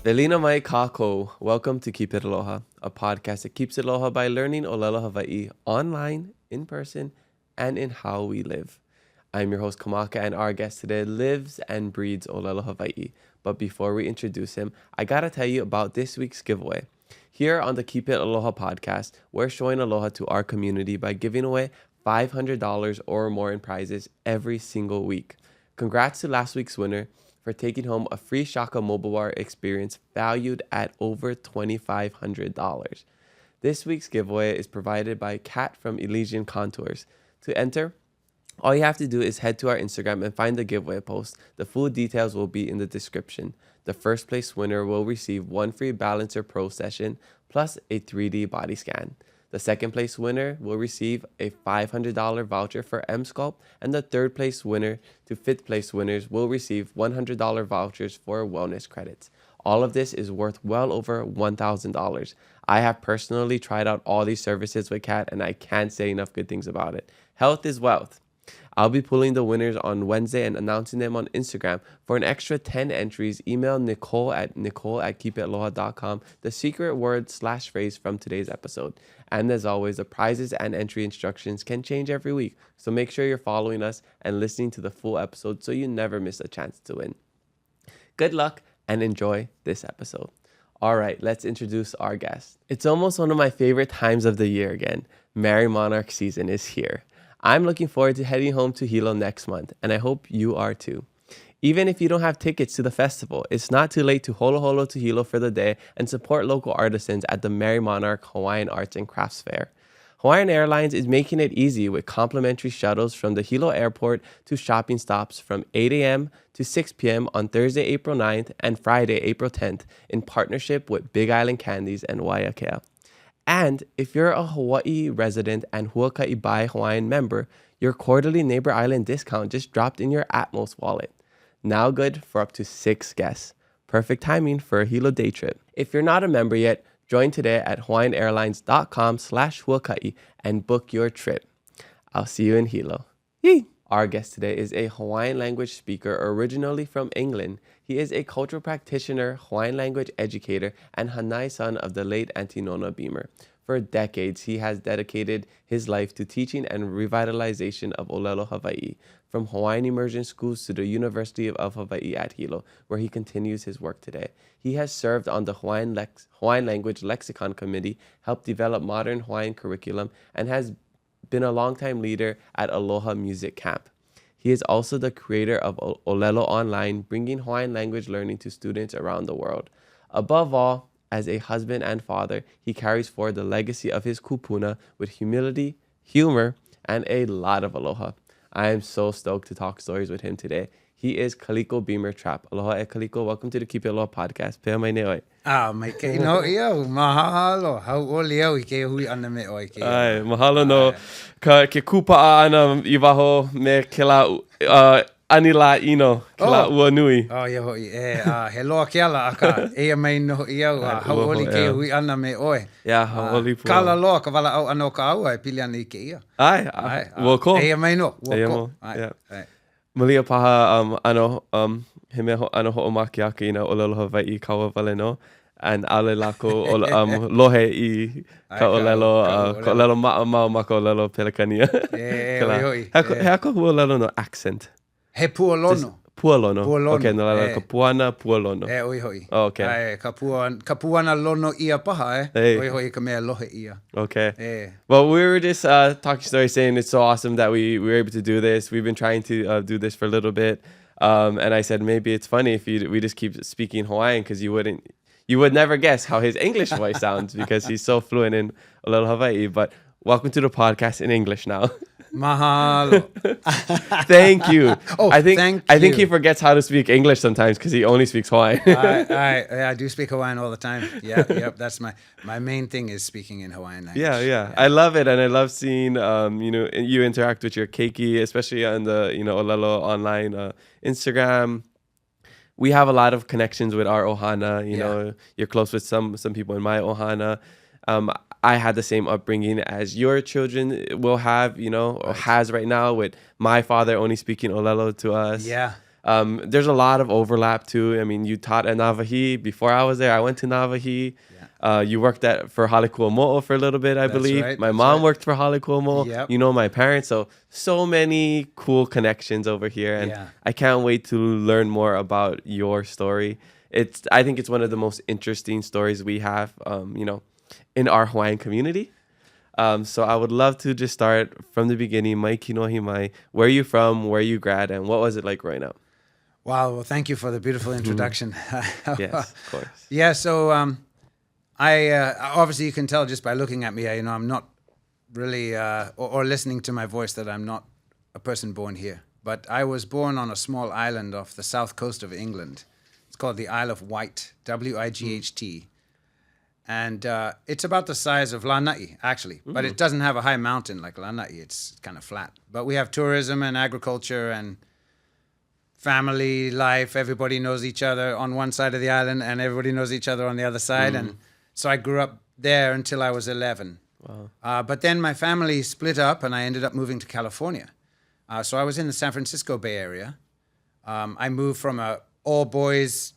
Velina mai kako. Welcome to Keep It Aloha, a podcast that keeps it aloha by learning ʻŌlelo Hawaiʻi online, in person, and in how we live. I'm your host Kamaka, and our guest today lives and breathes ʻŌlelo Hawaiʻi. But before we introduce him, I gotta tell you about this week's giveaway. Here on the Keep It Aloha podcast, we're showing aloha to our community by giving away $500 or more in prizes every single week. Congrats to last week's winner for taking home a free Shaka mobile bar experience valued at over $2,500. This week's giveaway is provided by Kat from Elysian Contours. To enter, all you have to do is head to our Instagram and find the giveaway post. The full details will be in the description. The first place winner will receive one free Balancer Pro session plus a 3D body scan. The second place winner will receive a $500 voucher for M-Sculpt, and the third place winner to fifth place winners will receive $100 vouchers for wellness credits. All of this is worth well over $1,000. I have personally tried out all these services with Kat, and I can't say enough good things about it. Health is wealth. I'll be pulling the winners on Wednesday and announcing them on Instagram. For an extra 10 entries, email nicole@keepitaloha.com the secret word/phrase from today's episode. And as always, the prizes and entry instructions can change every week, so make sure you're following us and listening to the full episode so you never miss a chance to win. Good luck and enjoy this episode. All right, let's introduce our guest. It's almost one of my favorite times of the year again. Merry Monarch season is here. I'm looking forward to heading home to Hilo next month, and I hope you are too. Even if you don't have tickets to the festival, it's not too late to holo holo to Hilo for the day and support local artisans at the Merry Monarch Hawaiian Arts and Crafts Fair. Hawaiian Airlines is making it easy with complimentary shuttles from the Hilo airport to shopping stops from 8 a.m. to 6 p.m. on Thursday, April 9th and Friday, April 10th in partnership with Big Island Candies and Waiakea. And if you're a Hawaii resident and Huaka'ibai Hawaiian member, your quarterly Neighbor Island discount just dropped in your Atmos wallet. Now good for up to 6 guests. Perfect timing for a Hilo day trip. If you're not a member yet, join today at hawaiianairlines.com/huaka'i and book your trip. I'll see you in Hilo. Yee! Our guest today is a Hawaiian language speaker originally from England. He is a cultural practitioner, Hawaiian language educator, and hānai son of the late Aunty Nona Beamer. For decades, he has dedicated his life to teaching and revitalization of ʻŌlelo Hawaiʻi, from Hawaiian immersion schools to the University of Hawaiʻi at Hilo, where he continues his work today. He has served on the Hawaiian Language Lexicon Committee, helped develop modern Hawaiian curriculum, and has been a longtime leader at Aloha Music Camp. He is also the creator of ʻŌlelo Online, bringing Hawaiian language learning to students around the world. Above all, as a husband and father, he carries forward the legacy of his kūpuna with humility, humor, and a lot of aloha. I am so stoked to talk stories with him today. He is Kaliko Beamer-Trapp. Aloha e Kaliko. Welcome to the Keep It Aloha podcast. Pea mai ne oi. Mai ke no iau, mahalo. Hau oli au I ke hui ana me oi ke. Ai, mahalo no ke kupa'a ana I waho me ke la anila ino, ke la ua nui. Oh, ia hoi. He loa ke ala aka. Ea mai no iau. Hau oli ke hui ana me oi. Yeah, hau oli pua. Kala loa ka wala au ano ka au ai pili ana I ke ia. Ai, ua ko. Ea mai no. Ea mo, yeah. Malia paha he mea ano ho'omaki aka ina ʻŌlelo Hawaiʻi kaua wale no. And ale lako lohe I ka ʻŌlelo, ka ʻŌlelo ma'a ma ka ʻŌlelo pelekania. He hoi. He ako hua ʻŌlelo no accent? He pualono. Pualono. Pualono. Okay, no la ka puana pualono. Oi hoi. Oh, okay. Ka puana lono ia paha Oi hoi ka mea lohe ia. Okay. Well, we were just talking stories saying it's so awesome that we were able to do this. We've been trying to do this for a little bit. And I said maybe it's funny if we just keep speaking Hawaiian because you would never guess how his English voice sounds because he's so fluent in ʻŌlelo Hawaiʻi. But welcome to the podcast in English now. Mahalo. Thank you. I think you. he forgets how to speak English sometimes because he only speaks Hawaiian. I do speak Hawaiian all the time. Yep. That's my main thing is speaking in Hawaiian language. Yeah. I love it, and I love seeing you interact with your keiki, especially on the ʻŌlelo online Instagram. We have a lot of connections with our ʻohana. You're close with some people in my ʻohana. I had the same upbringing as your children will have, or has right now with my father only speaking ʻŌlelo to us. Yeah. There's a lot of overlap too. I mean, you taught at Navahi before I was there. I went to Navahi. You worked for Halikuamo'o for a little bit, I believe. Right, my mom worked for Halikuamo'o. Yep. You know my parents. So many cool connections over here. And I can't wait to learn more about your story. I think it's one of the most interesting stories we have, in our Hawaiian community. So I would love to just start from the beginning. Mai kinohi mai. Where are you from? Where you grad? And what was it like growing up? Wow. Well, thank you for the beautiful introduction. Yes, of course. Yeah. So I obviously you can tell just by looking at me, I'm not really or listening to my voice that I'm not a person born here. But I was born on a small island off the south coast of England. It's called the Isle of Wight, Wight. And it's about the size of Lanai, actually. But it doesn't have a high mountain like Lanai. It's kind of flat. But we have tourism and agriculture and family life. Everybody knows each other on one side of the island, and everybody knows each other on the other side. And so I grew up there until I was 11. Wow. But then my family split up, and I ended up moving to California. So I was in the San Francisco Bay Area. I moved from a all-boys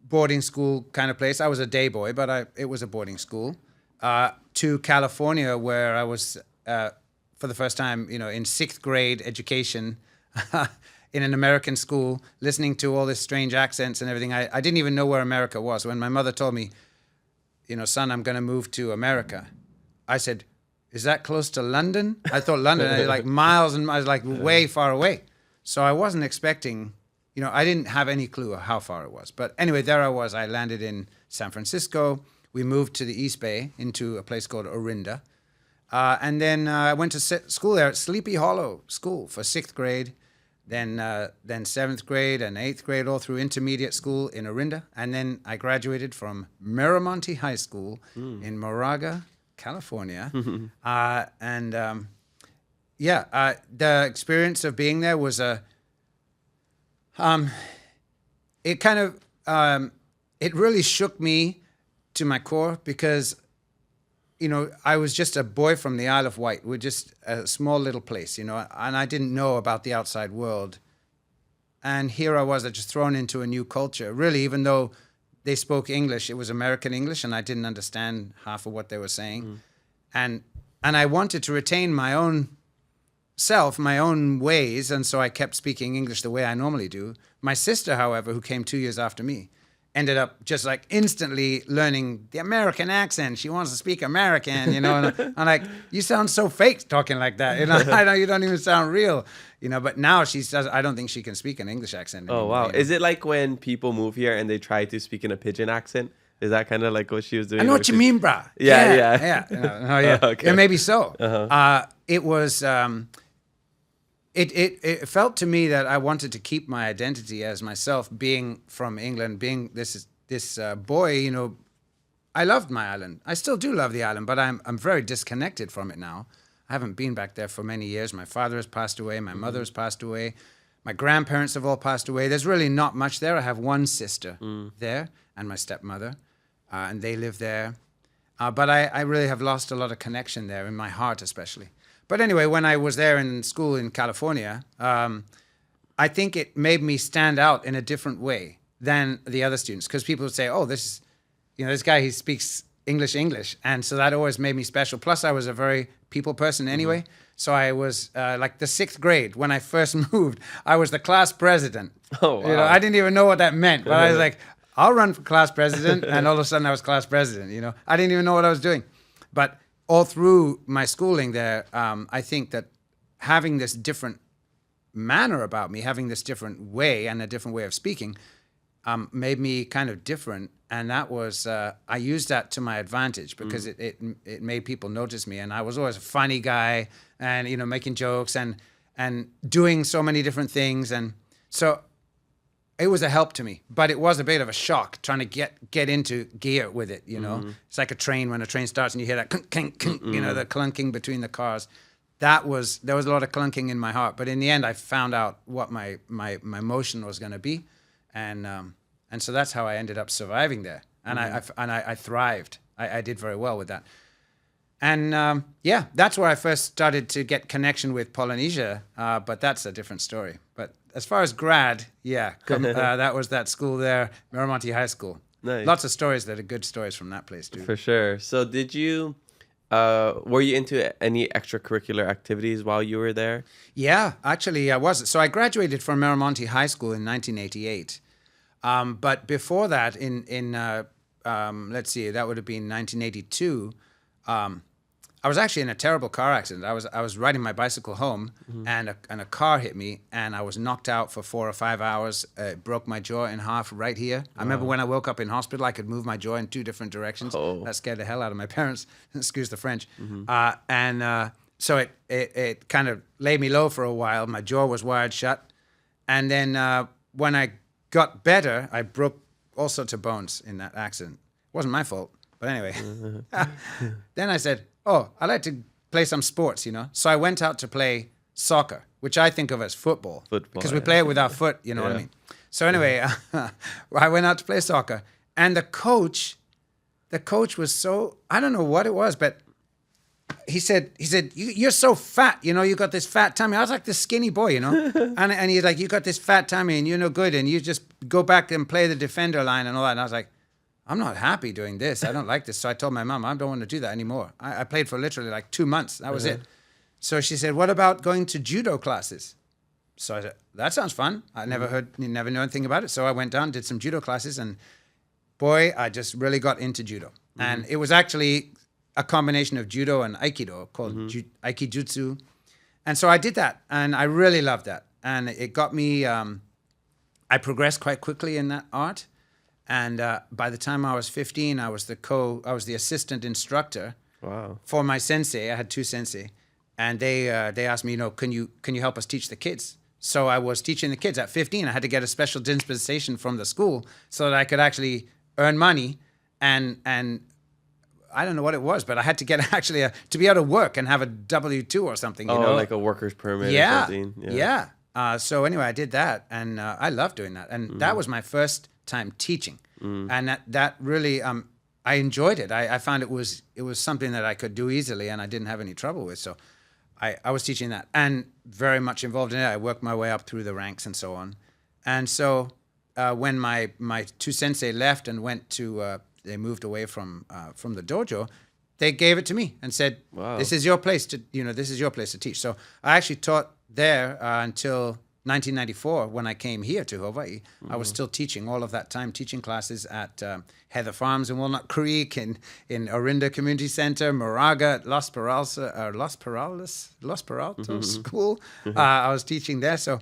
boarding school kind of place. I was a day boy, but it was a boarding school. To California, where I was, for the first time, in 6th grade education, in an American school, listening to all this strange accents and everything. I didn't even know where America was. When my mother told me, son, I'm going to move to America, I said, is that close to London? I thought London, like miles and miles, like way far away. So I wasn't expecting, I didn't have any clue of how far it was. But anyway, there I was. I landed in San Francisco. We moved to the East Bay into a place called Orinda. And then I went to school there at Sleepy Hollow School for 6th grade. Then 7th grade and 8th grade, all through intermediate school in Orinda. And then I graduated from Miramonte High School in Moraga, California. The experience of being there was it really shook me to my core because, I was just a boy from the Isle of Wight. We're just a small little place, and I didn't know about the outside world. And here I was just thrown into a new culture. Really, even though they spoke English, it was American English, and I didn't understand half of what they were saying. And I wanted to retain my own self, my own ways, and so I kept speaking English the way I normally do. My sister, however, who came 2 years after me, ended up just like instantly learning the American accent. She wants to speak American, and I'm like, you sound so fake talking like that. I know you don't even sound real, but now she says, I don't think she can speak an English accent anymore. Oh, wow. Is it like when people move here and they try to speak in a pidgin accent? Is that kind of like what she was doing? I know what you mean, brah. Yeah. Okay. Maybe so. It was... It felt to me that I wanted to keep my identity as myself, being from England, being this boy. I loved my island. I still do love the island, but I'm very disconnected from it now. I haven't been back there for many years. My father has passed away. My mother has passed away. My grandparents have all passed away. There's really not much there. I have one sister there and my stepmother, and they live there. But I really have lost a lot of connection there, in my heart especially. But anyway, when I was there in school in California, I think it made me stand out in a different way than the other students, because people would say, "Oh, this guy, he speaks English," and so that always made me special. Plus, I was a very people person anyway, so I was like the 6th grade when I first moved. I was the class president. Oh, wow. I didn't even know what that meant, but I was like, "I'll run for class president," and all of a sudden I was class president. I didn't even know what I was doing, but all through my schooling there, I think that having this different manner about me, having this different way and a different way of speaking, made me kind of different. And that was, I used that to my advantage because it made people notice me. And I was always a funny guy and, making jokes and doing so many different things. And so it was a help to me, but it was a bit of a shock trying to get into gear with it, It's like a train when a train starts and you hear that clunk, clunk, clunk, the clunking between the cars. There was a lot of clunking in my heart, but in the end I found out what my motion was going to be. And so that's how I ended up surviving there. And I thrived. I did very well with that. And that's where I first started to get connection with Polynesia, but that's a different story. But as far as grad, yeah, that was that school there, Miramonte High School. Nice. Lots of stories that are good stories from that place too. For sure. So did you, were you into any extracurricular activities while you were there? Yeah, actually I was. So I graduated from Miramonte High School in 1988. But before that, let's see, that would have been 1982. I was actually in a terrible car accident. I was riding my bicycle home, and a car hit me, and I was knocked out for 4 or 5 hours. It broke my jaw in half right here. I remember when I woke up in hospital, I could move my jaw in 2 different directions. Oh. That scared the hell out of my parents. Excuse the French. So it kind of laid me low for a while. My jaw was wired shut, and then when I got better, I broke all sorts of bones in that accident. It wasn't my fault, but anyway. Then I said, I like to play some sports, So I went out to play soccer, which I think of as football. Because we play it with our foot, you know what I mean? So anyway, I went out to play soccer, and the coach was so, I don't know what it was, but he said, you're so fat, you got this fat tummy. I was like this skinny boy, and he's like, you got this fat tummy and you're no good, and you just go back and play the defender line and all that. And I was like, I'm not happy doing this. I don't like this. So I told my mom, I don't want to do that anymore. I played for literally like 2 months. That was it. So she said, what about going to judo classes? So I said, that sounds fun. I never knew anything about it. So I went down, did some judo classes, and boy, I just really got into judo. And it was actually a combination of judo and aikido called aikijutsu. And so I did that, and I really loved that. And it got me, I progressed quite quickly in that art. And by the time I was 15, I was the assistant instructor for my sensei. I had 2 sensei, and they asked me, can you help us teach the kids? So I was teaching the kids at 15. I had to get a special dispensation from the school so that I could actually earn money, and I don't know what it was, but I had to get actually to be able to work and have a W-2 or something. Like a worker's permit or something. Yeah. So anyway, I did that, and I loved doing that, and that was my first time teaching, and that really I enjoyed it. I found it was something that I could do easily, and I didn't have any trouble with. So I was teaching that, and very much involved in it. I worked my way up through the ranks and so on. And so when my 2 sensei left and went to they moved away from the dojo, they gave it to me and said, this is your place to teach. So I actually taught there until 1994, when I came here to Hawaii. I was still teaching all of that time, teaching classes at Heather Farms in Walnut Creek, in Orinda Community Center, Moraga, Los Peraltos School. I was teaching there, so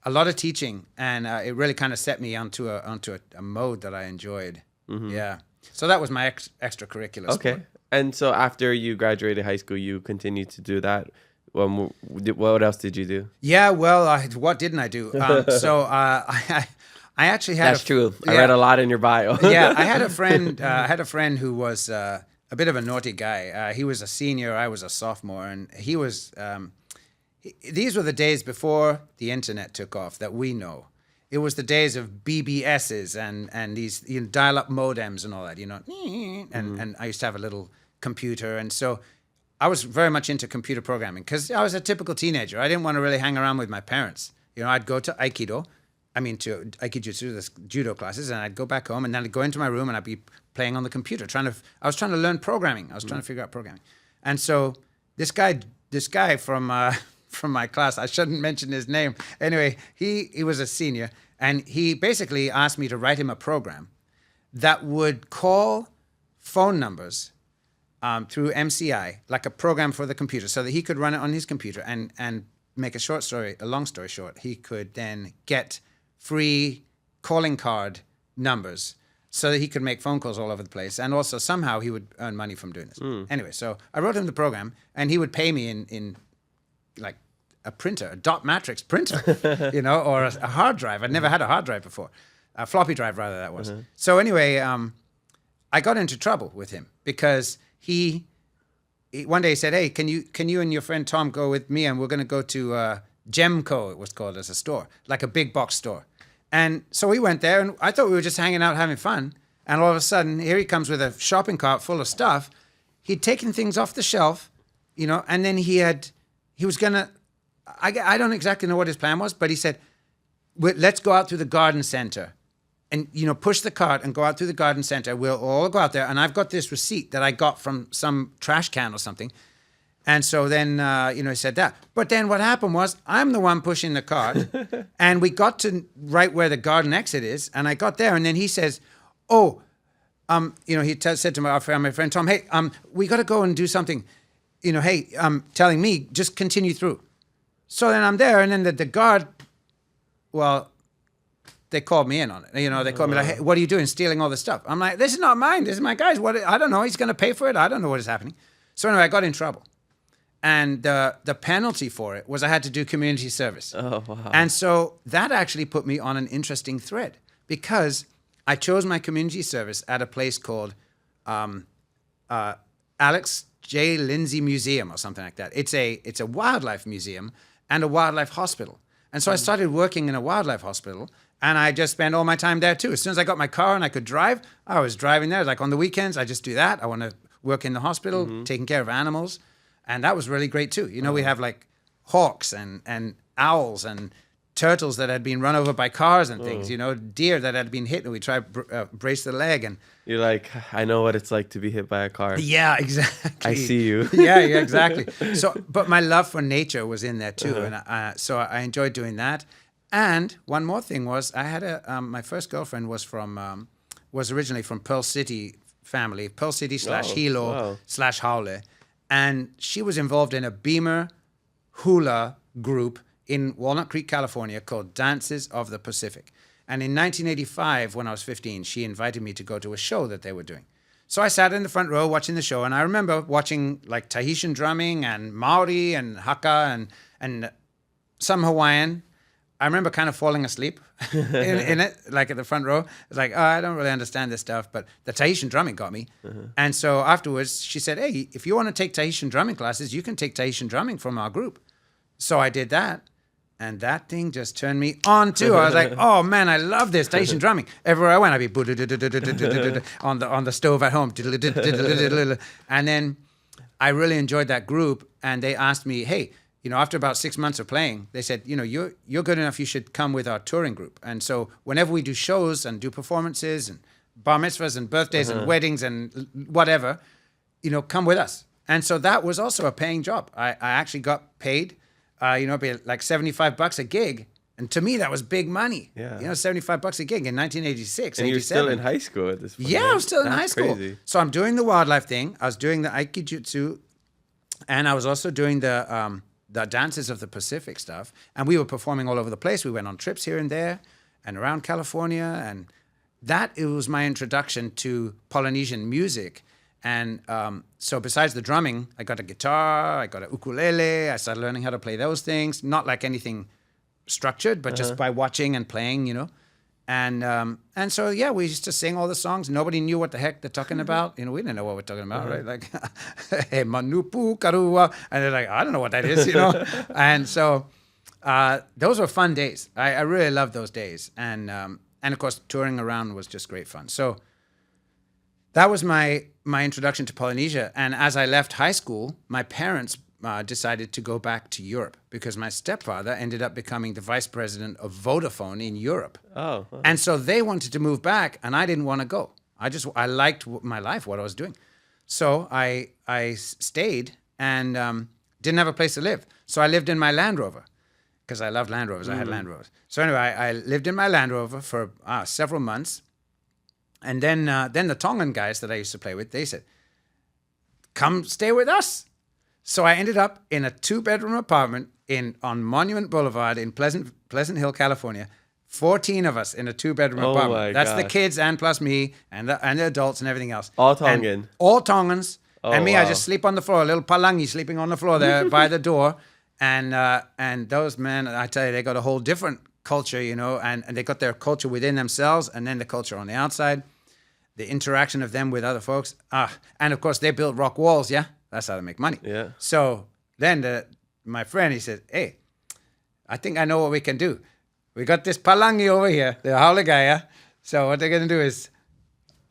a lot of teaching, and it really kind of set me onto a mode that I enjoyed. Yeah, so that was my extracurricular sport. And so after you graduated high school, you continued to do that. What else did you do? Yeah, well, what didn't I do? So I actually had. That's true. I read a lot in your bio. Yeah, I had a friend. Who was a bit of a naughty guy. He was a senior. I was a sophomore, and he was. These were the days before the internet took off that we know. It was the days of BBSs and these dial-up modems and all that. And I used to have a little computer, and so I was very much into computer programming because I was a typical teenager. I didn't want to really hang around with my parents. I'd go to to Aikijutsu, the judo classes, and I'd go back home, and then I'd go into my room, and I'd be playing on the computer, I was trying to learn programming. I was trying to figure out programming. And so this guy from my class, I shouldn't mention his name. Anyway, he was a senior, and he basically asked me to write him a program that would call phone numbers through MCI, like a program for the computer, so that he could run it on his computer and make a long story short, he could then get free calling card numbers so that he could make phone calls all over the place, and also somehow he would earn money from doing this. Anyway, so I wrote him the program, and he would pay me in like a printer, a dot matrix printer, or a hard drive. I'd never had a hard drive before, a floppy drive rather, that was. So anyway, I got into trouble with him because he one day he said, hey, can you and your friend Tom go with me, and we're going to go to Gemco, it was called, as a store, like a big box store. And so we went there, and I thought we were just hanging out having fun, and all of a sudden here he comes with a shopping cart full of stuff. He'd taken things off the shelf, and then he was gonna, I don't exactly know what his plan was, but he said, let's go out through the garden center and, push the cart and go out through the garden center. We'll all go out there. And I've got this receipt that I got from some trash can or something. And so then, he said that. But then what happened was I'm the one pushing the cart. And we got to right where the garden exit is. And I got there. And then he says, he said to my friend Tom, hey, we got to go and do something. Telling me, just continue through. So then I'm there. And then the guard, they called me in on it. They called me like, hey, what are you doing? Stealing all the stuff. I'm like, this is not mine. This is my guy's. I don't know. He's going to pay for it. I don't know what is happening. So anyway, I got in trouble. And the penalty for it was I had to do community service. Oh, wow. And so that actually put me on an interesting thread because I chose my community service at a place called Alex J. Lindsay Museum or something like that. It's a wildlife museum and a wildlife hospital. And so I started working in a wildlife hospital, and I just spent all my time there too. As soon as I got my car and I could drive, I was driving there. Like on the weekends, I just do that. I want to work in the hospital, taking care of animals. And that was really great too. We have like hawks and owls and turtles that had been run over by cars and things, deer that had been hit, and we try to brace the leg. And you're like, I know what it's like to be hit by a car. Yeah, exactly. I see you. yeah, exactly. So, but my love for nature was in there too. And so I enjoyed doing that. And one more thing was I had my first girlfriend was originally from Pearl City family, Pearl City / Hilo / Haole. And she was involved in a Beamer hula group in Walnut Creek, California, called Dances of the Pacific. And in 1985, when I was 15, she invited me to go to a show that they were doing. So I sat in the front row watching the show, and I remember watching like Tahitian drumming and Maori and Haka and some Hawaiian. I remember kind of falling asleep in it, like at the front row. It's like, I don't really understand this stuff, but the Tahitian drumming got me. And so afterwards, she said, hey, if you want to take Tahitian drumming classes, you can take Tahitian drumming from our group. So I did that. And that thing just turned me on too. I was like, oh man, I love this Tahitian drumming. Everywhere I went, I'd be on the stove at home. And then I really enjoyed that group. And they asked me, hey, after about 6 months of playing, they said, you're good enough. You should come with our touring group. And so whenever we do shows and do performances and bar mitzvahs and birthdays and weddings and whatever, come with us. And so that was also a paying job. I actually got paid. It'd be like $75 a gig. And to me, that was big money. Yeah. $75 a gig in 1986, and 87. you're still in high school at this point. Yeah, I was still in high school. Crazy. So I'm doing the wildlife thing. I was doing the Aikijutsu. And I was also doing the Dances of the Pacific stuff. And we were performing all over the place. We went on trips here and there and around California. And it was my introduction to Polynesian music. And so besides the drumming, I got a guitar, I got a ukulele, I started learning how to play those things, not like anything structured, but just by watching and playing, And so, yeah, we used to sing all the songs. Nobody knew what the heck they're talking about. We didn't know what we're talking about, right? Like, hey, manupu karua. And they're like, I don't know what that is, And so those were fun days. I really loved those days. And of course, touring around was just great fun. So that was my introduction to Polynesia. And as I left high school, my parents decided to go back to Europe because my stepfather ended up becoming the vice president of Vodafone in Europe. Oh. And so they wanted to move back, and I didn't want to go. I liked my life, what I was doing. So I stayed and didn't have a place to live. So I lived in my Land Rover because I loved Land Rovers. I had Land Rovers. So anyway, I lived in my Land Rover for several months. And then the Tongan guys that I used to play with, they said, come stay with us. So I ended up in a 2-bedroom apartment on Monument Boulevard in Pleasant Hill, California. 14 of us in a 2-bedroom apartment. That's the kids and plus me and the adults and everything else. All Tongan. And all Tongans. Oh, and me, wow. I just sleep on the floor, a little palangi sleeping on the floor there by the door. And those men, I tell you, they got a whole different culture, and they got their culture within themselves and then the culture on the outside. The interaction of them with other folks. And of course, they built rock walls, yeah? That's how they make money. Yeah. So then my friend, he said, hey, I think I know what we can do. We got this palangi over here, the haole gaya. So what they're going to do is,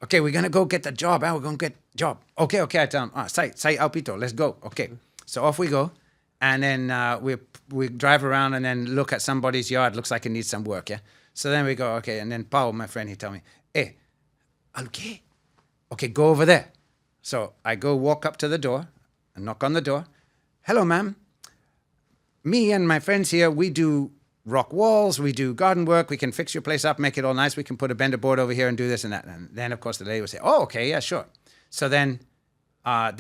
okay, we're going to go get the job. We're going to get the job. Okay, I tell them, sai aupito, let's go. Okay. So off we go. And then we drive around and then look at somebody's yard. Looks like it needs some work, yeah? So then we go, okay. And then Paul, my friend, he tell me, hey, okay. Okay, go over there. So I go walk up to the door and knock on the door. Hello, ma'am. Me and my friends here, we do rock walls, we do garden work, we can fix your place up, make it all nice, we can put a bender board over here and do this and that. And then, of course, the lady would say, oh, okay, yeah, sure. So then my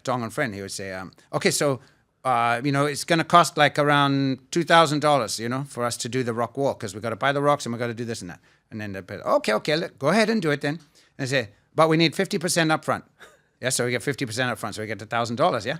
Tongan friend, he would say, okay, so, it's going to cost like around $2,000, for us to do the rock wall, because we got to buy the rocks and we got to do this and that. And then they'd be, okay, go ahead and do it then. And they say, but we need 50% up front. Yeah, so we get 50% up front, so we get $1,000, yeah?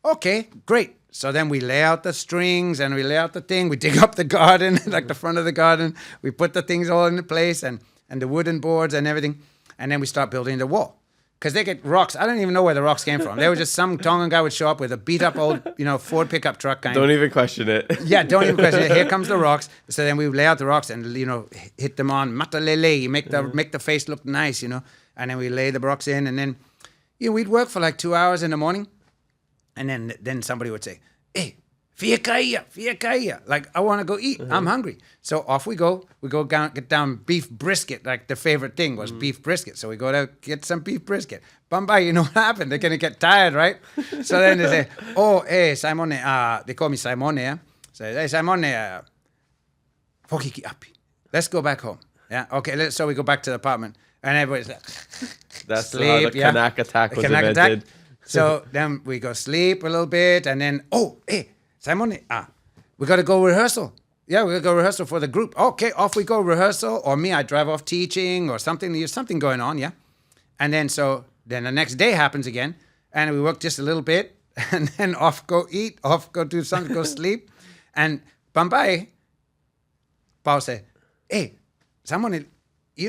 Okay, great. So then we lay out the strings and we lay out the thing. We dig up the garden, like the front of the garden. We put the things all into place and the wooden boards and everything. And then we start building the wall. Because they get rocks. I don't even know where the rocks came from. They were just some Tongan guy would show up with a beat up old, Ford pickup truck kind. Don't even question it. Yeah, don't even question it. Here comes the rocks. So then we lay out the rocks and, hit them on. Matalele, make the face look nice, And then we lay the rocks in. And then, we'd work for like 2 hours in the morning. And then somebody would say, hey, fia kaia. Like, I want to go eat. I'm hungry. So off we go. We go down, get down beef brisket. Like, their favorite thing was beef brisket. So we go to get some beef brisket. Bambai, you know what happened? They're going to get tired, right? So then they say, oh, hey, Simone. They call me Simone, yeah? So, hey, Simone, fokiki api. Let's go back home. Yeah, okay. So we go back to the apartment. And everybody's like, that's sleep, how the Kanak attack was invented. So then we go sleep a little bit, and then, hey, Simone, we got to go rehearsal. Yeah, we got to go rehearsal for the group. Okay, off we go rehearsal. Or me, I drive off teaching or something. There's something going on, yeah? And then then the next day happens again, and we work just a little bit, and then off go eat, off go do something, go sleep. And Bambai, Paul say, hey, Simone,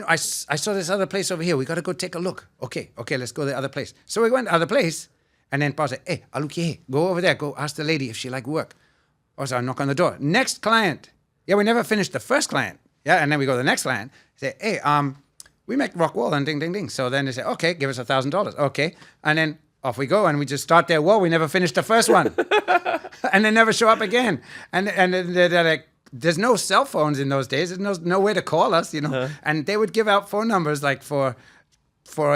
I saw this other place over here. We got to go take a look. Okay, let's go to the other place. So we went to the other place, and then Paul said, hey, Aluki, go over there. Go ask the lady if she like work. Or so I knock on the door. Next client. Yeah, we never finished the first client. Yeah, and then we go to the next client. Say, hey, we make rock wall and ding, ding, ding. So then they say, okay, give us $1,000. Okay. And then off we go, and we just start their wall. We never finished the first one. And they never show up again. And they're like, there's no cell phones in those days. There's no way to call us, And they would give out phone numbers like for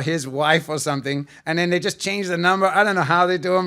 his wife or something, and then they just change the number. I don't know how they do them,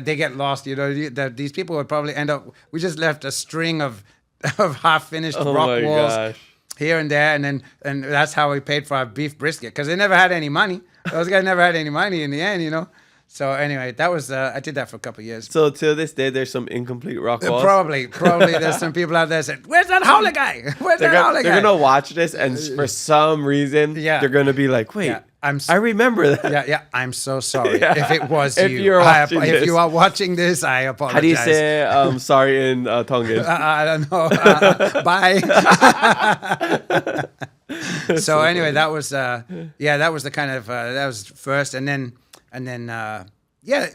They get lost, These people would probably end up. We just left a string of half-finished rock walls here and there, and that's how we paid for our beef brisket, because they never had any money. Those guys never had any money in the end, So anyway, that was I did that for a couple of years. So till this day, there's some incomplete rock walls. Probably there's some people out there saying, "Where's that howler guy? Where's that howler guy?" They're gonna watch this, and for some reason, they're gonna be like, "Wait, I remember that." Yeah. I'm so sorry if it was if you. If you are watching this, I apologize. How do you say sorry in Tongan? I don't know. Bye. So anyway, that was the kind of that was first, and then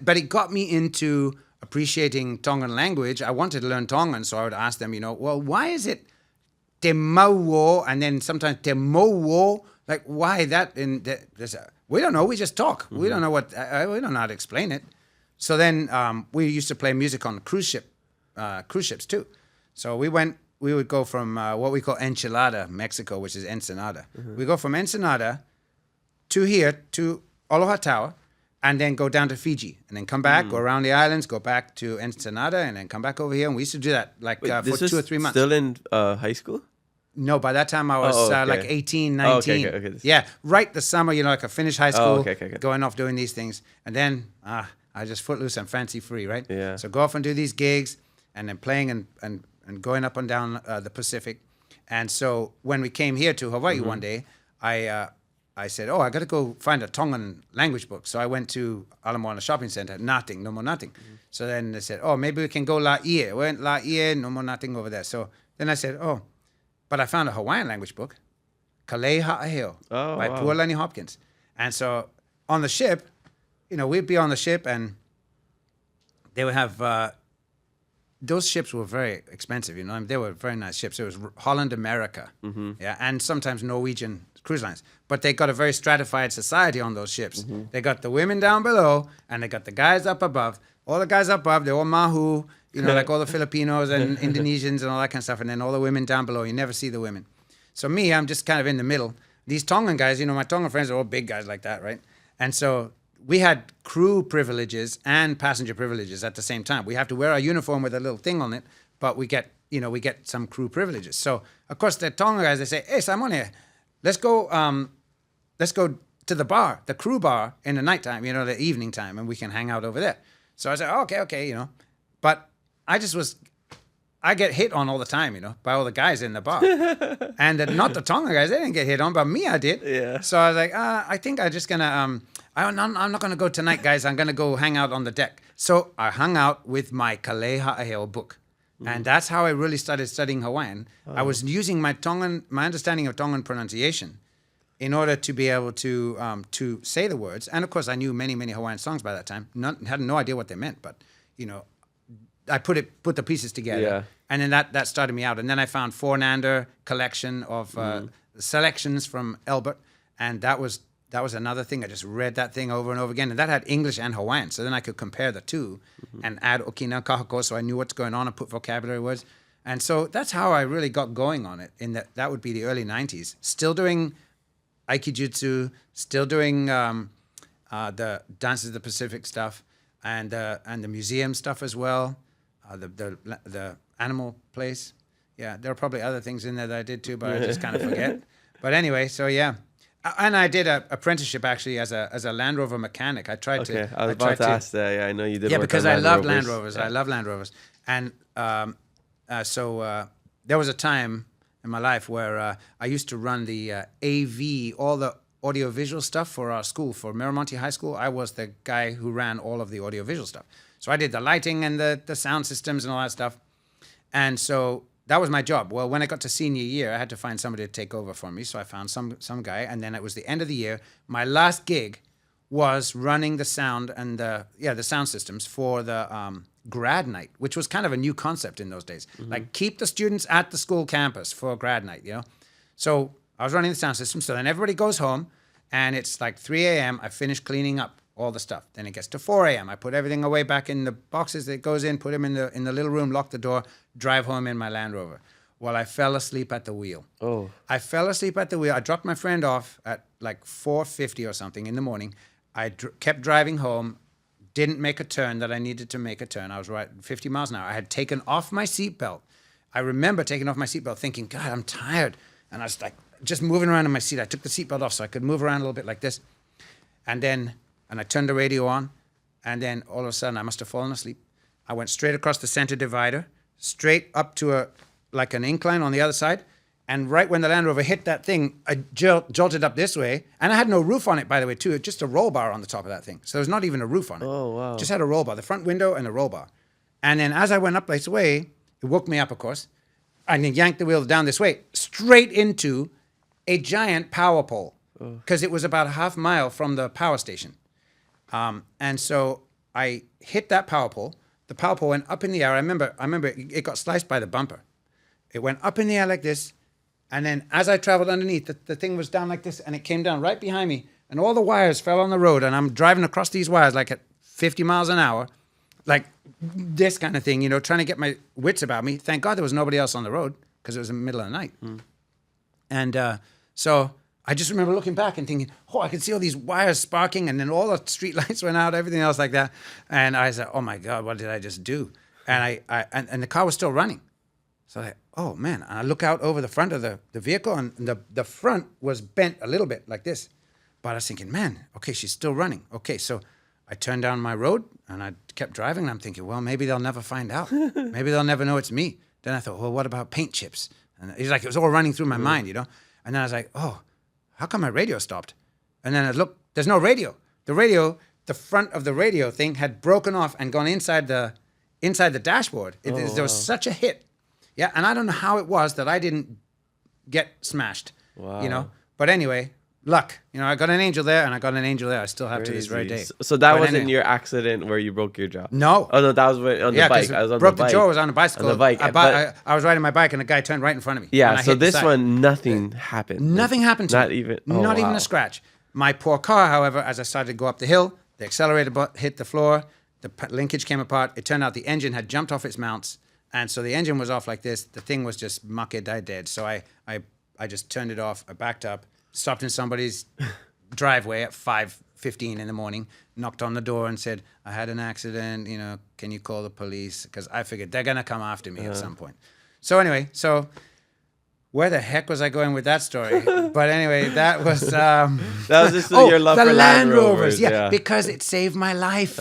but it got me into appreciating Tongan language. I wanted to learn Tongan, so I would ask them, well, why is it te mauo and then sometimes te mowo? Like, why that? We don't know. We just talk. Mm-hmm. We don't know we don't know how to explain it. So then we used to play music on cruise ships too. So we would go from what we call Enchilada, Mexico, which is Ensenada. Mm-hmm. We go from Ensenada to here, to Aloha Tower, and then go down to Fiji, and then come back, go around the islands, go back to Ensenada, and then come back over here. And we used to do that for 2 or 3 months. Still in high school? No, by that time I was like 18, 19. Okay. Yeah, right the summer, like I finished high school, okay. going off doing these things. And then I just footloose and fancy free, right? Yeah. So go off and do these gigs, and then playing and going up and down the Pacific. And so when we came here to Hawaii one day, I said, I got to go find a Tongan language book. So I went to Ala Moana Shopping Center, nothing, no more nothing. Mm-hmm. So then they said, maybe we can go Laie. We went Laie, no more nothing over there. So then I said, but I found a Hawaiian language book, Kalei Ha'aheo, by Pualani Hopkins. And so on the ship, we'd be on the ship, and they would have, those ships were very expensive, they were very nice ships. It was Holland America, yeah, and sometimes Norwegian cruise lines. But they got a very stratified society on those ships. They got the women down below, and they got the guys up above. All the guys up above, they're all mahu, like all the Filipinos and Indonesians and all that kind of stuff. And then all the women down below, you never see the women. So me, I'm just kind of in the middle. These Tongan guys, my Tongan friends are all big guys like that, right? And so we had crew privileges and passenger privileges at the same time. We have to wear our uniform with a little thing on it, but we get some crew privileges. So of course the Tongan guys, they say, "Hey, Simone, let's go to the bar, the crew bar in the nighttime, the evening time, and we can hang out over there." So I said, oh, okay, but I get hit on all the time, by all the guys in the bar. And not the Tonga guys, they didn't get hit on, but me, I did. Yeah. So I was like, I think I'm just going to, I'm not going to go tonight, guys. I'm going to go hang out on the deck. So I hung out with my Kaleha book. And that's how I really started studying Hawaiian. I was using my understanding of Tongan pronunciation in order to be able to say the words. And of course, I knew many, many Hawaiian songs by that time. Had no idea what they meant, but, I put the pieces together, and then that started me out. And then I found Fornander collection of selections from Elbert, and that was another thing. I just read that thing over and over again, and that had English and Hawaiian. So then I could compare the two and add okina kahako, so I knew what's going on and put vocabulary words. And so that's how I really got going on it. That would be the early '90s. Still doing aikijutsu, still doing the Dances of the Pacific stuff, and the museum stuff as well. The animal place. Yeah, there are probably other things in there that I did too, but I just kind of forget. But anyway, so yeah. And I did an apprenticeship actually as a Land Rover mechanic. I tried to. I was about to ask that. Yeah, I know you did. Yeah, work because on I love Land Land Rovers. I love Land Rovers. And so there was a time in my life where I used to run the AV, all the audiovisual stuff for our school, for Miramonte High School. I was the guy who ran all of the audiovisual stuff. So I did the lighting and the sound systems and all that stuff. And so that was my job. Well, when I got to senior year, I had to find somebody to take over for me. So I found some guy. And then it was the end of the year. My last gig was running the sound and the sound systems for the grad night, which was kind of a new concept in those days. Like keep the students at the school campus for grad night, So I was running the sound system. So then everybody goes home and it's like 3 a.m. I finish cleaning up all the stuff. Then it gets to 4 a.m. I put everything away back in the boxes that goes in, put them in the little room, lock the door, drive home in my Land Rover. Well, I fell asleep at the wheel. Oh. I fell asleep at the wheel. I dropped my friend off at like 4:50 or something in the morning. I kept driving home, didn't make a turn that I needed to make a turn. I was right 50 miles an hour. I had taken off my seatbelt. I remember taking off my seatbelt thinking, God, I'm tired. And I was like just moving around in my seat. I took the seatbelt off so I could move around a little bit like this. And I turned the radio on, and then all of a sudden I must have fallen asleep. I went straight across the center divider, straight up to an incline on the other side, and right when the Land Rover hit that thing, I jolted up this way, and I had no roof on it, by the way, too. Just a roll bar on the top of that thing. So there was not even a roof on it. Oh, wow. Just had a roll bar, the front window and a roll bar. And then as I went up this way, it woke me up, of course, and then yanked the wheel down this way, straight into a giant power pole, because it was about a half mile from the power station. And so I hit that power pole. The power pole went up in the air. I remember it got sliced by the bumper. It went up in the air like this. And then as I traveled underneath, the thing was down like this, and it came down right behind me. And all the wires fell on the road. And I'm driving across these wires like at 50 miles an hour, like this kind of thing, trying to get my wits about me. Thank God there was nobody else on the road because it was in the middle of the night. And so I just remember looking back and thinking, I could see all these wires sparking, and then all the street lights went out, everything else like that. And I said, oh my God, what did I just do? And and the car was still running. So I, oh man, and I look out over the front of the vehicle, and the front was bent a little bit like this. But I was thinking, man, okay, she's still running. Okay, so I turned down my road and I kept driving, and I'm thinking, well, maybe they'll never find out. Maybe they'll never know it's me. Then I thought, well, what about paint chips? And it was all running through my mind, And then I was like, how come my radio stopped? And then I looked, there's no radio. The front of the radio thing had broken off and gone inside the dashboard. There was such a hit. Yeah, and I don't know how it was that I didn't get smashed. Wow. But anyway, luck. I got an angel there and I got an angel there. I still have to this very day. So that But wasn't anyway. your accident where you broke your jaw? No. Oh, no, that was on the bike. I was on broke the bike. the jaw. I was on a bicycle. On the bike. I was riding my bike and a guy turned right in front of me. Yeah, and I so hit the this side. one, nothing happened. Nothing happened to Not me. even- Not even wow. a scratch. My poor car, however, as I started to go up the hill, the accelerator hit the floor, the linkage came apart. It turned out the engine had jumped off its mounts, and so the engine was off like this. The thing was just dead. So I just turned it off. I backed up, stopped in somebody's driveway at 5:15 in the morning, knocked on the door and said, I had an accident, can you call the police? Because I figured they're going to come after me at some point. So anyway, where the heck was I going with that story? But anyway, that was... that was just your love for Land Rovers. Yeah, because it saved my life.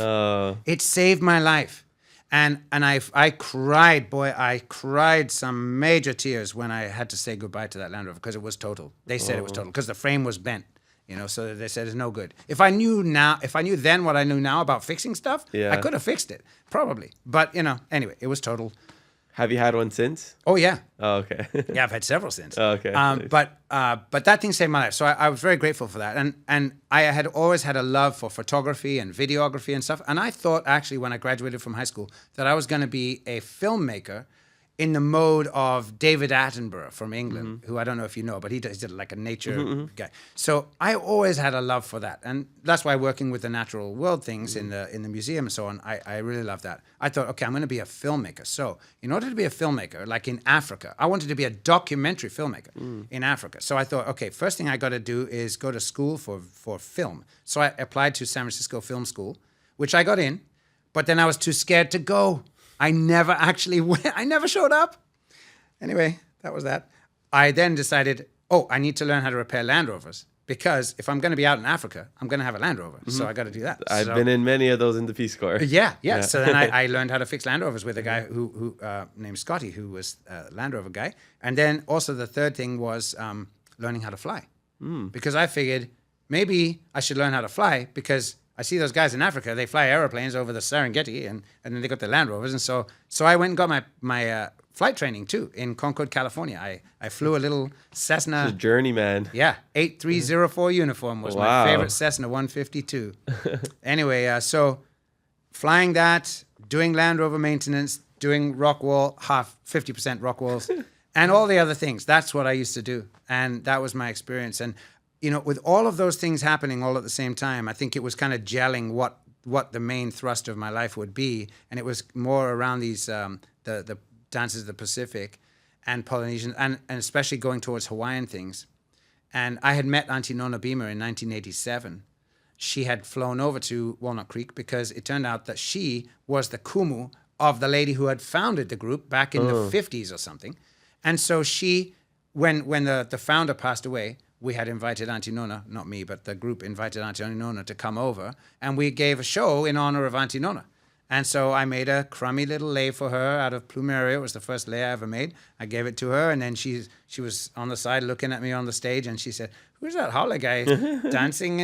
It saved my life. And I cried, boy, I cried some major tears when I had to say goodbye to that Land Rover because it was total. They said it was total because the frame was bent. So they said it's no good. If I knew then what I knew now about fixing stuff, I could have fixed it, probably. But, anyway, it was total. Have you had one since? Oh, yeah. Oh, okay. Yeah, I've had several since. Oh, okay. But that thing saved my life. So I was very grateful for that. And I had always had a love for photography and videography and stuff. And I thought, actually, when I graduated from high school, that I was going to be a filmmaker in the mode of David Attenborough from England, who I don't know if you know, but he did like a nature guy. So I always had a love for that. And that's why working with the natural world things in the museum and so on, I really love that. I thought, okay, I'm going to be a filmmaker. So in order to be a filmmaker, like in Africa, I wanted to be a documentary filmmaker in Africa. So I thought, okay, first thing I got to do is go to school for film. So I applied to San Francisco Film School, which I got in, but then I was too scared to go. I never actually went. I never showed up. Anyway, that was that. I then decided, I need to learn how to repair Land Rovers because if I'm going to be out in Africa, I'm going to have a Land Rover. So I got to do that. I've been in many of those in the Peace Corps. Yeah. So then I learned how to fix Land Rovers with a guy who named Scotty, who was a Land Rover guy. And then also the third thing was learning how to fly. Because I figured maybe I should learn how to fly because I see those guys in Africa, they fly airplanes over the Serengeti and then they got their Land Rovers. And so I went and got my flight training too in Concord, California. I flew a little Cessna. It's a journeyman. Yeah, 8304 uniform was my favorite Cessna 152. Anyway, so flying that, doing Land Rover maintenance, doing rock wall, 50% rock walls, and all the other things. That's what I used to do. And that was my experience. And with all of those things happening all at the same time, I think it was kind of gelling what the main thrust of my life would be. And it was more around these, the dances of the Pacific and Polynesian, and especially going towards Hawaiian things. And I had met Aunty Nona Beamer in 1987. She had flown over to Walnut Creek because it turned out that she was the kumu of the lady who had founded the group back in the 50s or something. And so when the founder passed away, we had invited Aunty Nona, not me, but the group invited Aunty Nona to come over, and we gave a show in honor of Aunty Nona. And so I made a crummy little lei for her out of plumeria. It was the first lei I ever made. I gave it to her, and then she was on the side looking at me on the stage, and she said, "Who's that Haole guy dancing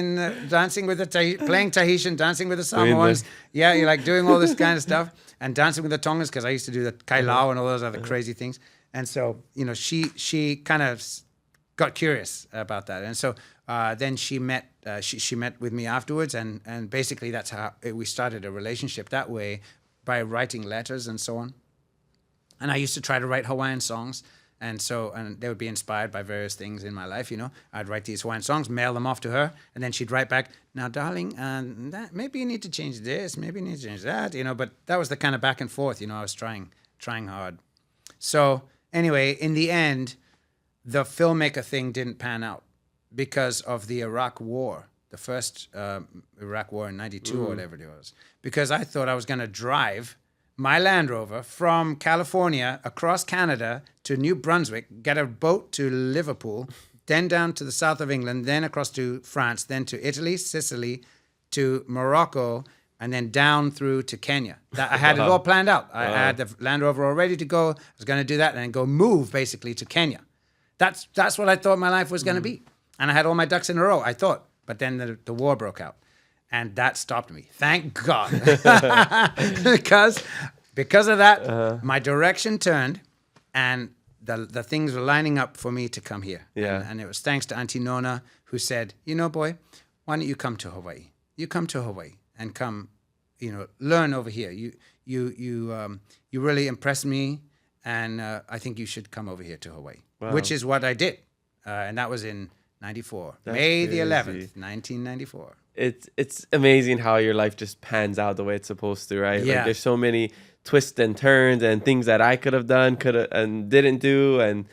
with the playing Tahitian, dancing with the Samoans? Yeah, you're like doing all this kind of stuff and dancing with the Tongans because I used to do the kailao and all those other crazy things." And so she kind of got curious about that, and so then she met with me afterwards, and basically that's how we started a relationship that way, by writing letters and so on. And I used to try to write Hawaiian songs, and they would be inspired by various things in my life. I'd write these Hawaiian songs, mail them off to her, and then she'd write back, "Now, darling, maybe you need to change this, maybe you need to change that." But that was the kind of back and forth. I was trying hard. So anyway, in the end, the filmmaker thing didn't pan out because of the Iraq War, the first Iraq War in 92 or whatever it was. Because I thought I was going to drive my Land Rover from California across Canada to New Brunswick, get a boat to Liverpool, then down to the south of England, then across to France, then to Italy, Sicily, to Morocco, and then down through to Kenya. I had it all planned out. I had the Land Rover all ready to go. I was going to do that and then go move basically to Kenya. That's what I thought my life was going to be. And I had all my ducks in a row, I thought. But then the war broke out. And that stopped me. Thank God. because of that, my direction turned. And the things were lining up for me to come here. Yeah. And it was thanks to Aunty Nona, who said, boy, why don't you come to Hawaii? You come to Hawaii and come, learn over here. You really impressed me, and I think you should come over here to Hawaii, which is what I did. And that was in 94, May the 11th, 1994. It's amazing how your life just pans out the way it's supposed to, right? Yeah. Like there's so many twists and turns and things that I could have done, and didn't do, and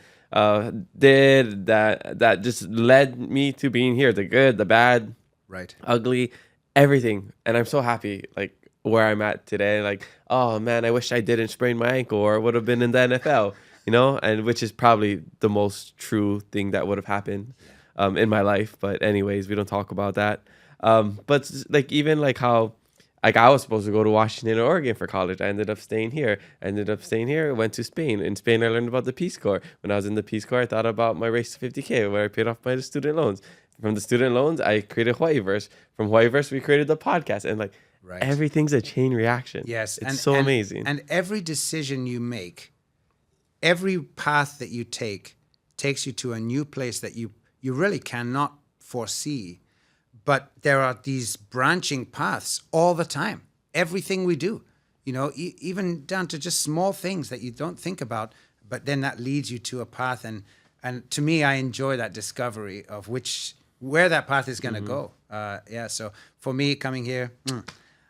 did that just led me to being here. The good, the bad, right, ugly, everything. And I'm so happy, like where I'm at today. Like, oh man, I wish I didn't sprain my ankle or would have been in the NFL, and which is probably the most true thing that would have happened in my life. But anyways, we don't talk about that. But like even like how like I was supposed to go to Washington or Oregon for college. I ended up staying here. Went to Spain. In Spain, I learned about the Peace Corps. When I was in the Peace Corps, I thought about my race to 50K, where I paid off my student loans. From the student loans, I created Hawaiiverse. From Hawaiiverse, we created the podcast. And like everything's a chain reaction. Yes. It's so amazing. And every decision you make, every path that you take, takes you to a new place that you really cannot foresee. But there are these branching paths all the time. Everything we do, even down to just small things that you don't think about, but then that leads you to a path. And to me, I enjoy that discovery of where that path is going to go. So for me, coming here,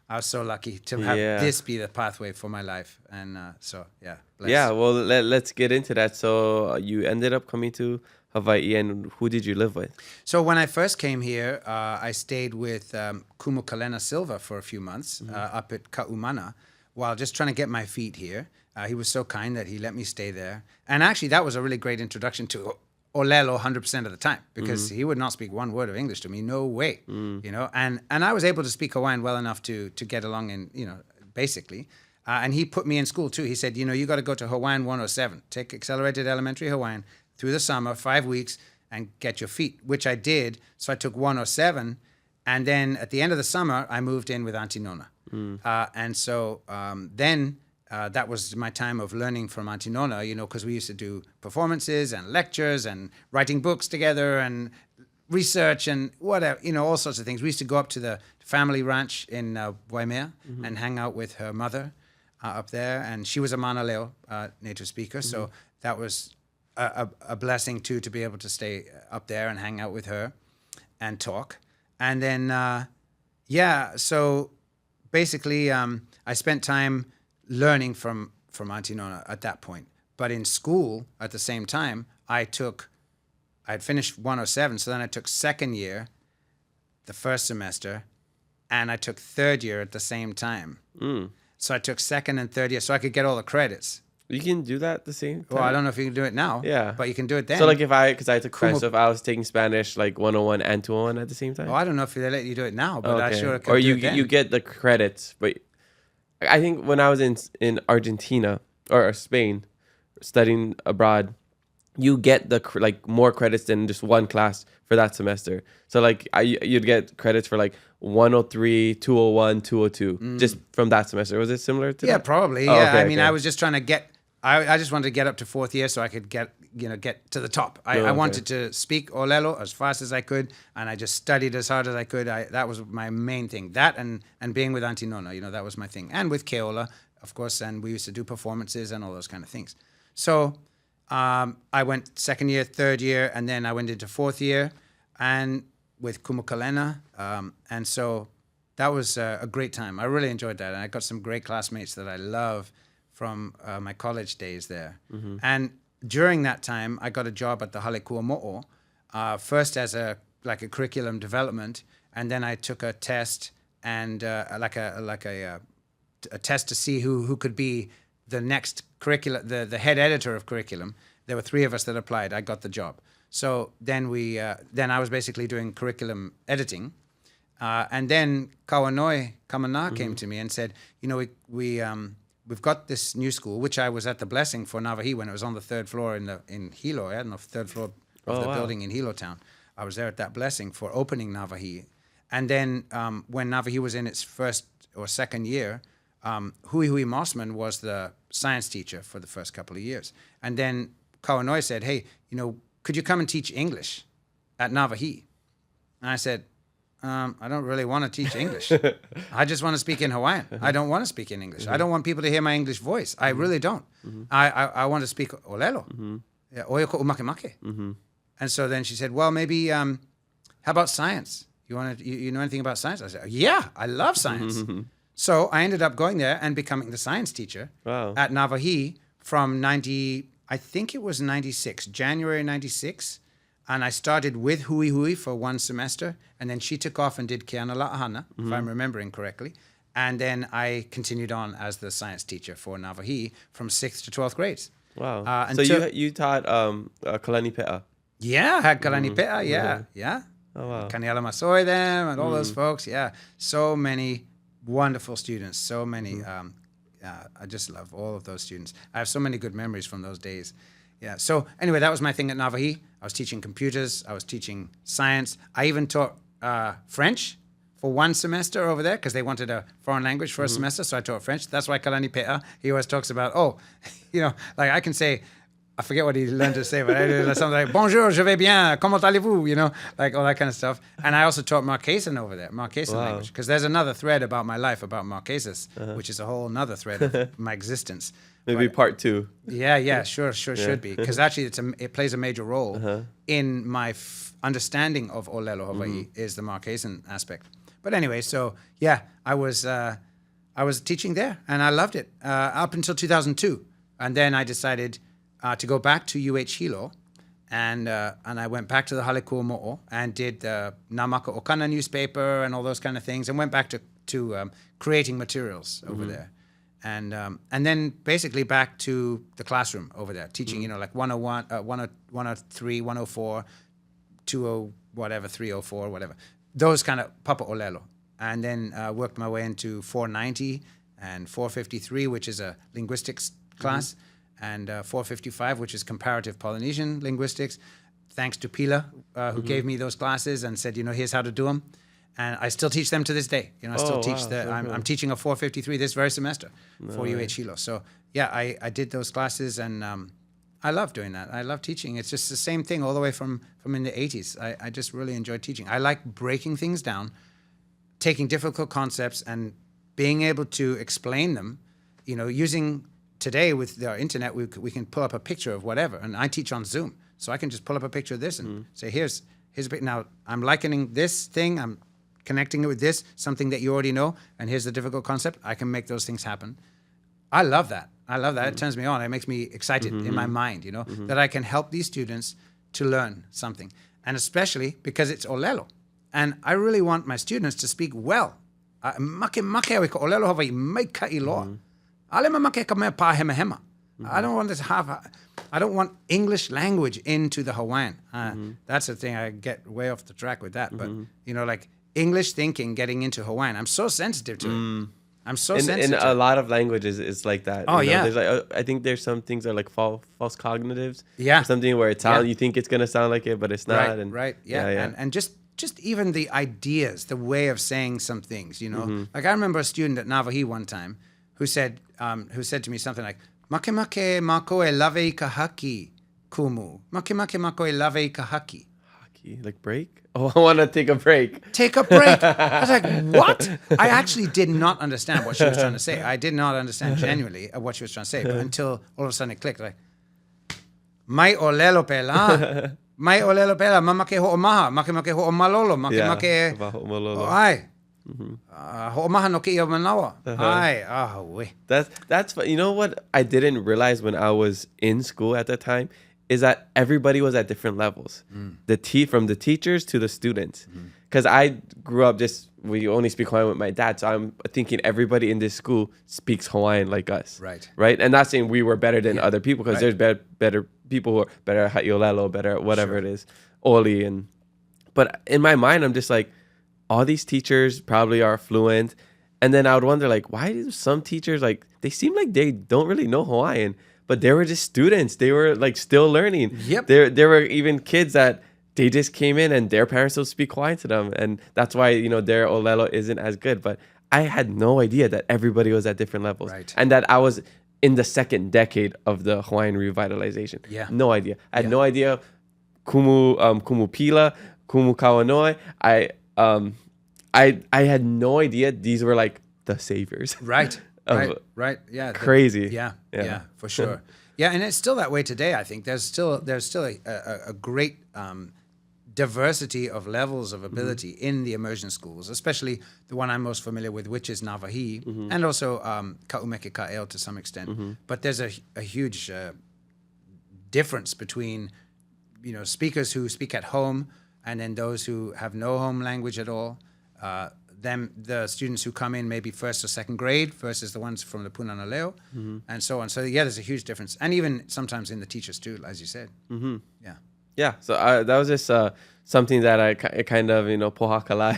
I was so lucky to have this be the pathway for my life. And blessed. Yeah, well, let's get into that. So you ended up coming to Hawaii, and who did you live with? So when I first came here, I stayed with Kumu Kalena Silva for a few months up at Ka'umana while just trying to get my feet here. He was so kind that he let me stay there. And actually, that was a really great introduction to ʻŌlelo 100% of the time, because he would not speak one word of English to me. No way. And I was able to speak Hawaiian well enough to get along in, basically. And he put me in school too. He said, you got to go to Hawaiian 107, take accelerated elementary Hawaiian through the summer, 5 weeks, and get your feet, which I did. So I took 107. And then at the end of the summer, I moved in with Aunty Nona. And so then that was my time of learning from Aunty Nona, because we used to do performances and lectures and writing books together and research and whatever, all sorts of things. We used to go up to the family ranch in Waimea and hang out with her mother up there. And she was a Mana Leo native speaker. So that was a blessing too, to be able to stay up there and hang out with her and talk. And then, so basically I spent time learning from Aunty Nona at that point. But in school at the same time, I'd finished 107, so then I took second year, the first semester, and I took third year at the same time. So I took second and third year so I could get all the credits. You can do that at the same time? Well, I don't know if you can do it now. Yeah. But you can do it then. So like because I took French, so if I was taking Spanish like 101 and 201 at the same time? Oh, I don't know if they let you do it now, but I sure could or do it then. you get the credits. But I think when I was in Argentina or Spain studying abroad, you get the more credits than just one class for that semester. So like you'd get credits for like 103, 201, 202 just from that semester. Was it similar to that? Yeah, probably. Oh, yeah. okay, I mean, I was just trying to get I just wanted to get up to fourth year so I could get to the top. I wanted to speak ʻŌlelo as fast as I could, and I just studied as hard as I could. That was my main thing. That and being with Aunty Nona, that was my thing. And with Kealoha, of course, and we used to do performances and all those kind of things. So I went second year, third year, and then I went into fourth year and with Kumu Kalena. And so that was a great time. I really enjoyed that. And I got some great classmates that I love from my college days there. And during that time, I got a job at the Hale Kuamo'o, first as a curriculum development, and then I took a test and a test to see who could be the next curriculum, the head editor of curriculum. There were 3 of us that applied. I got the job. So then then I was basically doing curriculum editing, and then Kawanoi Kamana came to me and said, we've got this new school, which I was at the blessing for Navahi when it was on the 3rd floor in Hilo. I had the 3rd floor of the building in Hilo town. I was there at that blessing for opening Navahi. And then when Navahi was in its first or second year, Hui Mossman was the science teacher for the first couple of years. And then Kauanoe said, hey, could you come and teach English at Navahi? And I said, I don't really want to teach English. I just want to speak in Hawaiian. I don't want to speak in English. I don't want people to hear my English voice. I really don't. I want to speak ʻŌlelo. Yeah, oia koʻu makemake. And so then she said, well, maybe, how about science? You know anything about science? I said, yeah, I love science. So I ended up going there and becoming the science teacher at Navahi from I think it was 96, January 96. And I started with Hui Hui for one semester, and then she took off and did Ke Ana La'ahana, if I'm remembering correctly. And then I continued on as the science teacher for Navahi from 6th to 12th grades. Wow. So you taught Kalani Pe'a? Yeah, I had Kalani Pe'a, yeah. Oh, wow. Kaniela Masoi them and all those folks, yeah. So many wonderful students, so many. I just love all of those students. I have so many good memories from those days. Yeah. So anyway, that was my thing at Navahi. I was teaching computers. I was teaching science. I even taught French for one semester over there because they wanted a foreign language for a semester. So I taught French. That's why Kalani Pe'a, he always talks about, like I can say, I forget what he learned to say, but I did something like, bonjour, je vais bien, comment allez-vous? Like all that kind of stuff. And I also taught Marquesan over there, Marquesan language, because there's another thread about my life about Marquesas, which is a whole another thread of my existence. Maybe part 2. Yeah, sure should be. Because actually it plays a major role in my understanding of ʻŌlelo Hawaii is the Marquesan aspect. But anyway, so yeah, I was teaching there and I loved it up until 2002. And then I decided to go back to UH Hilo and I went back to the Halekua Mo'o and did the Namaka Okana newspaper and all those kind of things and went back to creating materials over there. And then basically back to the classroom over there, teaching, like 101, 103, 104, 20, whatever, 304, whatever. Those kind of Papa ʻŌlelo. And then worked my way into 490 and 453, which is a linguistics class, and 455, which is comparative Polynesian linguistics. Thanks to Pila, who gave me those classes and said, here's how to do them. And I still teach them to this day. I still teach I'm teaching a 453 this very semester for UH Hilo. So yeah, I did those classes and I love doing that. I love teaching. It's just the same thing all the way from in the 80s. I just really enjoy teaching. I like breaking things down, taking difficult concepts and being able to explain them, using today with our internet, we can pull up a picture of whatever. And I teach on Zoom. So I can just pull up a picture of this and say, here's a picture. Now I'm likening this thing. I'm connecting it with this, something that you already know, and here's the difficult concept. I can make those things happen. I love that. It turns me on. It makes me excited in my mind, that I can help these students to learn something. And especially because it's ʻŌlelo. And I really want my students to speak well. Make au ka ʻŌlelo Hawaii mai ka iloa. Ale ma make ka mea pā hema hema. I don't want English language into the Hawaiian. That's the thing. I get way off the track with that. But, like English thinking getting into Hawaiian, I'm so sensitive to it. I'm so sensitive. In a lot of languages, it's like that. Oh, yeah. There's I think there's some things that are like false cognitives. Yeah. Something where you think it's going to sound like it, but it's not. Right. Yeah. And just even the ideas, the way of saying some things, Like I remember a student at Navahi one time who said to me something like, "Make make mako e lave I ka haki kumu. Make make mako e lave I ka haki." Haki, like break? Oh, I want to take a break. Take a break. I was like, what? I actually did not understand what she was trying to say. I did not understand genuinely what she was trying to say, but until all of a sudden it clicked. Like, mai ʻŌlelo pela. Mai ʻŌlelo pela. Mama ke hoʻomaha. Make hoʻo malolo. Make ai. Hoʻomaha no ke ia manawa. Ai. We. That's you know what I didn't realize when I was in school at the time is that everybody was at different levels. From the teachers to the students. Because I grew up we only speak Hawaiian with my dad, so I'm thinking everybody in this school speaks Hawaiian like us. Right? And not saying we were better than other people, because there's better people who are better at ʻŌlelo, better at whatever it is, Oli. But in my mind, I'm just like, all these teachers probably are fluent. And then I would wonder, like, why do some teachers, like, they seem like they don't really know Hawaiian, but they were just students. They were like still learning. Yep. There were even kids that they just came in and their parents don't speak Hawaiian to them. And that's why, their ʻŌlelo isn't as good. But I had no idea that everybody was at different levels. Right. And that I was in the second decade of the Hawaiian revitalization. Yeah. No idea. I had no idea. Kumu pila, kumu kawanoi. I had no idea these were like the saviors. Right. Right. Yeah. Crazy. Yeah, for sure. Yeah, and it's still that way today. I think there's still a great diversity of levels of ability in the immersion schools, especially the one I'm most familiar with, which is Navahi, and also Ka'umeke Ka'eo to some extent. But there's a huge difference between, speakers who speak at home and then those who have no home language at all. The students who come in maybe first or second grade versus the ones from the Punana Leo, and so on. So there's a huge difference, and even sometimes in the teachers too, as you said. Yeah. So that was just something that I kind of pohakalai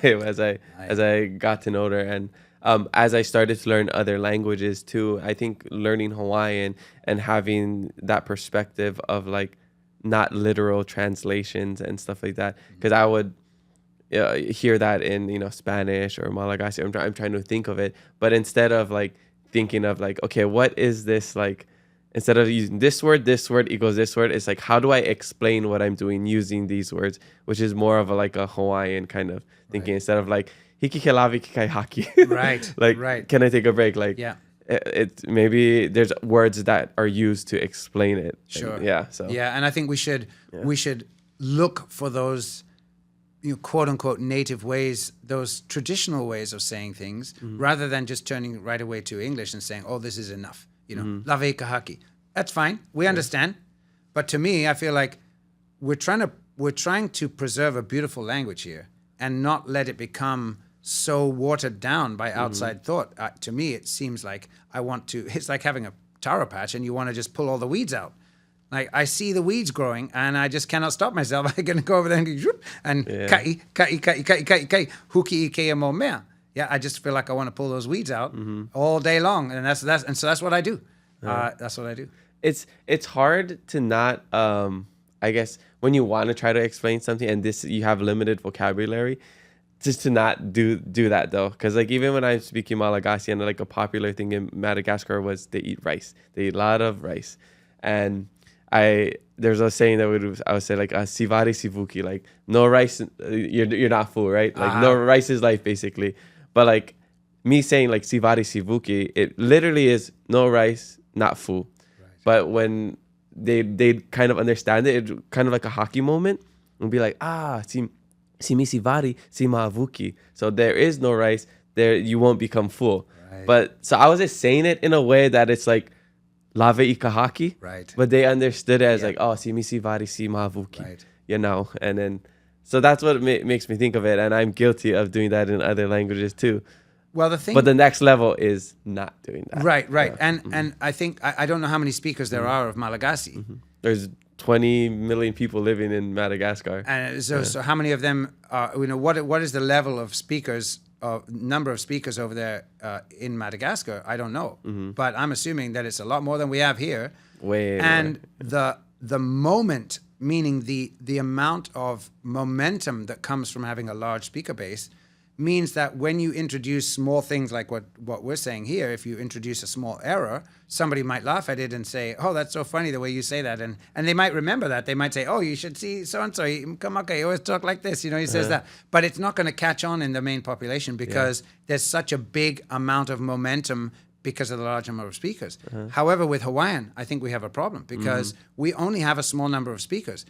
as I got to know her, and as I started to learn other languages too. I think learning Hawaiian and having that perspective of like not literal translations and stuff like that, because I would hear that in Spanish or Malagasy. I'm trying to think of it, but instead of like thinking of like, okay, what is this like? Instead of using this word equals this word, it's like, how do I explain what I'm doing using these words, which is more of a Hawaiian kind of thinking, instead of like hiki ke lavi ki kai haki. Like, can I take a break? Like, it maybe there's words that are used to explain it. Sure. And, and I think we should look for those quote unquote native ways, those traditional ways of saying things, rather than just turning right away to English and saying, oh, this is enough. Lave kahaki. That's fine. We understand. But to me, I feel like we're trying to preserve a beautiful language here and not let it become so watered down by outside thought. To me, it seems like it's like having a taro patch and you want to just pull all the weeds out. Like, I see the weeds growing and I just cannot stop myself. I'm going to go over there and kai, huki ike mo mea. Yeah, I just feel like I want to pull those weeds out all day long, and that's what I do. That's what I do. It's hard to not, I guess, when you want to try to explain something and you have limited vocabulary, just to not do that though, because like even when I'm speaking Malagasy, and like a popular thing in Madagascar was they eat rice. They eat a lot of rice, and there's a saying that I would say like sivari sivuki, like no rice, you're not full, right? Like no rice is life basically. But like me saying like sivari sivuki, it literally is no rice, not full. Right. But when they kind of understand it, it's kind of like a hockey moment, and be like, si mi sivari, si ma avuki. So there is no rice, there you won't become full. Right. But so I was just saying it in a way that it's like lave ikahaki. Right. But they understood it as like, si mi sivari, si ma avuki. Right. And then so that's what makes me think of it, and I'm guilty of doing that in other languages too. Well, but the next level is not doing that. Right. Yeah. And I think I don't know how many speakers there are of Malagasy. There's 20 million people living in Madagascar. And so how many of them are? What is the level of speakers? Number of speakers over there in Madagascar? I don't know, but I'm assuming that it's a lot more than we have here. Way and more. the moment, meaning the amount of momentum that comes from having a large speaker base, means that when you introduce small things like what we're saying here, if you introduce a small error, somebody might laugh at it and say, oh, that's so funny the way you say that. And they might remember that. They might say, oh, you should see so-and-so, he always talk like this, he says that. But it's not going to catch on in the main population because there's such a big amount of momentum because of the large number of speakers. However, with Hawaiian, I think we have a problem because we only have a small number of speakers.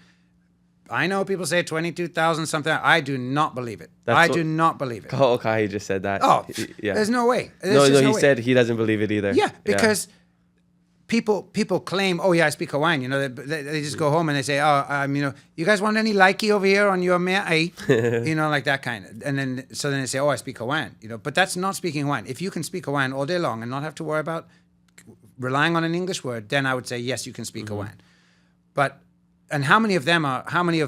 I know people say 22,000 something. I do not believe it. I do not believe it. Kaho'okahi just said that. Oh, there's no way. He said he doesn't believe it either. Yeah, because people claim, oh yeah, I speak Hawaiian. They just go home and they say, you guys want any likey over here on your mea'i? Like that kind of. And then they say, oh, I speak Hawaiian. But that's not speaking Hawaiian. If you can speak Hawaiian all day long and not have to worry about relying on an English word, then I would say yes, you can speak Hawaiian. And how many of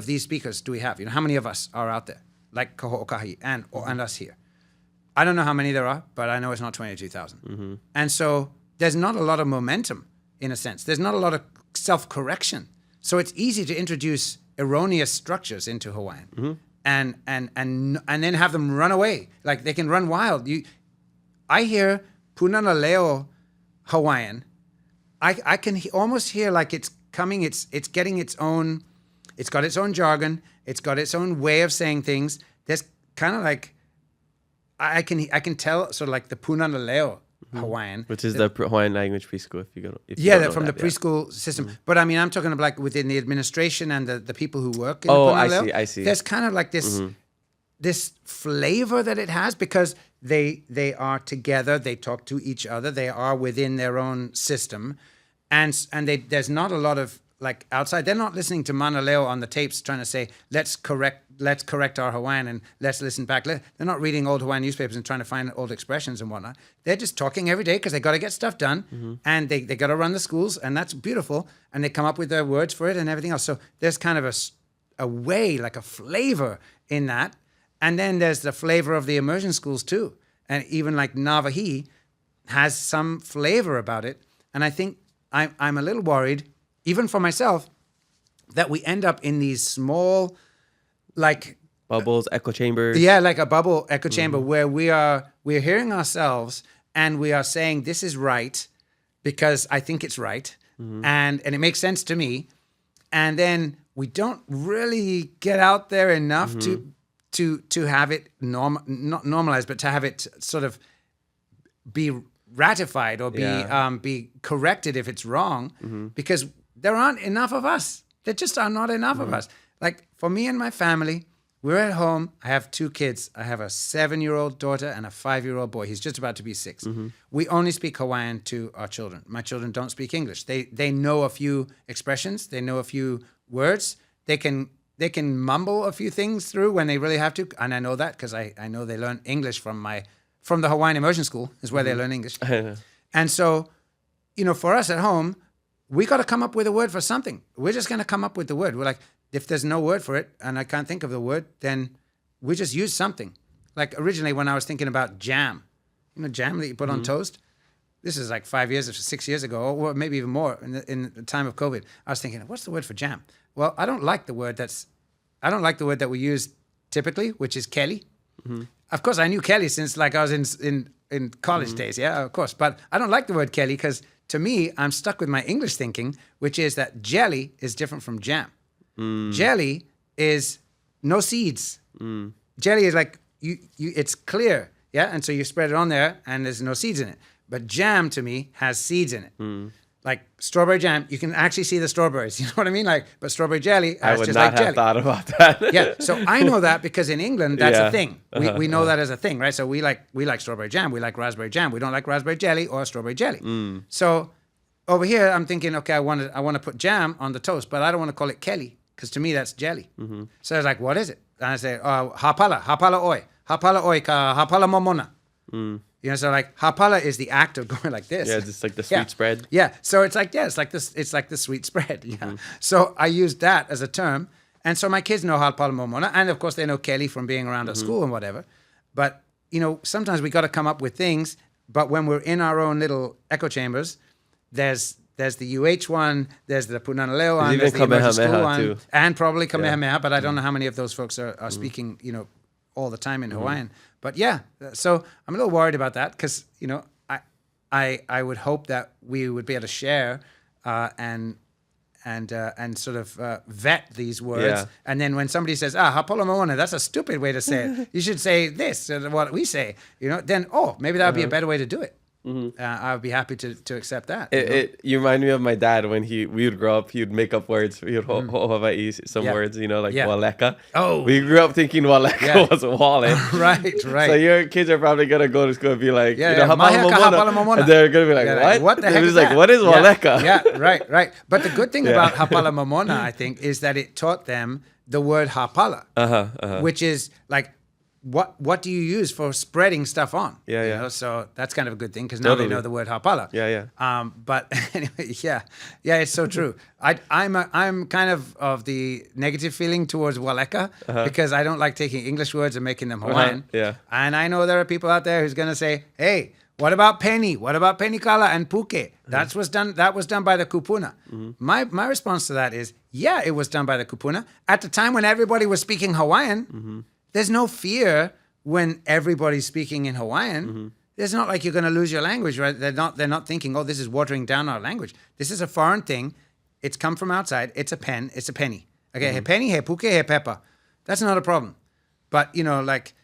these speakers do we have? How many of us are out there, like Kaho'okahi and us here? I don't know how many there are, but I know it's not 22,000. And so there's not a lot of momentum, in a sense. There's not a lot of self-correction. So it's easy to introduce erroneous structures into Hawaiian and then have them run away. Like they can run wild. I hear Punana Leo Hawaiian I can almost hear like it's coming. It's getting its own. It's got its own jargon. It's got its own way of saying things. There's kind of like I can tell sort of like the Punana Leo Hawaiian, which is the Hawaiian language preschool. From the preschool system. But I mean, I'm talking about like within the administration and the people who work in the Punana Leo. I see. There's kind of like this this flavor that it has because they are together. They talk to each other. They are within their own system, and there's not a lot of like outside. They're not listening to Mana Leo on the tapes trying to say let's correct our Hawaiian and let's listen back. They're not reading old Hawaiian newspapers and trying to find old expressions and whatnot. They're just talking every day because they got to get stuff done and they got to run the schools, and that's beautiful. And they come up with their words for it and everything else. So there's kind of a way, like a flavor in that. And then there's the flavor of the immersion schools too. And even like Navahi has some flavor about it. And I think I'm a little worried, even for myself, that we end up in these small, like bubbles, echo chambers. Yeah, like a bubble echo chamber where we're hearing ourselves and we are saying this is right because I think it's right, and it makes sense to me, and then we don't really get out there enough to have it not normalized, but to have it sort of be ratified or be corrected if it's wrong, because there aren't enough of us. There just are not enough of us. Like for me and my family, we're at home. I have 2 kids. I have a 7-year-old daughter and a 5-year-old boy. He's just about to be 6. We only speak Hawaiian to our children. My children don't speak English. They know a few expressions. They know a few words. They can mumble a few things through when they really have to. And I know that because I know they learn English from the Hawaiian Immersion School is where they learn English. And so, for us at home, we got to come up with a word for something. We're just going to come up with the word. We're like, if there's no word for it and I can't think of the word, then we just use something. Like originally when I was thinking about jam, jam that you put on toast. This is like 5 years or 6 years ago, or maybe even more in the time of COVID. I was thinking, what's the word for jam? Well, I don't like the word that we use typically, which is Kelly. Of course, I knew Kelly since like I was in college days. Yeah, of course. But I don't like the word Kelly because to me, I'm stuck with my English thinking, which is that jelly is different from jam. Jelly is no seeds. Jelly is like it's clear, yeah, and so you spread it on there, and there's no seeds in it. But jam to me has seeds in it. Like strawberry jam, you can actually see the strawberries. You know what I mean? Like, but strawberry jelly, I would just not like have jelly. thought about that. Yeah, so I know that because in England that's a thing. We know that as a thing, right? So we like strawberry jam, we like raspberry jam. We don't like raspberry jelly or strawberry jelly. So over here, I'm thinking, okay, I want to put jam on the toast, but I don't want to call it Kelly because to me that's jelly. So I was like, what is it? And I say, hapala oi ka hapala momona. So like hapala is the act of going like this. Yeah, it's like the sweet spread. Yeah, so it's like it's like the sweet spread. Yeah. So I used that as a term, and so my kids know hapala momona, and of course they know Kelly from being around at school and whatever. But sometimes we got to come up with things. But when we're in our own little echo chambers, there's the UH one, there's the Punana Leo one, there's the Immersion School one, too. And probably Kamehameha, but I don't know how many of those folks are speaking, all the time in Hawaiian. But yeah, so I'm a little worried about that because, I would hope that we would be able to share and sort of vet these words. Yeah. And then when somebody says, hapala moana, that's a stupid way to say it. You should say this, what we say, then, maybe that would be a better way to do it. I would be happy to accept that. You remind me of my dad when we would grow up. He would make up words. He would Hawaii some words, like waleka. Oh, we grew up thinking waleka was a wallet. right. So your kids are probably gonna go to school and be like, hapala momona. And they're gonna be like, what the heck? Is like, what is waleka? Yeah, right. But the good thing about hapala momona, I think, is that it taught them the word hapala, which is like. What do you use for spreading stuff on? Yeah. So that's kind of a good thing because now they know the word hapala. Yeah. But anyway, yeah, it's so true. I'm kind of the negative feeling towards waleka because I don't like taking English words and making them Hawaiian. Yeah. And I know there are people out there who's gonna say, hey, what about penny? What about penikala and puke? That was done by the kūpuna. My response to that is, yeah, it was done by the kūpuna at the time when everybody was speaking Hawaiian. There's no fear when everybody's speaking in Hawaiian. it's not like you're going to lose your language, right? They're not thinking, oh, this is watering down our language. This is a foreign thing. It's come from outside. It's a pen. It's a penny. Okay, he penny, he puke, he pepper. That's not a problem. But, like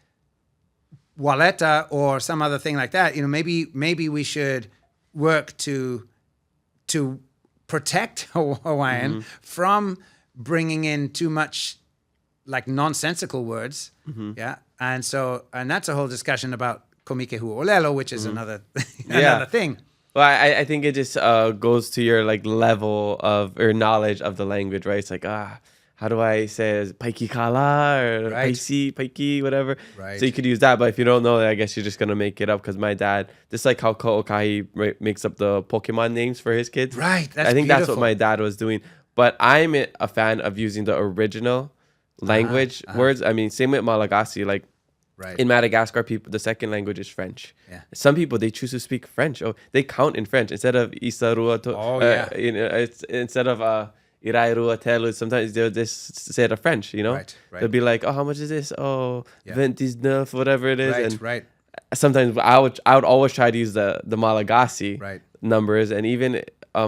waleta or some other thing like that, maybe we should work to protect Hawaiian from bringing in too much like nonsensical words. Yeah. And that's a whole discussion about komikehu ʻŌlelo, which is another thing. Well, I think it just goes to your like level of or knowledge of the language, right? It's like, how do I say it? Paiki kala or paiki, whatever. Right. So you could use that, but if you don't know that, I guess you're just going to make it up because my dad, just like how Ko'okahi makes up the Pokemon names for his kids. Right, I think that's what my dad was doing. But I'm a fan of using the original language words. I mean, same with Malagasy. Like in Madagascar, people, the second language is French. Yeah. Some people, they choose to speak French. Oh, they count in French instead of Isarua. It's instead of... Irairua telu, sometimes they'll just say it in French, Right. They'll be like, oh, how much is this? Oh, 29, whatever it is. Right. Sometimes I would always try to use the Malagasy numbers, and even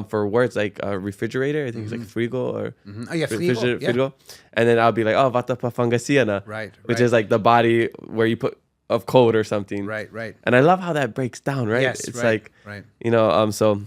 for words like refrigerator, I think it's like frigo or frigo. And then I'll be like, oh, vata pafangasiana, which is like the body where you put of code or something. Right. And I love how that breaks down, right? Yes, it's right. So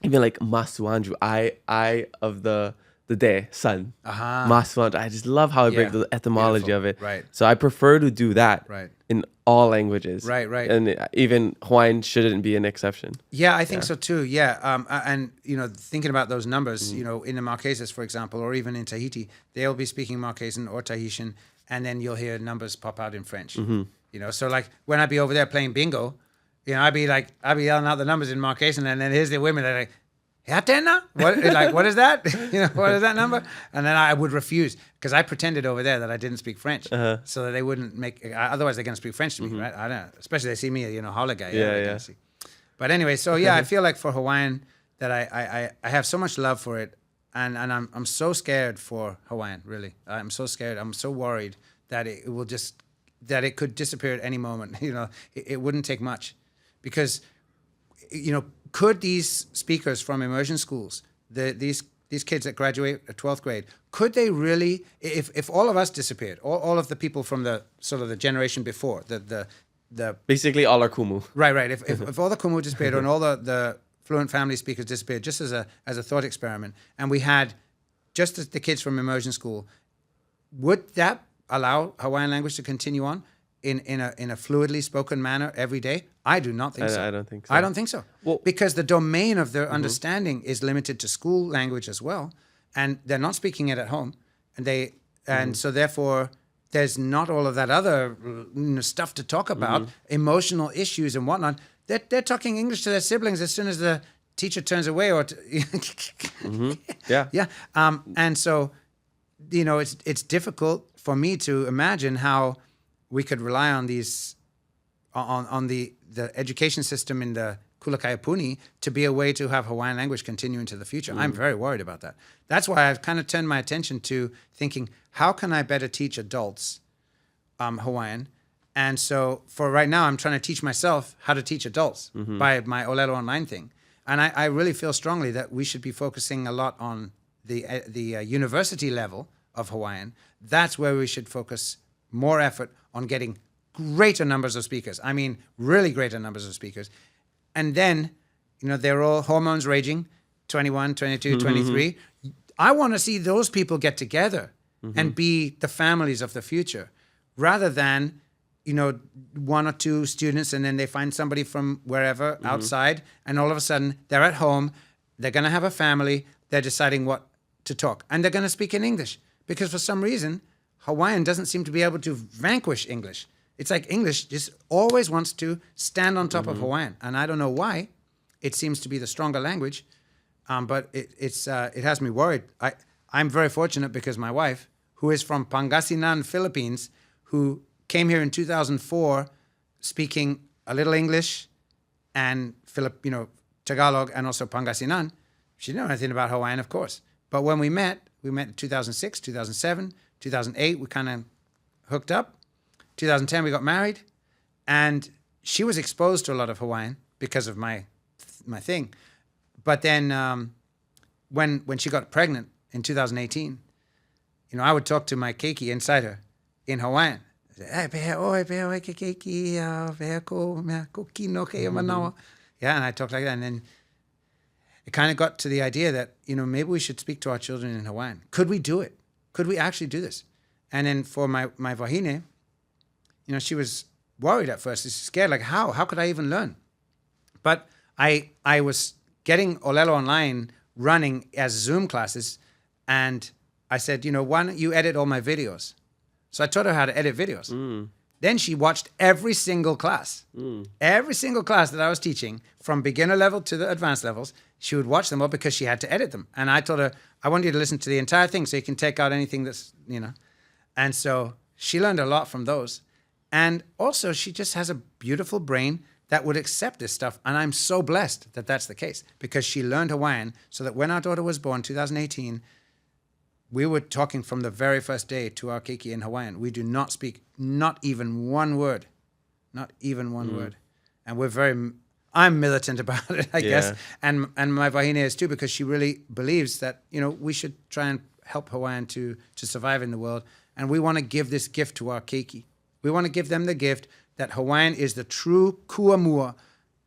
even like masuanju, I of the day, sun. Masuanju. I just love how it breaks the etymology of it. Right. So I prefer to do that in all languages. Right. And even Hawaiian shouldn't be an exception. Yeah, I think so too. Yeah. And thinking about those numbers, in the Marquesas, for example, or even in Tahiti, they'll be speaking Marquesan or Tahitian, and then you'll hear numbers pop out in French. So like when I'd be over there playing bingo, I'd be yelling out the numbers in Marquesan, and then here's the women that are like, Hatena? What is that? What is that number? And then I would refuse because I pretended over there that I didn't speak French, so that they wouldn't make. Otherwise, they're gonna speak French to me, right? I don't. Especially they see me, holla guy. Yeah. But anyway, so I feel like for Hawaiian that I have so much love for it, and I'm so scared for Hawaiian. Really, I'm so scared. I'm so worried that it could disappear at any moment. It wouldn't take much, because could these speakers from immersion schools, these kids that graduate at 12th grade, could they really, if all of us disappeared, all of the people from the sort of the generation before, the basically all our kumu. Right. If all the kumu disappeared and all the fluent family speakers disappeared, just as a thought experiment, and we had just the kids from immersion school, would that allow Hawaiian language to continue on in a fluidly spoken manner every day? I do not think so. I don't think so. I don't think so. Well, because the domain of their understanding is limited to school language as well, and they're not speaking it at home, and so therefore there's not all of that other stuff to talk about, emotional issues and whatnot. They're talking English to their siblings as soon as the teacher turns away, or and so it's difficult for me to imagine how we could rely on these, on the education system in the Kulakaiapuni to be a way to have Hawaiian language continue into the future. I'm very worried about that. That's why I've kind of turned my attention to thinking, how can I better teach adults Hawaiian? And so for right now, I'm trying to teach myself how to teach adults by my ʻŌlelo online thing. And I really feel strongly that we should be focusing a lot on the university level of Hawaiian. That's where we should focus more effort on getting greater numbers of speakers. I mean, really greater numbers of speakers. And then, they're all hormones raging, 21, 22, 23. I want to see those people get together and be the families of the future, rather than, one or two students and then they find somebody from wherever outside, and all of a sudden they're at home, they're going to have a family, they're deciding what to talk, and they're going to speak in English, because for some reason, Hawaiian doesn't seem to be able to vanquish English. It's like English just always wants to stand on top of Hawaiian. And I don't know why. It seems to be the stronger language, but it has me worried. I'm very fortunate because my wife, who is from Pangasinan, Philippines, who came here in 2004 speaking a little English and Tagalog and also Pangasinan, she didn't know anything about Hawaiian, of course. But when we met in 2006, 2007, 2008, we kind of hooked up. 2010, we got married. And she was exposed to a lot of Hawaiian because of my thing. But then when she got pregnant in 2018, I would talk to my keiki inside her in Hawaiian. Yeah, and I talked like that. And then it kind of got to the idea that, maybe we should speak to our children in Hawaiian. Could we do it? Could we actually do this? And then for my wahine, she was worried at first. She's scared, like, how could I even learn? But I was getting ʻŌlelo online running as Zoom classes, and I said, why don't you edit all my videos? So I taught her how to edit videos. Then she watched every single class. Every single class that I was teaching, from beginner level to the advanced levels, she would watch them all because she had to edit them. And I told her, I want you to listen to the entire thing so you can take out anything that's, And so she learned a lot from those. And also, she just has a beautiful brain that would accept this stuff. And I'm so blessed that that's the case, because she learned Hawaiian so that when our daughter was born, 2018, we were talking from the very first day to our keiki in Hawaiian. We do not speak not even one word. Not even one word. And I'm militant about it, I guess. And my wahine is too, because she really believes that, we should try and help Hawaiian to survive in the world. And we want to give this gift to our keiki. We want to give them the gift that Hawaiian is the true kuamua,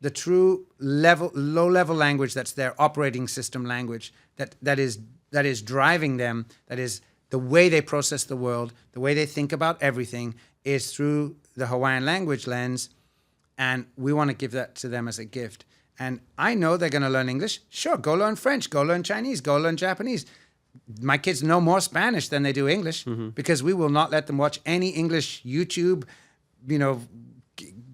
the true low-level language that's their operating system language, that is driving them, that is the way they process the world, the way they think about everything is through the Hawaiian language lens, and we want to give that to them as a gift. And I know they're going to learn English. Sure, go learn French, go learn Chinese, go learn Japanese. My kids know more Spanish than they do English because we will not let them watch any English YouTube,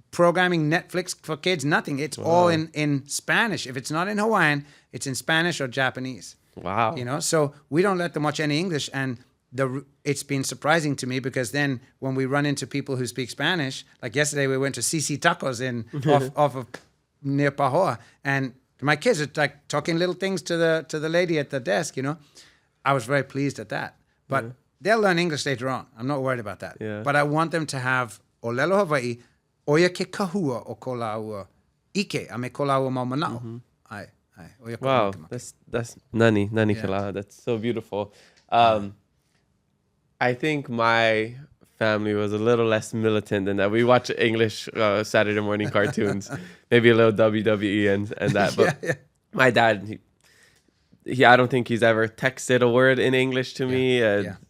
programming, Netflix for kids, nothing. It's all in Spanish. If it's not in Hawaiian, it's in Spanish or Japanese. Wow. So we don't let them watch any English. And it's been surprising to me, because then when we run into people who speak Spanish, like yesterday we went to CC Tacos off of near Pahoa, and my kids are like talking little things to the lady at the desk, I was very pleased at that. But they'll learn English later on. I'm not worried about that. Yeah. But I want them to have ʻŌlelo Hawaiʻi, oia ke kahua o ko lāua ike a me ko lāua mau manao. Ai, oia ko Wow, makemake. that's nani kalaha. That's so beautiful. I think my family was a little less militant than that. We watch English Saturday morning cartoons, maybe a little WWE and that. But my dad, he I don't think he's ever texted a word in English to me.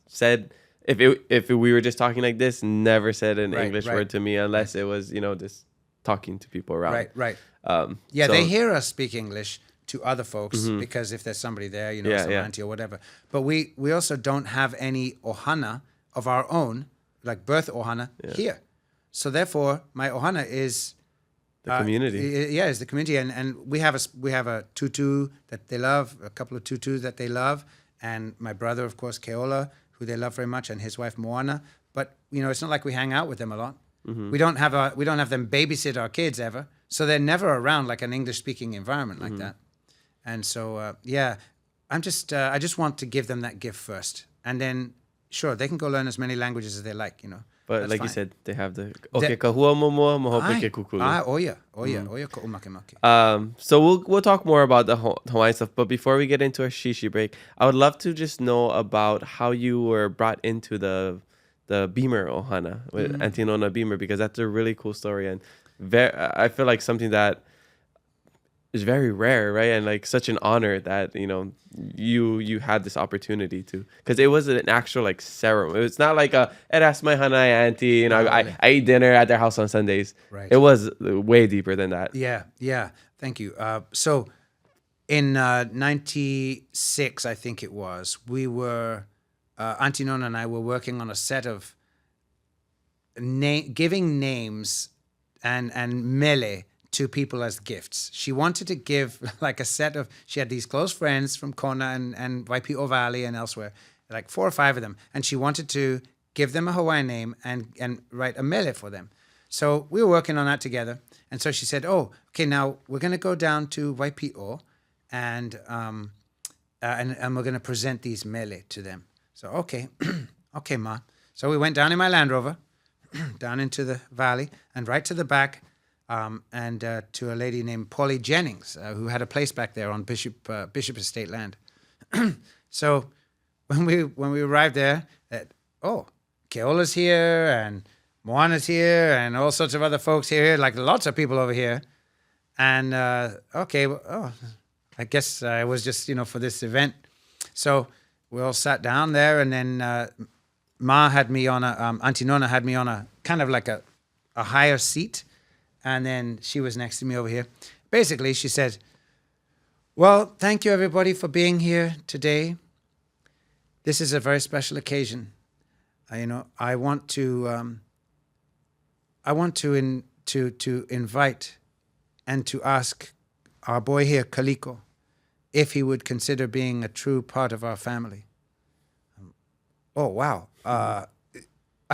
Said if we were just talking like this, never said an English word to me unless it was just talking to people around. Right. So, they hear us speak English to other folks because if there's somebody there, some auntie or whatever. But we also don't have any ʻohana of our own, like birth ʻohana here. So therefore, my ʻohana is the community. It's the community, and we have a tutu that they love, a couple of tutus that they love, and my brother, of course, Kealoha, who they love very much, and his wife Moana. But it's not like we hang out with them a lot. We don't have them babysit our kids ever, so they're never around like an English-speaking environment like that. And so I just want to give them that gift first, and then sure they can go learn as many languages as they like. But like you said, they have the kahua momoa mohope ke kukulu. Oia ko makemake. So we'll talk more about the Hawaiian stuff. But before we get into our shishi break, I would love to just know about how you were brought into the Beamer Ohana with Aunty Nona Beamer, because that's a really cool story, and I feel like something that is very rare, right? And like such an honor that you had this opportunity to, because it was an actual like ceremony. It's not like that's my hānai auntie. I eat dinner at their house on Sundays. Right. It was way deeper than that. Yeah. Thank you. So in 96, I think it was, we were Aunty Nona and I were working on a set of giving names and mele to people as gifts. She wanted to give like a set of, she had these close friends from Kona and Waipio Valley and elsewhere, like 4 or 5 of them. And she wanted to give them a Hawaiian name and write a mele for them. So we were working on that together. And so she said, okay, now we're going to go down to Waipio and we're going to present these mele to them. So, okay, ma. So we went down in my Land Rover, down into the valley, and right to the back, and to a lady named Polly Jennings, who had a place back there on Bishop Estate land. So when we arrived there, Keola's here and Moana's here and all sorts of other folks here, like lots of people over here. And I guess I was just, for this event. So we all sat down there, and then Ma had me on Aunty Nona had me on a kind of like a higher seat, and then she was next to me over here. Basically, she said, well, thank you everybody for being here today. This is a very special occasion. I want to invite and to ask our boy here, Kaliko, if he would consider being a true part of our family. Oh, wow. I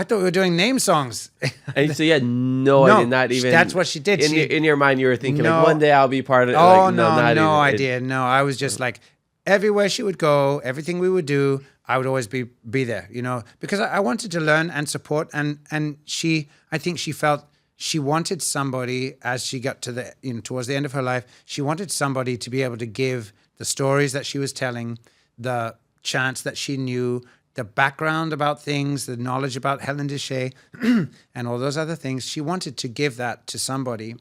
thought we were doing name songs. And so you had no idea, not even... That's what she did. In your mind, you were thinking, like, one day I'll be part of it. Oh, like, no idea. No, I was just like, everywhere she would go, everything we would do, I would always be there, because I wanted to learn and support. And I think she felt she wanted somebody, as she got to towards the end of her life, she wanted somebody to be able to give the stories that she was telling, the chants that she knew, the background about things, the knowledge about Helen Deshay, and all those other things. She wanted to give that to somebody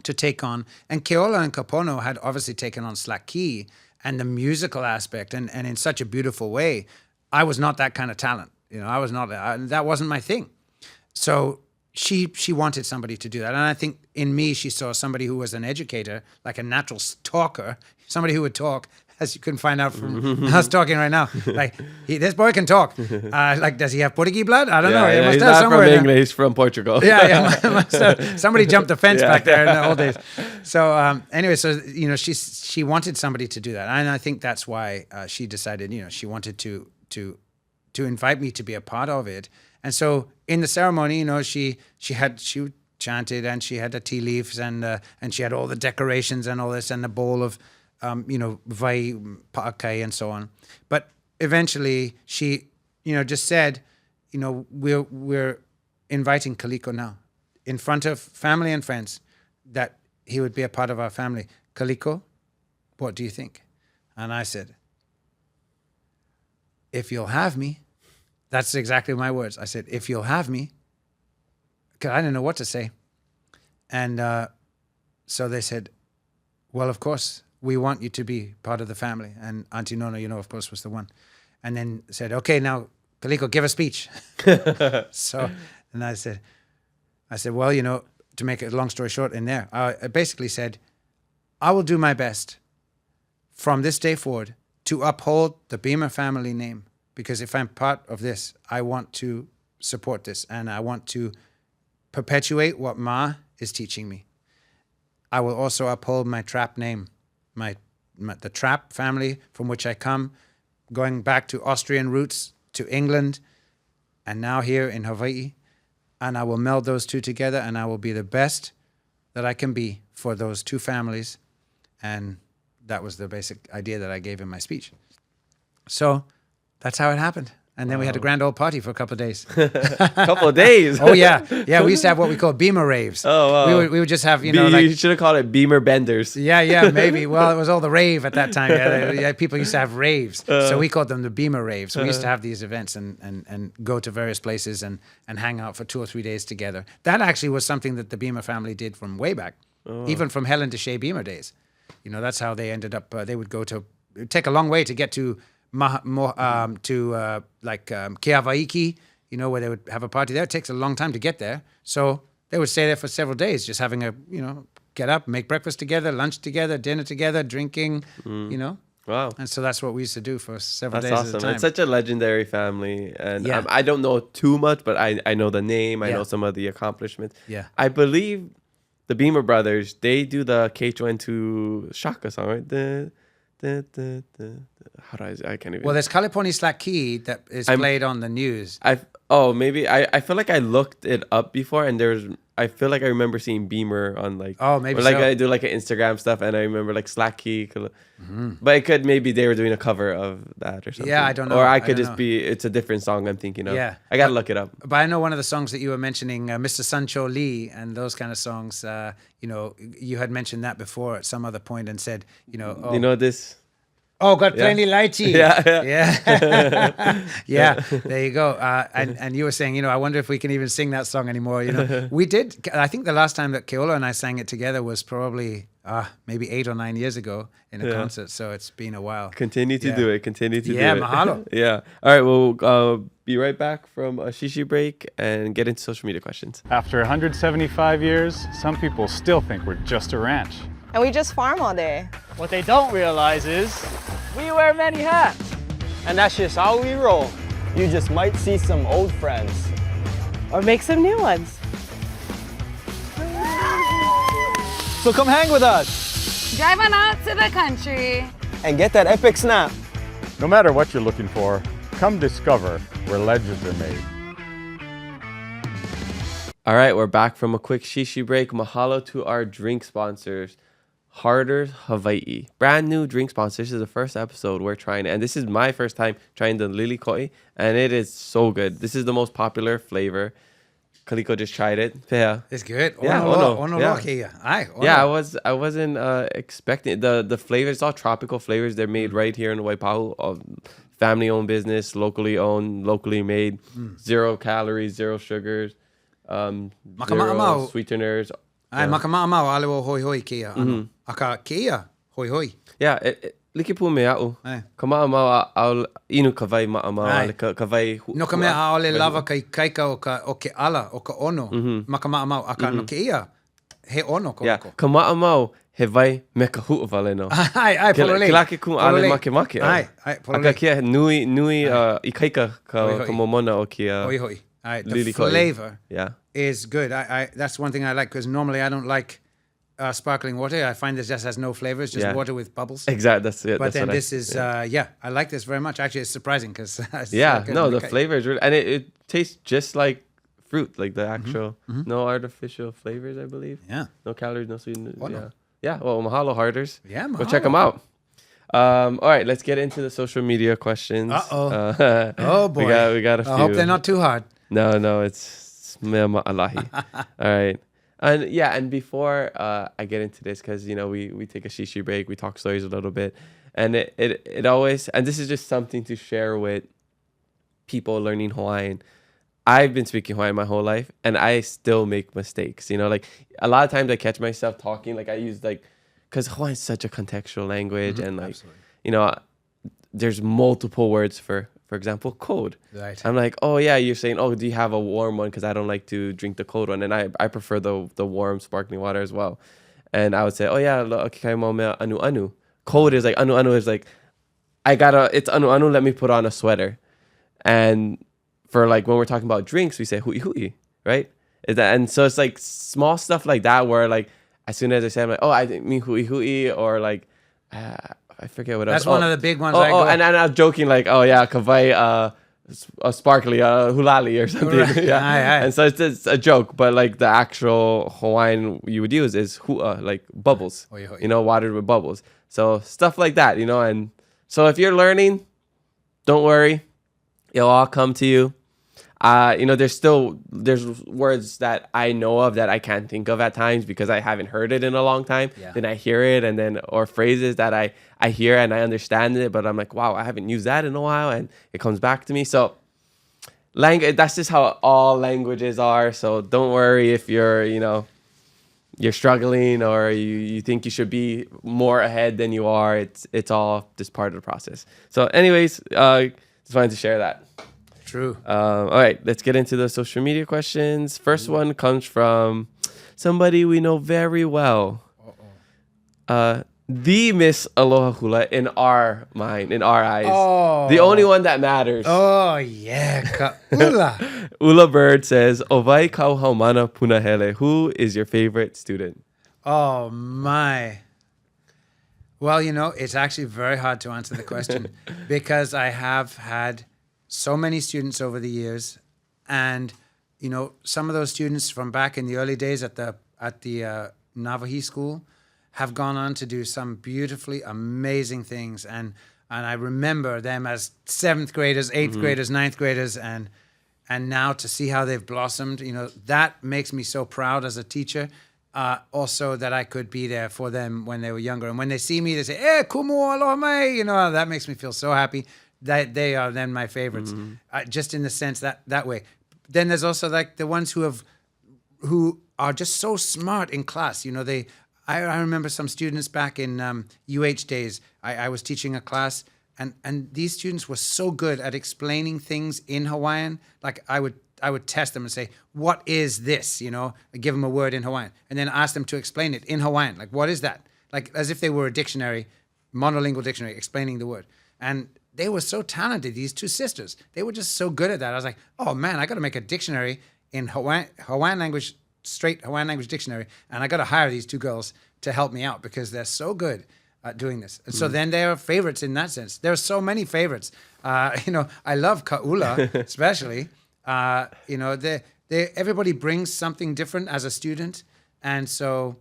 to take on. And Keola and Kapono had obviously taken on Slaki and the musical aspect, and in such a beautiful way. I was not that kind of talent. I was not, that wasn't my thing. So she wanted somebody to do that. And I think in me, she saw somebody who was an educator, like a natural talker, somebody who would talk, as you can find out from us talking right now. Like, this boy can talk. Like, does he have Portuguese blood? I don't know. Yeah, he's not from England. He's from Portugal. Somebody jumped the fence back there in the old days. So anyway, she wanted somebody to do that. And I think that's why she decided, she wanted to invite me to be a part of it. And so in the ceremony, she chanted, and she had the tea leaves, and she had all the decorations and all this, and the bowl of vai pa'akai and so on. But eventually she, just said, we're inviting Kaliko now in front of family and friends that he would be a part of our family. Kaliko, what do you think? And I said, if you'll have me. That's exactly my words. I said, if you'll have me, because I didn't know what to say. And so they said, well, of course, we want you to be part of the family. And Aunty Nona, of course, was the one. And then said, okay, now, Kaliko, give a speech. And I said, well, to make a long story short in there, I basically said, I will do my best from this day forward to uphold the Beamer family name. Because if I'm part of this, I want to support this, and I want to perpetuate what Ma is teaching me. I will also uphold my Trapp name, the Trapp family from which I come, going back to Austrian roots, to England, and now here in Hawaii. And I will meld those two together, and I will be the best that I can be for those two families. And that was the basic idea that I gave in my speech. So that's how it happened. And then we had a grand old party for a couple of days. Couple of days? Oh, yeah. Yeah, we used to have what we call Beamer raves. Oh, wow. We would just have, you should have called it Beamer Benders. Yeah, maybe. Well, it was all the rave at that time. Yeah, people used to have raves. So we called them the Beamer raves. We used to have these events and go to various places and hang out for 2 or 3 days together. That actually was something that the Beamer family did from way back, even from Helen Deshay Beamer days. That's how they ended up, they would go to, it would take a long way to get to Keavaiki, where they would have a party there. It takes a long time to get there. So they would stay there for several days, just having get up, make breakfast together, lunch together, dinner together, drinking, Wow. And so that's what we used to do for several days awesome. at a time. It's such a legendary family. And I don't know too much, but I know the name. I know some of the accomplishments. Yeah. I believe the Beamer brothers, they do the K2N2 Shaka song, right? I can't even. Well, there's Kaliponi Slaki that is played on the news. Maybe I feel like I looked it up before, and there's I feel like I remember seeing Beamer on like maybe or like so. I do like an Instagram stuff, and I remember like Slack Key, but it could maybe they were doing a cover of that or something. Yeah, I don't know. Or I I could don't just know. be it's a different song I'm thinking of. Yeah. I gotta look it up. But I know one of the songs that you were mentioning, Mr. Sancho Lee and those kind of songs, you know, you had mentioned that before at some other point and said, you know, You know this? oh, got plenty lychee. Yeah. Yeah. There you go. And you were saying, you know, I wonder if we can even sing that song anymore. You know, we did. I think the last time that Kealoha and I sang it together was probably maybe 8 or 9 years ago in a concert. So it's been a while. Continue to do it. Continue to do it. Yeah, mahalo. Yeah. All right. We'll be right back from a Shishi break and get into social media questions. After 175 years, some people still think we're just a ranch. And we just farm all day. What they don't realize is we wear many hats. And that's just how we roll. You just might see some old friends. Or make some new ones. So come hang with us Drive on out to the country. and get that epic snap. No matter what you're looking for, come discover where legends are made. All right, we're back from a quick Shishi break. Mahalo to our drink sponsors, Harder's Hawaii. Brand new drink sponsors. This is the first episode we're trying it. And this is my first time trying the Lili Koi. And it is so good. This is the most popular flavor. Kaliko just tried it. Yeah. It's good. Yeah, Ono yeah. loki. Aye, ono. Yeah, I wasn't expecting the flavors. It's all tropical flavors. They're made right here in Waipahu. Family owned business, locally owned, locally made. 0 calories, 0 sugars, 0 Makama'amau. sweeteners. Ai, makama'amau alewo hoi hoi kia. Ano. Aka kia hoi hoi. Yeah, likipu me a'u. Aye. Ka ma'amau au inu ka vai ma'amau. Aye. Ka vai... No ka mea aole lava kai kaika o ke ala, o ka ono. Makama'amau. Aka no ke ia, he ono ko Yeah, loko. ka ma'amau he vai me ka hu'awale no. Ai, pololei. Ke lake ku ale make. Ai, Aka pololei. kia nui i kaika Hoi, ka hoi. momona o kia... Hoi hoi. Ai, the Lili Koi. flavor Yeah. is good. That's one thing I like because normally I don't like sparkling water. I find this just has no flavor. It's just Yeah. water with bubbles. Exactly, that's it. But that's then what this is, I like this very much. Actually, it's surprising because Yeah, no, the flavor is really... And it tastes just like fruit, like the actual... No artificial flavors, I believe. Yeah. No calories, no sweeteners. Oh, Yeah. no. Yeah, well, mahalo harders. Yeah, Go check them out. All right, let's get into the social media questions. Uh-oh. Oh, boy. We got a few. I hope they're not too hard. No, it's mea ma'alahi. All right. And yeah, and before I get into this, because, you know, we take a Shishi break, we talk stories a little bit. And it always, and this is just something to share with people learning Hawaiian. I've been speaking Hawaiian my whole life, and I still make mistakes. You know, like a lot of times I catch myself talking, like I use like, because Hawaiian is such a contextual language, and like, Absolutely. you know, there's multiple words for example, cold. Right. I'm like, oh yeah, you're saying, oh, do you have a warm one? Because I don't like to drink the cold one, and I prefer the warm sparkling water as well. And I would say, oh yeah, okay, anu anu. Cold is like anu is like, it's anu, let me put on a sweater. And for like when we're talking about drinks, we say hui hui, right? And so it's like small stuff like that where like as soon as I say, I'm like, oh, I mean hui hui, or like I forget what else. That's one of the big ones. And I was joking like, oh yeah, kawai a sparkly hulali or something. Right. Yeah. Aye. And so it's a joke, but like the actual Hawaiian you would use is hua, like bubbles. Hoi, hoi. You know, water with bubbles. So stuff like that, you know. And so if you're learning, don't worry, it'll all come to you. You know, there's words that I know of that I can't think of at times because I haven't heard it in a long time. Yeah. Then I hear it, and then or phrases that I hear and I understand it, but I'm like, wow, I haven't used that in a while, and it comes back to me. So language, that's just how all languages are. So don't worry if you're struggling or you think you should be more ahead than you are. It's all just part of the process. So anyways, just wanted to share that. True. All right, let's get into the social media questions. First one comes from somebody we know very well. The Miss Aloha Hula in our mind, in our eyes. Oh. The only one that matters. Oh, yeah. Ka'ula. Ula Bird says, Ovai kau haumana punahele. Who is your favorite student? Oh, my. Well, you know, it's actually very hard to answer the question because I have had so many students over the years, and some of those students from back in the early days at the Navahi school have gone on to do some beautifully amazing things. And I remember them as 7th graders, 8th graders, 9th graders, and now to see how they've blossomed, that makes me so proud as a teacher. Also that I could be there for them when they were younger. And when they see me, they say, kumu aloha mai, that makes me feel so happy that they are then my favorites, just in the sense that way. Then there's also like the ones who are just so smart in class. I remember some students back in UH days. I was teaching a class, and these students were so good at explaining things in Hawaiian. Like I would test them and say, what is this? I give them a word in Hawaiian and then ask them to explain it in Hawaiian. Like, what is that? Like as if they were a dictionary, monolingual dictionary, explaining the word. And they were so talented, these two sisters. They were just so good at that. I was like, oh man, I got to make a dictionary in Hawaiian language, straight Hawaiian language dictionary. And I got to hire these two girls to help me out because they're so good at doing this. And so then they're favorites in that sense. There are so many favorites. I love Ka'ula, especially. Everybody brings something different as a student. And so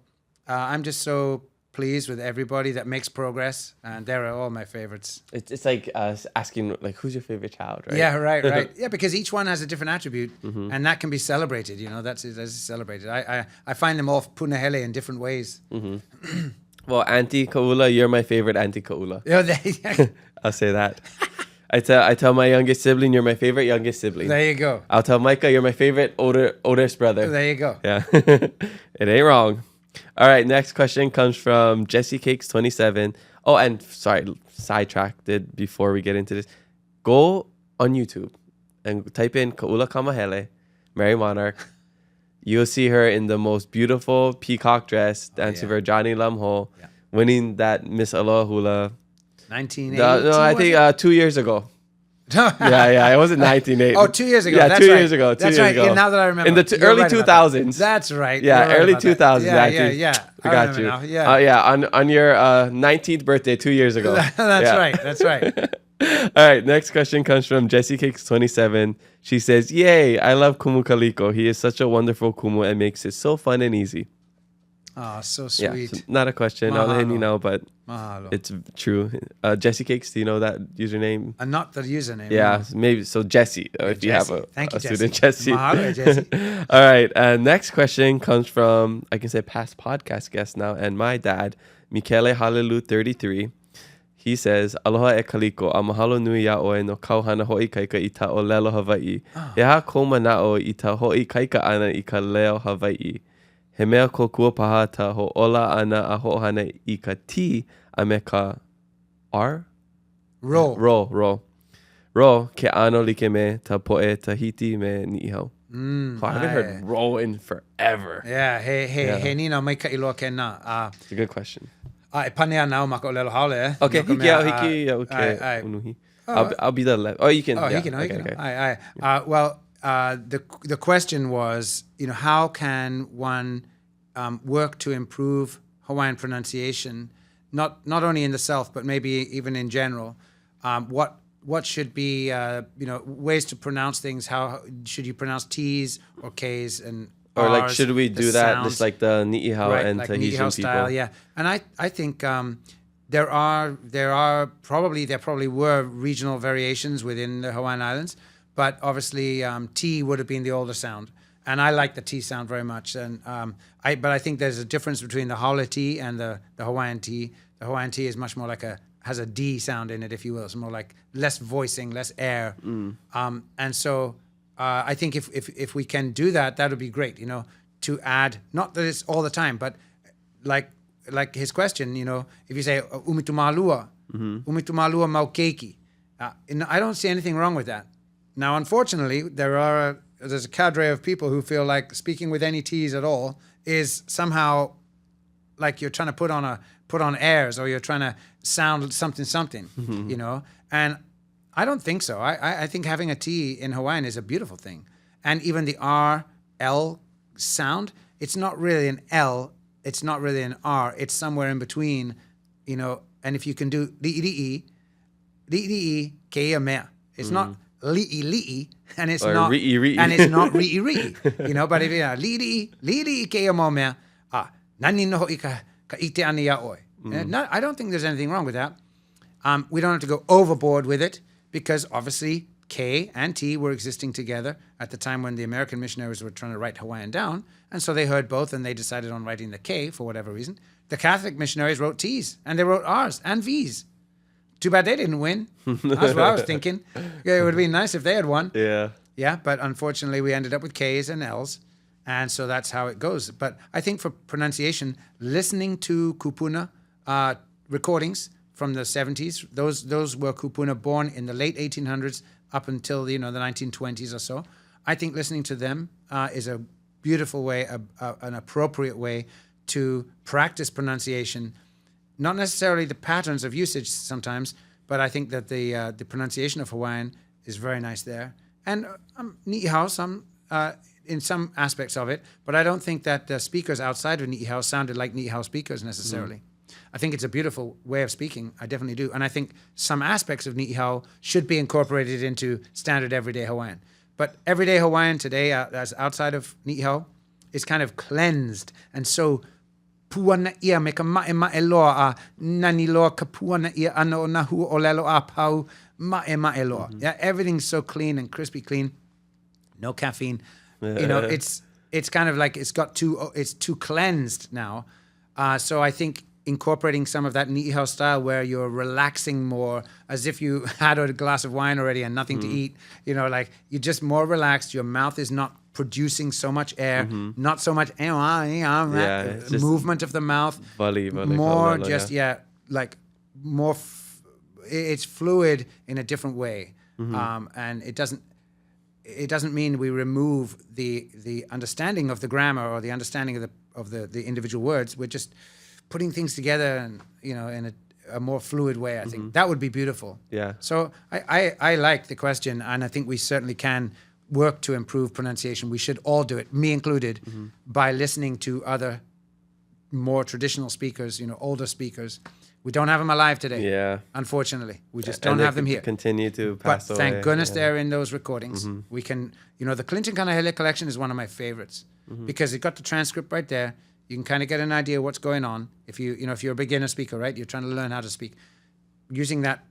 I'm just so pleased with everybody that makes progress. And they're all my favorites. It's like asking, like, who's your favorite child, right? Yeah, right. Yeah, because each one has a different attribute. And that can be celebrated, that's celebrated. I find them all punahele in different ways. Well, Aunty Ka'ula, you're my favorite Aunty Ka'ula. I'll say that. I tell my youngest sibling, you're my favorite youngest sibling. There you go. I'll tell Micah, you're my favorite oldest brother. There you go. Yeah. It ain't wrong. All right, next question comes from Jesse Cakes 27. Oh, and sorry, sidetracked it before we get into this. Go on YouTube and type in Ka'ula Kamahele, Mary Monarch. You'll see her in the most beautiful peacock dress, dancing for Johnny Lamho, winning that Miss Aloha Hula. 1980? No, I think 2 years ago. Yeah, it wasn't 1980. Oh, 2 years ago. Yeah, that's 2 right. years ago. That's right. Yeah, now that I remember. In the early 2000s. That's right. Yeah, early 2000s. Yeah. I got you. Now. Yeah. On your 19th birthday 2 years ago. That's right. All right, next question comes from Jessie Cakes 27. She says, "Yay, I love Kumu Kaliko. He is such a wonderful kumu and makes it so fun and easy." Oh, so sweet. Yeah, so not a question. Mahalo. I'll let you know, but Mahalo. it's true. Jessie Cakes, do you know that username? Not the username. Yeah, no. maybe. So Jessie, if you have a student, Jessie. Mahalo, Jessie. All right, next question comes from, I can say, past podcast guest now, and my dad, Michele Hallelu 33. He says, "Aloha e Kaliko, a mahalo nui ya oe no kauhana hoi kaika i ta ʻŌlelo Hawaiʻi. He ha ko manao i ta hoi kaika ana i ka leo Hawaiʻi. He mea kokua paha ta ho ola ana a hoʻohana i ka ti a me ka R? Ro. Ro ke ano like me ta poe tahiti me ni'ihau." So I haven't heard ro in forever. Yeah, he nina mai ka iloa ke na. It's a good question. E panea nao maka ʻŌlelo haole. Okay, hiki unuhi. I'll be the left. Oh, you can. Oh, yeah. he can. Okay. Well, the question was, how can one work to improve Hawaiian pronunciation, not only in the South, but maybe even in general? What should be ways to pronounce things? How should you pronounce T's or K's and or R's, like, should we do that sounds, just like the ni'ihau and like Tahitian ni'ihau people? style, yeah. And I think there probably were regional variations within the Hawaiian Islands, but obviously T would have been the older sound, and I like the T sound very much. And but I think there's a difference between the Haole T and the Hawaiian T. The Hawaiian T is much more like has a D sound in it, if you will. It's more like less voicing, less air, and so. I think if we can do that, that would be great, to add, not that it's all the time, but like his question, if you say umitumalua, umitumalua maukeiki, I don't see anything wrong with that. Now, unfortunately, there's a cadre of people who feel like speaking with any T's at all is somehow like you're trying to put on airs, or you're trying to sound something, and I don't think so. I think having a T in Hawaiian is a beautiful thing. And even the R-L sound, it's not really an L, it's not really an R, it's somewhere in between, and if you can do li'i, keia mea. It's not li'i, and it's Or not ri'i. and it's not ri'i. You know, but if you li'i ke mo mea, nani no i ka ite ana ia oi. I don't think there's anything wrong with that. We don't have to go overboard with it because obviously K and T were existing together at the time when the American missionaries were trying to write Hawaiian down. And so they heard both and they decided on writing the K for whatever reason. The Catholic missionaries wrote T's and they wrote R's and V's. Too bad they didn't win. That's what I was thinking. Yeah, it would have been nice if they had won. Yeah. Yeah, but unfortunately we ended up with K's and L's. And so that's how it goes. But I think for pronunciation, listening to kūpuna recordings from the 70s, those were kūpuna born in the late 1800s up until the 1920s or so. I think listening to them is a beautiful way, an appropriate way to practice pronunciation. Not necessarily the patterns of usage sometimes, but I think that the pronunciation of Hawaiian is very nice there. And ni'ihau in some aspects of it, but I don't think that the speakers outside of ni'ihau sounded like ni'ihau speakers necessarily. I think it's a beautiful way of speaking. I definitely do. And I think some aspects of ni'ihau should be incorporated into standard everyday Hawaiian. But everyday Hawaiian today, as outside of ni'ihau, is kind of cleansed. And so, puana ia me ka ma'e loa a nani loa ka puana ia ana o nahu ʻŌlelo a pau ma'e loa. Yeah, everything's so clean and crispy clean. No caffeine. It's kind of like it's too cleansed now. So I think incorporating some of that ni'ihau style where you're relaxing more as if you had a glass of wine already and nothing to eat, like you're just more relaxed. Your mouth is not producing so much air, not so much movement of the mouth, more just, like more, it's fluid in a different way. And it doesn't mean we remove the understanding of the grammar or the understanding of the individual words. We're just putting things together and in a more fluid way. I think that would be beautiful. Yeah. So I like the question, and I think we certainly can work to improve pronunciation. We should all do it, me included, by listening to other more traditional speakers, older speakers. We don't have them alive today. Yeah. Unfortunately, we just don't have them here. Continue to pass away. But thank goodness they're in those recordings. We can, the Clinton Kanahele collection is one of my favorites because it got the transcript right there. You can kind of get an idea what's going on. If you're a beginner speaker, right? You're trying to learn how to speak. Using that,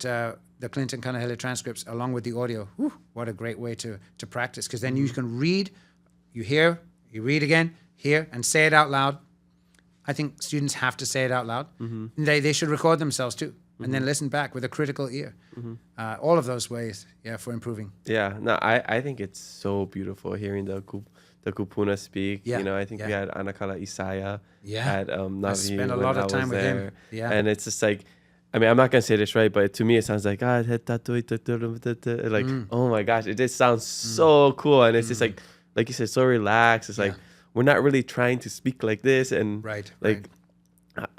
the Clinton Kanahele transcripts along with the audio, what a great way to practice. Because then you can read, you hear, you read again, hear, and say it out loud. I think students have to say it out loud. They should record themselves too, and then listen back with a critical ear. All of those ways, for improving. Yeah, no, I think it's so beautiful hearing the kūpuna speak. Yeah. I think we had Anakala Isaiah at Navi. I spent a lot of time with him. Yeah. And it's just like, I mean, I'm not going to say this right, but to me it sounds like, like, oh my gosh, it just sounds so cool. And it's just like you said, so relaxed. It's like, we're not really trying to speak like this. And maka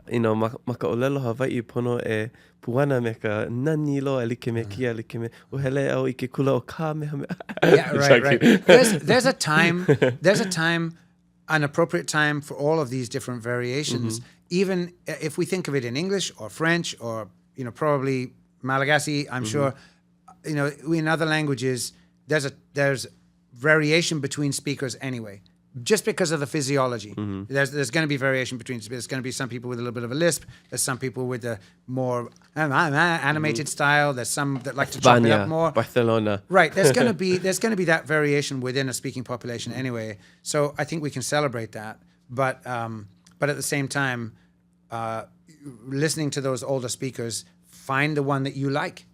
ʻŌlelo Hawaiʻi pono e puana me ka nani loa e like me kia like me uhele au I ke kula o ka meha mea. Yeah, right. There's a time, an appropriate time for all of these different variations. Even if we think of it in English or French or, probably Malagasy, I'm sure, in other languages, there's variation between speakers anyway. Just because of the physiology. There's going to be variation between, there's going to be some people with a little bit of a lisp, there's some people with a more animated style, there's some that like to chop it up more. Barcelona. Right, there's going to be that variation within a speaking population anyway. So I think we can celebrate that. But at the same time, listening to those older speakers, find the one that you like.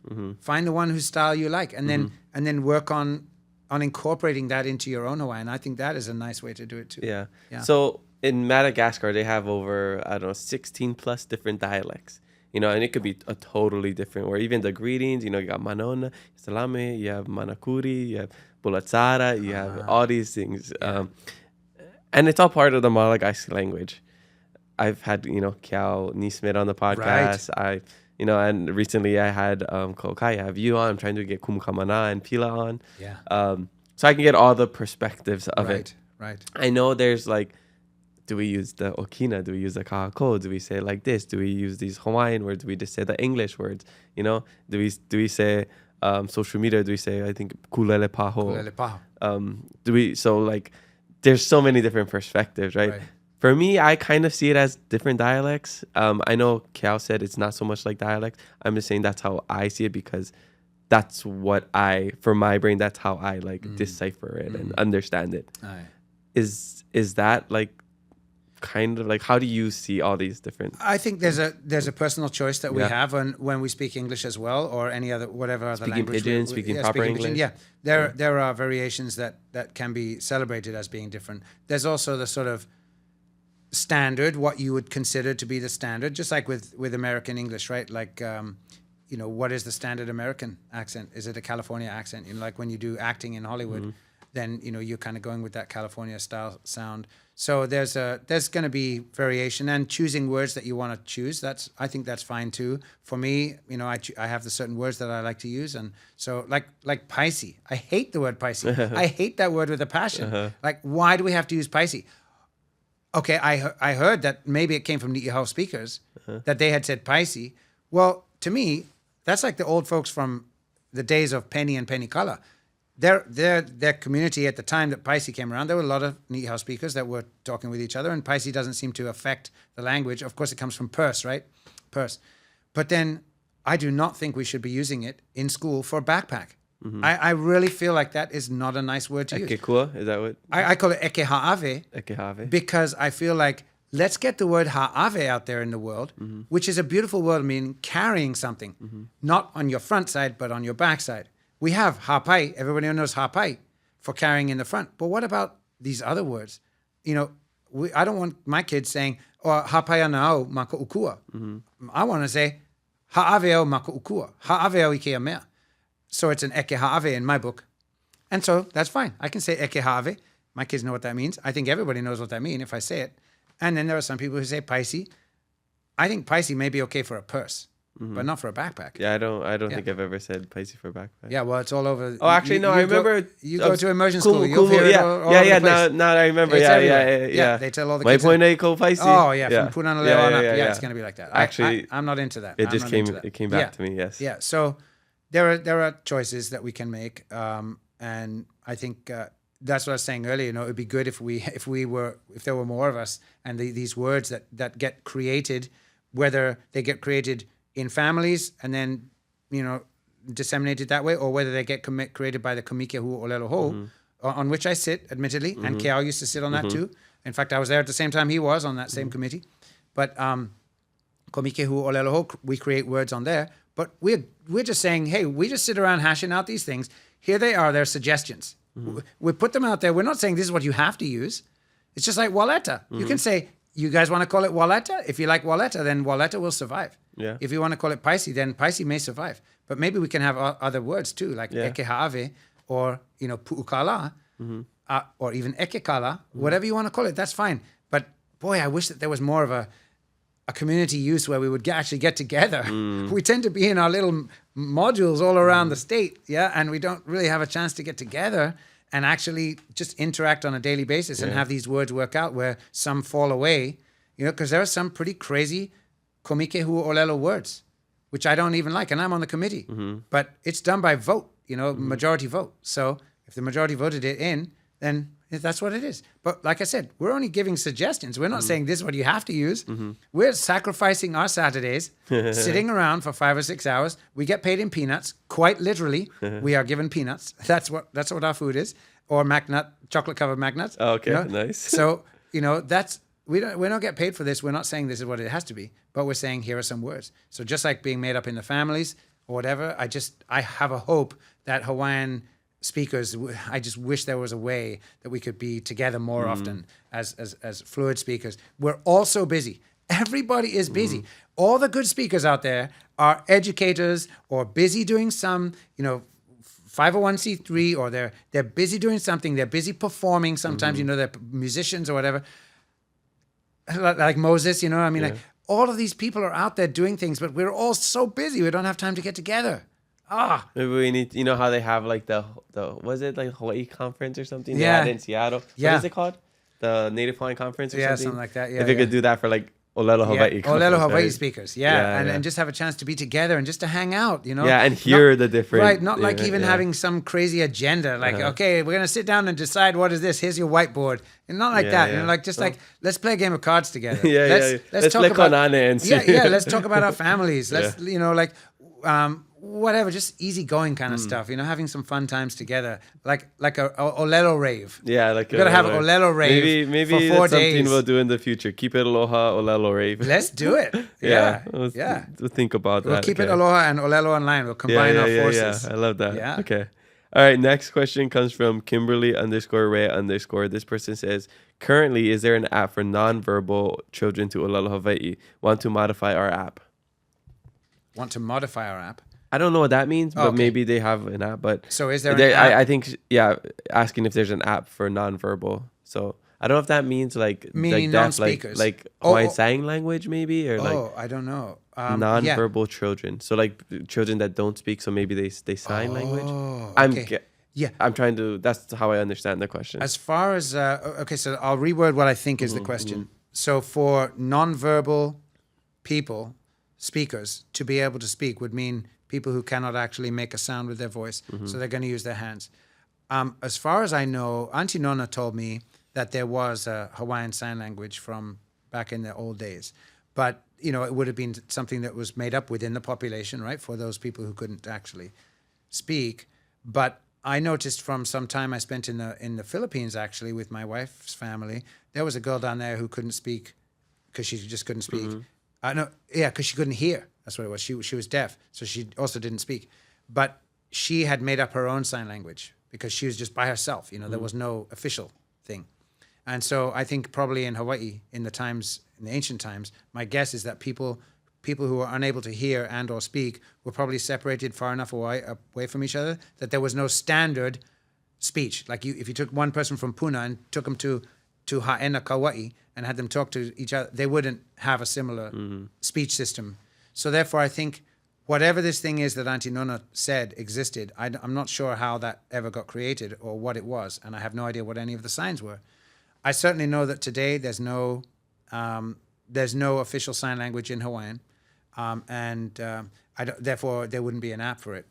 Find the one whose style you like, and then work on incorporating that into your own Hawaiian. I think that is a nice way to do it too. Yeah. So in Madagascar, they have over, 16 plus different dialects, and it could be a totally different, or even the greetings, you got manona, salame, you have manakuri, you have bulatsara, you have all these things. And it's all part of the Malagasy language. I've had, Kiao Nismit on the podcast. Right. And recently I had Kokai, I have you on. I'm trying to get Kumkamana and Pila on. Yeah. So I can get all the perspectives of it. Right. I know there's like, do we use the okina? Do we use the kahako? Do we say it like this? Do we use these Hawaiian words? Do we just say the English words? Do we say social media, do we say, I think, kulele paho? Kulele paho. So like, there's so many different perspectives, right? For me, I kind of see it as different dialects. I know Cal said it's not so much like dialects. I'm just saying that's how I see it, because that's what for my brain, that's how I like decipher it and understand it. Aye. Is that like kind of like, how do you see all these different? I think there's a personal choice that we have when we speak English as well, or any other, whatever other Speaking language. pidgin, speaking proper English. Yeah, there are variations that can be celebrated as being different. There's also the sort of standard, what you would consider to be the standard, just like with American English, right? Like, what is the standard American accent? Is it a California accent? Like when you do acting in Hollywood, then you're kind of going with that California style sound. So there's going to be variation, and choosing words that you want to choose. I think that's fine too. For me, I have the certain words that I like to use, and so like paisi. I hate the word paisi. I hate that word with a passion. Like, why do we have to use paisi? Okay, I heard that maybe it came from Ni'ihau speakers that they had said paisi. Well, to me, that's like the old folks from the days of Penny and Penny Kala. Their community at the time that Paisi came around, there were a lot of Ni'ihau speakers that were talking with each other, and Paisi doesn't seem to affect the language. Of course, it comes from purse, right? Purse. But then I do not think we should be using it in school for backpack. I really feel like that is not a nice word to use. Ekekua, is that what? I call it eke ha'ave. Eke ha'ave. Because I feel like, let's get the word ha'ave out there in the world, which is a beautiful word, meaning carrying something, not on your front side, but on your back side. We have hapai. Everybody knows hapai for carrying in the front. But what about these other words? I don't want my kids saying, hapai anao maka ukua. I want to say, ha'aveo maka ukua. Ha'aveo ikea mea. So it's an eke ha'ave in my book. And so that's fine. I can say eke ha'ave. My kids know what that means. I think everybody knows what that means if I say it. And then there are some people who say paisi. I think paisi may be okay for a purse, but not for a backpack. Yeah, I don't think I've ever said paisi for a backpack. Yeah, well, it's all over. Oh, actually, I remember. You go to immersion school, you'll hear it all over the place. Now I remember. It's Yeah. They tell all the My kids. point ko paisi. Oh, yeah, from Punana Leo on up. Yeah, it's going to be like that. Actually, I'm not into that. It just came back to me, yes. Yeah, so there are choices that we can make, and I think that's what I was saying earlier. It would be good if there were more of us, and these words that get created, whether they get created in families and then disseminated that way, or whether they get created by the Komikehu ʻŌlelo Hou, on which I sit, admittedly, and Keao used to sit on that too. In fact, I was there at the same time he was on that same committee. But Komikehu ʻŌlelo Hou, we create words on there. But we're just saying, hey, we just sit around hashing out these things. Here they are, they're suggestions. We put them out there. We're not saying this is what you have to use. It's just like waleta. You can say, you guys want to call it waleta? If you like waleta, then waleta will survive. Yeah. If you want to call it paisi, then paisi may survive. But maybe we can have other words too, like eke ha'ave, or pu'ukala, or even eke kala, whatever you want to call it, that's fine. But boy, I wish that there was more of a community use where we would actually get together. We tend to be in our little modules all around the state, and we don't really have a chance to get together and actually just interact on a daily basis and have these words work out where some fall away, because there are some pretty crazy komikehu ʻŌlelo words, which I don't even like, and I'm on the committee. But it's done by vote, majority vote. So if the majority voted it in, then that's what it is. But like I said, we're only giving suggestions. We're not saying this is what you have to use. We're sacrificing our Saturdays, sitting around for 5 or 6 hours. We get paid in peanuts, quite literally. We are given peanuts. That's what our food is, or chocolate covered magnuts. Oh, okay, nice. So that's we don't get paid for this. We're not saying this is what it has to be, but we're saying here are some words. So just like being made up in the families or whatever, I have a hope that Hawaiian speakers, I just wish there was a way that we could be together more often as fluid speakers. We're all so busy. Everybody is busy. All the good speakers out there are educators or busy doing some, 501c3, or they're busy doing something. They're busy performing. Sometimes, they're musicians or whatever. Like Moses, like all of these people are out there doing things, but we're all so busy. We don't have time to get together. Maybe we need, how they have like the was it like Hawaii conference or something? Yeah. They had in Seattle. Yeah. What is it called? The Native Hawaiian conference or something? Something like that. Yeah. If we could do that for like ʻŌlelo Hawaiʻi. ʻŌlelo Hawaiʻi right? speakers, Yeah, and just have a chance to be together and just to hang out, you know. Yeah, and hear the different. Right, not like even yeah. having some crazy agenda, like, okay, we're going to sit down and decide what is this, here's your whiteboard. And not like that, you know, like just like, let's play a game of cards together. Let's talk play about, konane and see. let's talk about our families. Let's, you know, like, whatever, just easygoing kind of stuff, you know, having some fun times together, like a ʻŌlelo rave. Yeah, like we're gonna have an ʻŌlelo rave maybe for 4 that's something days. we'll do in the future. Keep it aloha ʻŌlelo rave. Let's do it. We'll think about We'll that. keep it aloha and ʻŌlelo online. We'll combine our forces. I love that. Yeah. Okay. All right. Next question comes from Kimberly_Ray_. This person says, currently, is there an app for nonverbal children to ʻŌlelo Hawaiʻi? Want to modify our app? Want to modify our app? I don't know what that means, but Okay. maybe they have an app. But So is there an app? I think, asking if there's an app for nonverbal. So I don't know if that means Meaning deaf, non-speakers. like Hawaiian sign language maybe, or I don't know. nonverbal children. So like children that don't speak, so maybe they sign language. Yeah. I'm trying to. That's how I understand the question. As far as okay, so I'll reword what I think is the question. So for nonverbal people, speakers, to be able to speak would mean people who cannot actually make a sound with their voice, so they're going to use their hands. As far as I know, Aunty Nona told me that there was a Hawaiian Sign Language from back in the old days, but you know it would have been something that was made up within the population, right, for those people who couldn't actually speak. But I noticed from some time I spent in the Philippines actually with my wife's family, there was a girl down there who couldn't speak because she just couldn't speak. Because she couldn't hear. That's what it was. She was deaf, so she also didn't speak. But she had made up her own sign language because she was just by herself. You know, there was no official thing. And so I think probably in Hawaii, in the ancient times, my guess is that people who were unable to hear and or speak were probably separated far enough away from each other that there was no standard speech. Like if you took one person from Puna and took them to Ha'ena Kauai and had them talk to each other, they wouldn't have a similar speech system. So therefore, I think whatever this thing is that Aunty Nona said existed, I'm not sure how that ever got created or what it was, and I have no idea what any of the signs were. I certainly know that today there's no official sign language in Hawaiian, therefore there wouldn't be an app for it.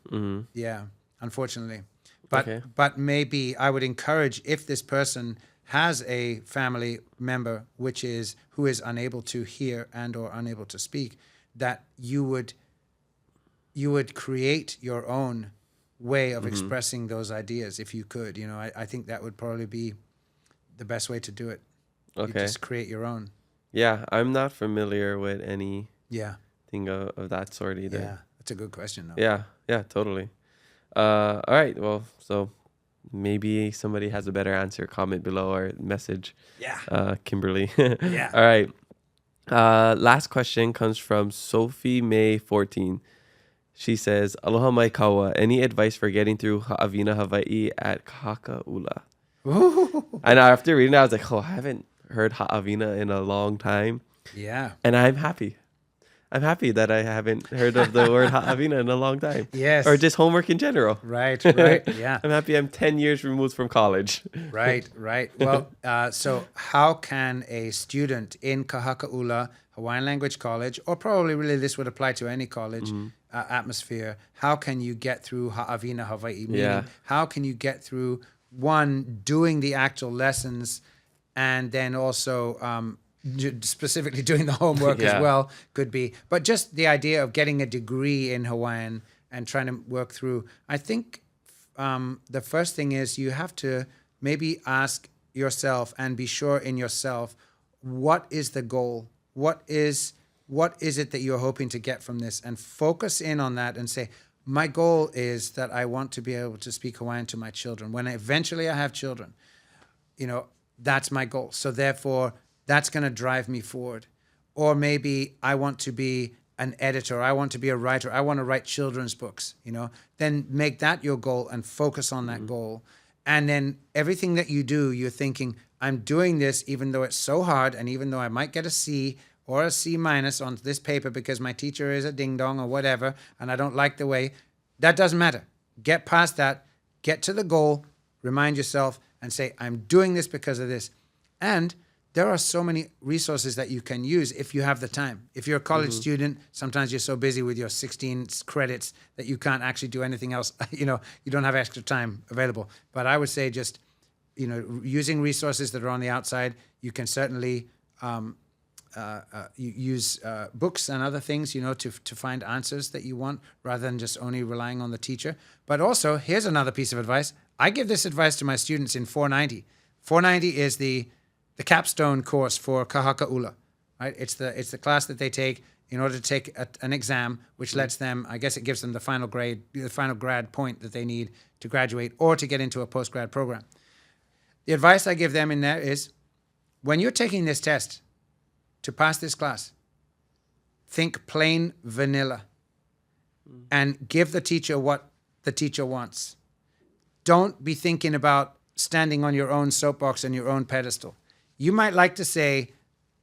Yeah, unfortunately. But maybe I would encourage, if this person has a family member who is unable to hear and or unable to speak, that you would create your own way of expressing those ideas if you could. You know, I think that would probably be the best way to do it. You just create your own. Yeah, I'm not familiar with any Yeah. thing of that sort either. Yeah, that's a good question, though. Yeah, totally. All right, well, so maybe somebody has a better answer. Comment below or message. Yeah. Kimberly. Yeah. All right. Last question comes from Sophie May 14. She says, Aloha mai kaua. Any advice for getting through Ha'awina Hawaii at Kahakaula? And after reading it, I was like, I haven't heard Ha'awina in a long time. Yeah. And I'm happy. I'm happy that I haven't heard of the word Ha'awina in a long time. Yes. Or just homework in general. Right. Yeah. I'm happy I'm 10 years removed from college. Right. Well, so how can a student in Kahakaula, Hawaiian Language College, or probably really this would apply to any college atmosphere, how can you get through Ha'awina Hawaii? Meaning, how can you get through, one, doing the actual lessons, and then also specifically doing the homework as well could be. But just the idea of getting a degree in Hawaiian and trying to work through. I think the first thing is you have to maybe ask yourself and be sure in yourself, what is the goal? What is it that you're hoping to get from this? And focus in on that and say, my goal is that I want to be able to speak Hawaiian to my children. When eventually I have children, you know, that's my goal. So therefore, that's going to drive me forward. Or maybe I want to be an editor. I want to be a writer. I want to write children's books, you know. Then make that your goal and focus on that goal. And then everything that you do, you're thinking, I'm doing this even though it's so hard, and even though I might get a C or a C- on this paper because my teacher is a ding-dong or whatever, and I don't like the way, that doesn't matter. Get past that. Get to the goal. Remind yourself and say, I'm doing this because of this. And there are so many resources that you can use if you have the time. If you're a college student, sometimes you're so busy with your 16 credits that you can't actually do anything else. You don't have extra time available. But I would say just, using resources that are on the outside, you can certainly use books and other things, to find answers that you want rather than just only relying on the teacher. But also, here's another piece of advice. I give this advice to my students in 490. 490 is the capstone course for Kahakaʻula, right? It's the class that they take in order to take an exam, which lets them, I guess it gives them the final grad point that they need to graduate or to get into a post-grad program. The advice I give them in there is, when you're taking this test to pass this class, think plain vanilla and give the teacher what the teacher wants. Don't be thinking about standing on your own soapbox and your own pedestal. You might like to say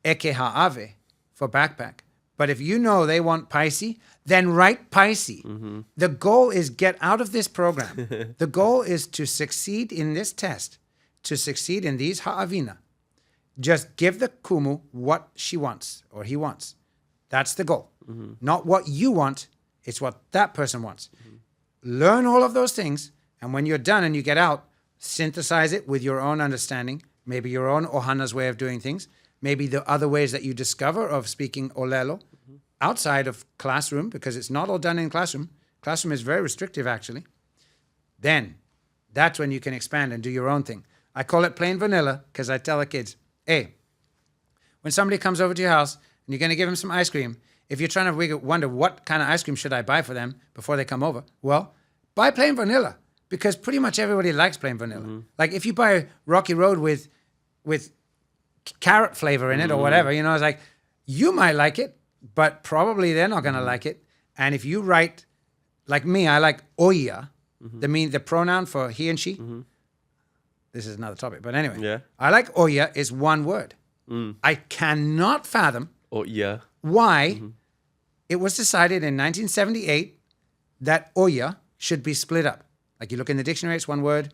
eke ha'ave for backpack, but if you know they want paisi, then write paisi. The goal is get out of this program. The goal is to succeed in this test, to succeed in these ha'avina. Just give the kumu what she wants or he wants. That's the goal. Not what you want, it's what that person wants. Learn all of those things, and when you're done and you get out, synthesize it with your own understanding, maybe your own ʻohana's way of doing things, maybe the other ways that you discover of speaking ʻŌlelo outside of classroom, because it's not all done in classroom. Classroom is very restrictive, actually. Then that's when you can expand and do your own thing. I call it plain vanilla because I tell the kids, hey, when somebody comes over to your house and you're going to give them some ice cream, if you're trying to wonder what kind of ice cream should I buy for them before they come over, well, buy plain vanilla, because pretty much everybody likes plain vanilla. Like if you buy Rocky Road with carrot flavor in it or whatever, it's like, you might like it, but probably they're not going to like it. And if you write, like me, I like oia, the pronoun for he and she. This is another topic, but anyway. I like oia is one word. I cannot fathom why it was decided in 1978 that oia should be split up. Like you look in the dictionary, it's one word.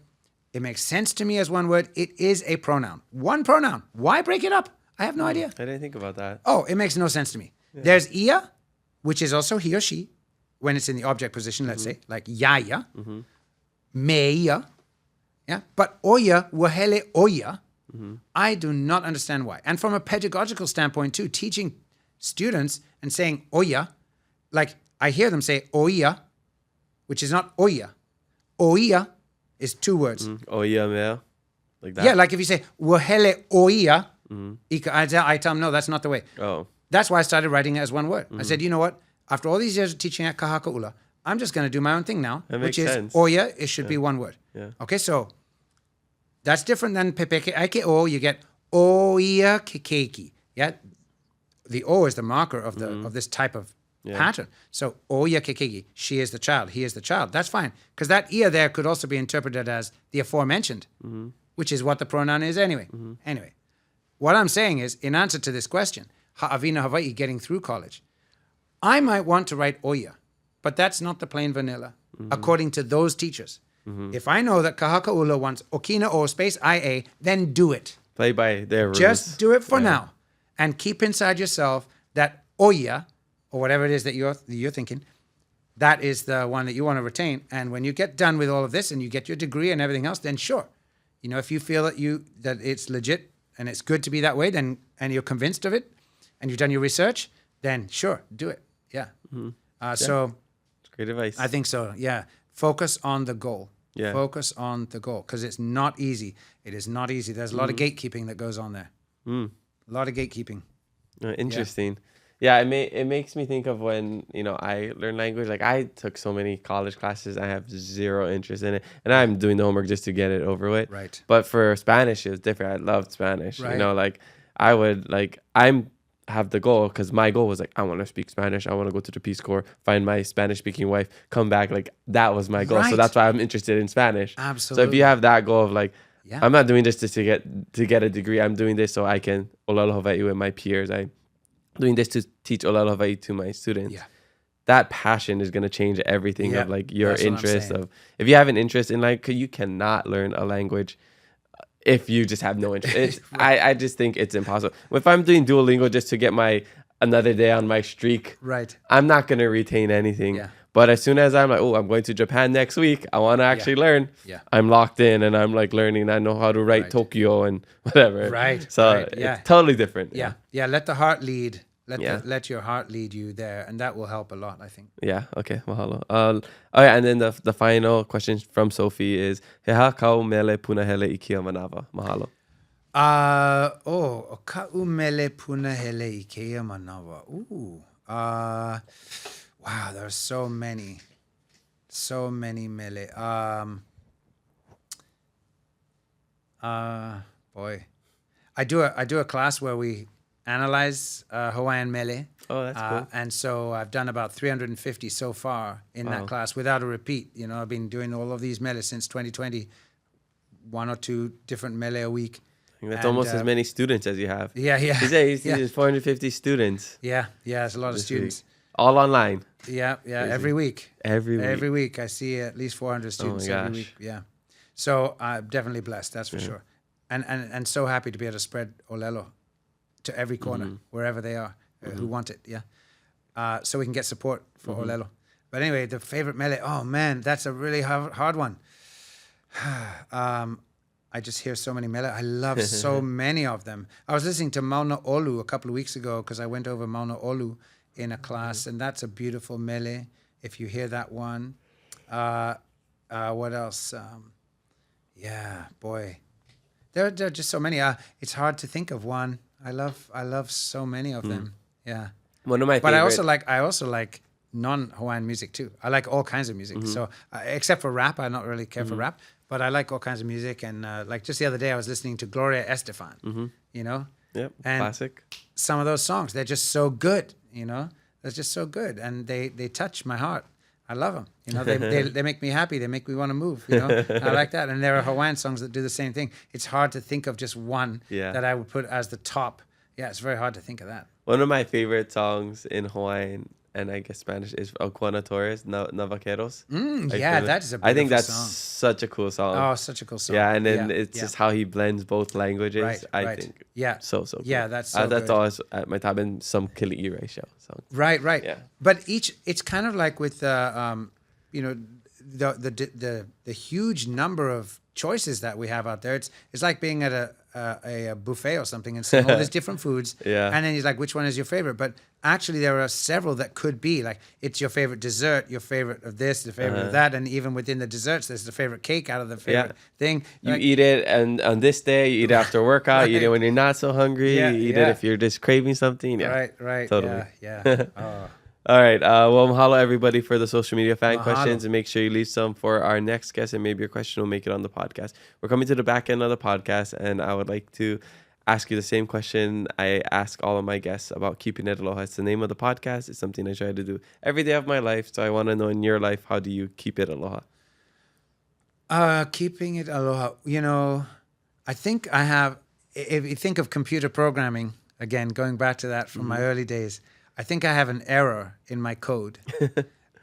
It makes sense to me as one word. It is a pronoun. One pronoun. Why break it up? I have no idea. I didn't think about that. Oh, it makes no sense to me. There's ia, which is also he or she, when it's in the object position, let's say, like yaya, meia. Yeah, but oia, wahele oia, I do not understand why. And from a pedagogical standpoint too, teaching students and saying oia, like I hear them say oia, which is not oia. Oia is two words. Oia mea, like that? Yeah, like if you say wahele oia, I tell them, no, that's not the way. Oh. That's why I started writing it as one word. I said, you know what? After all these years of teaching at Kahakaʻula, I'm just going to do my own thing now, which is oia, it should be one word. Okay, so that's different than pepeke aike o. You get oia kekeiki. Yeah, the o is the marker of the of this type of pattern. So oia kekeiki, she is the child, he is the child. That's fine, because that ia there could also be interpreted as the aforementioned, which is what the pronoun is anyway. Anyway, what I'm saying is, in answer to this question, ha'avina Hawaii getting through college, I might want to write oia, but that's not the plain vanilla, according to those teachers. If I know that Kahakaʻula wants okina o space ia, then do it. Play by their rules. Just do it for now, and keep inside yourself that oia, or whatever it is that you're thinking, that is the one that you want to retain. And when you get done with all of this and you get your degree and everything else, then sure, if you feel that it's legit and it's good to be that way, then and you're convinced of it, and you've done your research, then sure, do it. Yeah. So it's great advice. I think so. Yeah. Focus on the goal. Yeah. Focus on the goal, because it's not easy. It is not easy. There's a lot of gatekeeping that goes on there. A lot of gatekeeping. Interesting. Yeah, it makes me think of when, I learn language. Like I took so many college classes, I have zero interest in it. And I'm doing the homework just to get it over with. Right. But for Spanish, it was different. I loved Spanish. Right. I'm have the goal, because my goal was like, I want to speak Spanish. I want to go to the Peace Corps, find my Spanish speaking wife, come back. Like that was my goal. Right. So that's why I'm interested in Spanish. Absolutely. So if you have that goal of like, I'm not doing this just to get a degree. I'm doing this so I can ʻŌlelo Hawaii with my peers. I'm doing this to teach ʻŌlelo Hawaii to my students. Yeah. That passion is going to change everything of like your That's what I'm interest saying. of, if you have an interest in like, you cannot learn a language if you just have no interest. I just think it's impossible. If I'm doing Duolingo just to get another day on my streak, Right. I'm not going to retain anything. Yeah. But as soon as I'm like, I'm going to Japan next week, I want to actually learn. Yeah. I'm locked in and I'm like learning. I know how to write Tokyo and whatever. Right. So Yeah. it's totally different. Yeah. Yeah. Let the heart lead. Yeah. Let your heart lead you there, and that will help a lot, I think. Yeah. Okay. Mahalo. And then the final question from Sophie is, He ha kau mele punahele i kia manawa? Mahalo. O ka'u mele punahele i kia manawa. Ooh. Wow, there's so many. So many mele. Boy. I do a class where we analyze Hawaiian mele. Oh, that's cool. And so I've done about 350 so far in that class without a repeat. You know, I've been doing all of these mele since 2020, 1 or 2 different mele a week. That's almost as many students as you have. Yeah. He says 450 students. Yeah, it's a lot of students. Week. All online. Yeah, every week. Every week. I see at least 400 students every week. Yeah. So I'm definitely blessed, that's for sure. And so happy to be able to spread ʻŌlelo to every corner, wherever they are, who want it, so we can get support for ʻŌlelo. But anyway, the favorite mele, oh man, that's a really hard one. I just hear so many mele. I love so many of them. I was listening to Mauna Olu a couple of weeks ago because I went over Mauna Olu in a class, and that's a beautiful mele, if you hear that one. What else? Boy. There are just so many. It's hard to think of one. I love so many of them. Yeah. One of my But favorite. I also like non-Hawaiian music too. I like all kinds of music. So except for rap, I don't really care for rap. But I like all kinds of music. And like just the other day, I was listening to Gloria Estefan. You know. Yep. And Classic. some of those songs, they're just so good. You know, they're just so good, and they touch my heart. I love them. You know, they make me happy. They make me want to move. You know, I like that. And there are Hawaiian songs that do the same thing. It's hard to think of just one that I would put as the top. Yeah, it's very hard to think of that. One of my favorite songs in Hawaiian and I guess Spanish is Oquana Torres, Navaqueros. Yeah, that is a beautiful I think that's song. such a cool song. Oh, such a cool song. Yeah, and then it's just how he blends both languages. Right, I right. think. Yeah. So cool. Yeah, that's so that's good. always at my top, and some Kili'i ratio songs. Right. Yeah. But it's kind of like with you know, the huge number of choices that we have out there. It's like being at a buffet or something and seeing all these different foods. Yeah. And then he's like, which one is your favorite? But actually, there are several that could be like it's your favorite dessert, your favorite of this, the favorite of that, and even within the desserts, there's the favorite cake out of the favorite thing. You Like, eat it, and on this day, you eat it after workout. You eat it when you're not so hungry. Yeah, you eat yeah. it if you're just craving something. Yeah. Right. Totally. Yeah. Oh. All right. Well, mahalo everybody for the social media fan Mahalo. questions, and make sure you leave some for our next guest, and maybe your question will make it on the podcast. We're coming to the back end of the podcast, and I would like to ask you the same question I ask all of my guests about keeping it aloha. It's the name of the podcast. It's something I try to do every day of my life. So I want to know, in your life, how do you keep it aloha? Keeping it aloha. You know, I think I have. If you think of computer programming again, going back to that from my early days, I think I have an error in my code.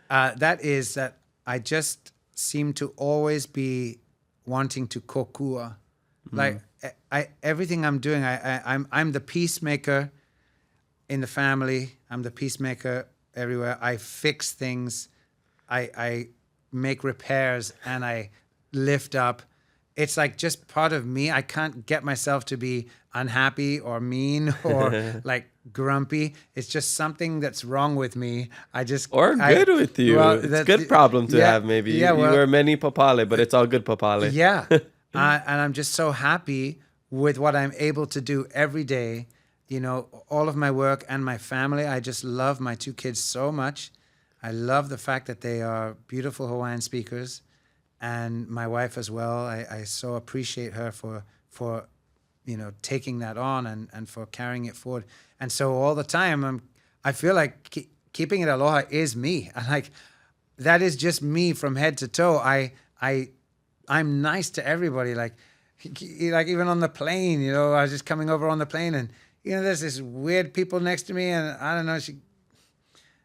That is that I just seem to always be wanting to kokua. Like everything I'm doing, I'm the peacemaker in the family. I'm the peacemaker everywhere. I fix things. I make repairs and I lift up. It's like just part of me. I can't get myself to be unhappy or mean or like grumpy. It's just something that's wrong with me. Good with you. Well, it's a good problem to have, maybe. Yeah, you wear many papale, but it's all good papale. Yeah. And I'm just so happy with what I'm able to do every day. You know, all of my work and my family. I just love my 2 kids so much. I love the fact that they are beautiful Hawaiian speakers. And my wife as well. I so appreciate her for you know, taking that on and for carrying it forward. And so all the time, I feel like keeping it aloha is me. That is just me from head to toe. I'm nice to everybody. Like even on the plane, you know, I was just coming over on the plane, and you know, there's this weird people next to me, and I don't know.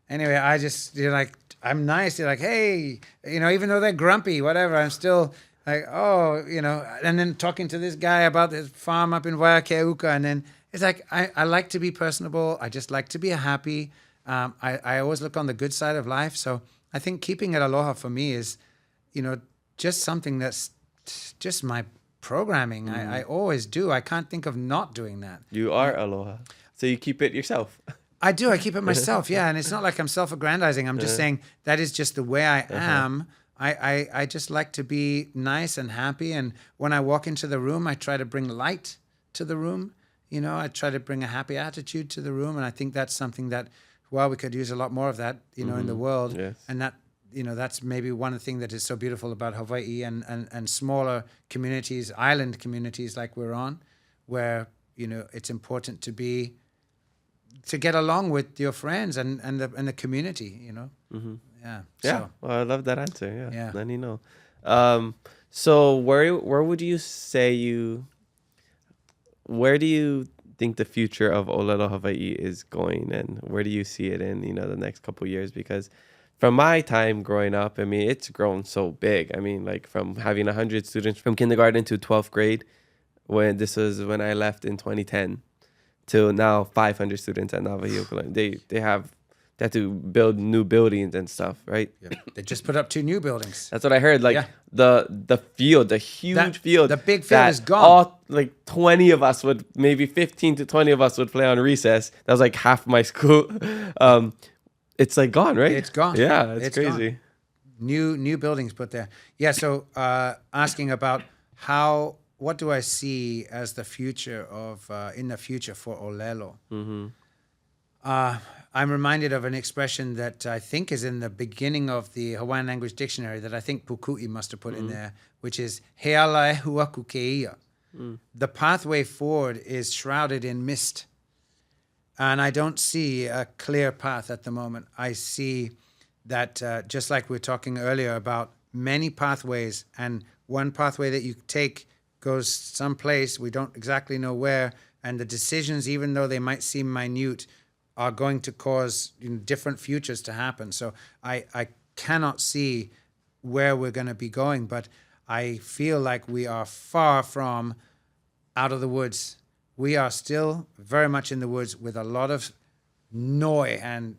Anyway, I just, you're like, I'm nice. You're like, hey, you know, even though they're grumpy, whatever, I'm still like, oh, and then talking to this guy about this farm up in Waiakeuka, and then it's like, I like to be personable. I just like to be happy. I always look on the good side of life. So I think keeping it aloha for me is, just something that's just my programming. I always do. I can't think of not doing that. You are aloha. So you keep it yourself. I do. I keep it myself. Yeah. And it's not like I'm self-aggrandizing. I'm just saying that is just the way I am. I just like to be nice and happy. And when I walk into the room, I try to bring light to the room. I try to bring a happy attitude to the room. And I think that's something that, we could use a lot more of that, in the world. Yes. And that, that's maybe one of the things that is so beautiful about Hawaii and smaller communities, island communities like we're on, where, it's important to get along with your friends and the community, Mm-hmm. Yeah. Yeah. So, Well, I love that answer. Yeah. Let me know. So where would you say where do you think the future of ʻŌlelo Hawaii is going, and where do you see it in, the next couple of years? Because from my time growing up, I mean, it's grown so big. I mean, like from having 100 students from kindergarten to 12th grade, when I left in 2010, to now 500 students at Navajo. They have to build new buildings and stuff, right? yeah. They just put up 2 new buildings. That's what I heard. Like Yeah. the field, the huge field. The big field that is gone. All like 20 of us maybe 15 to 20 of us would play on recess. That was like half my school. It's like gone, right? It's gone. Yeah, it's crazy. Gone. New buildings put there. Yeah. So asking about what do I see as the future of in the future for ʻŌlelo? Mm-hmm. I'm reminded of an expression that I think is in the beginning of the Hawaiian Language Dictionary that I think Puku'i must have put in there, which is he ala e huaku keia. The pathway forward is shrouded in mist. And I don't see a clear path at the moment. I see that just like we were talking earlier about many pathways, and one pathway that you take goes someplace, we don't exactly know where, and the decisions, even though they might seem minute, are going to cause different futures to happen. So I cannot see where we're going to be going, but I feel like we are far from out of the woods. We are still very much in the woods with a lot of noise and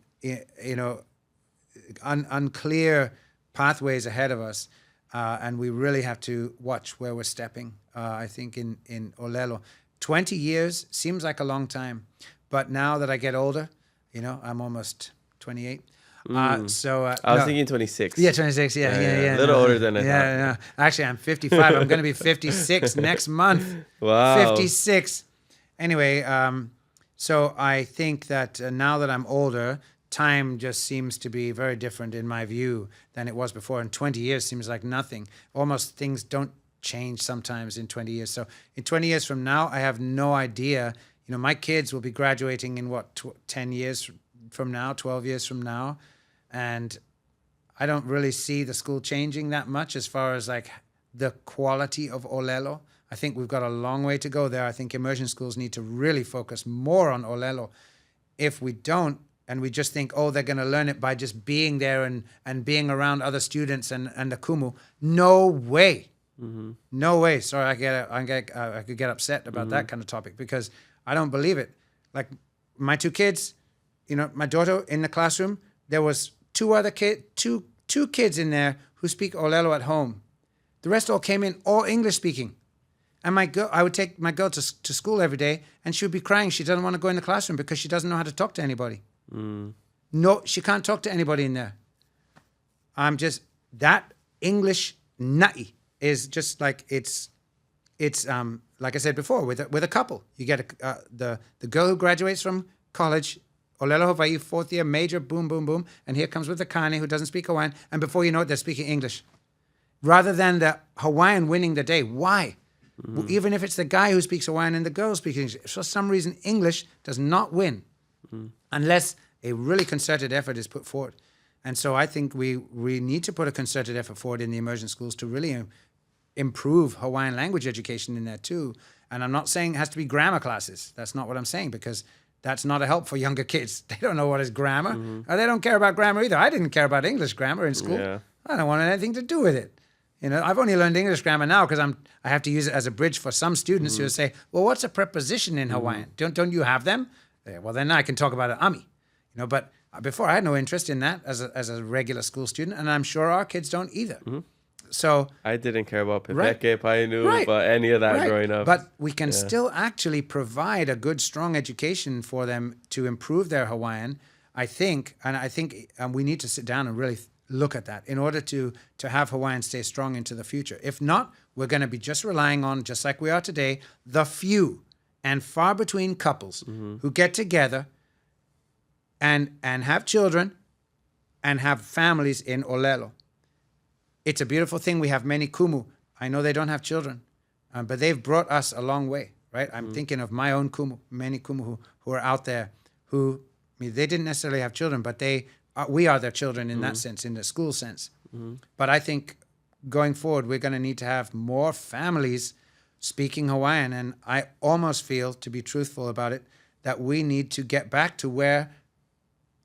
unclear pathways ahead of us, and we really have to watch where we're stepping. I think in ʻŌlelo, 20 years seems like a long time. But now that I get older, I'm almost 28. So I was thinking 26. Yeah, 26. Yeah. A little older than I thought. Yeah. Actually, I'm 55. I'm going to be 56 next month. Wow. 56. Anyway, so I think that now that I'm older, time just seems to be very different in my view than it was before. And 20 years seems like nothing. Almost things don't change sometimes in 20 years. So in 20 years from now, I have no idea. My kids will be graduating in 10 years from now, 12 years from now. And I don't really see the school changing that much as far as like the quality of ʻŌlelo. I think we've got a long way to go there. I think immersion schools need to really focus more on ʻŌlelo. If we don't, and we just think, they're going to learn it by just being there and being around other students and the kumu, no way. Mm-hmm. No way. Sorry, I could get upset about that kind of topic because I don't believe it. Like my 2 kids, my daughter in the classroom, there was 2 kids in there who speak ʻŌlelo at home. The rest all came in all English speaking. And I would take my girl to school every day, and she would be crying. She doesn't want to go in the classroom because she doesn't know how to talk to anybody. No, she can't talk to anybody in there. That English na'i is just like it's like I said before, with a couple. You get the girl who graduates from college, ʻŌlelo Hawaii, 4th year, major, boom, boom, boom, and here comes with the kane who doesn't speak Hawaiian, and before you know it, they're speaking English. Rather than the Hawaiian winning the day. Why? Mm-hmm. Even if it's the guy who speaks Hawaiian and the girl speaks English, for some reason, English does not win unless a really concerted effort is put forward. And so I think we need to put a concerted effort forward in the immersion schools to really improve Hawaiian language education in there too. And I'm not saying it has to be grammar classes. That's not what I'm saying, because that's not a help for younger kids. They don't know what is grammar. Or they don't care about grammar either. I didn't care about English grammar in school. Yeah. I don't want anything to do with it. You know, I've only learned English grammar now because I have to use it as a bridge for some students who say, well, what's a preposition in Hawaiian? Don't you have them? Yeah, well, then I can talk about it, ami. You know, but before I had no interest in that as a regular school student, and I'm sure our kids don't either. So I didn't care about Right. Pepeke, Painu, Right. but any of that right. growing up. But we can still actually provide a good, strong education for them to improve their Hawaiian, I think. And we need to sit down and really look at that in order to have Hawaiian stay strong into the future. If not, we're going to be just relying on, just like we are today, the few and far between couples who get together and have children and have families in ʻŌlelo. It's a beautiful thing. We have many kumu. I know they don't have children, but they've brought us a long way, right? I'm thinking of my own kumu, many kumu who are out there who, I mean, they didn't necessarily have children, but we are their children in that sense, in the school sense. But I think going forward, we're going to need to have more families speaking Hawaiian. And I almost feel, to be truthful about it, that we need to get back to where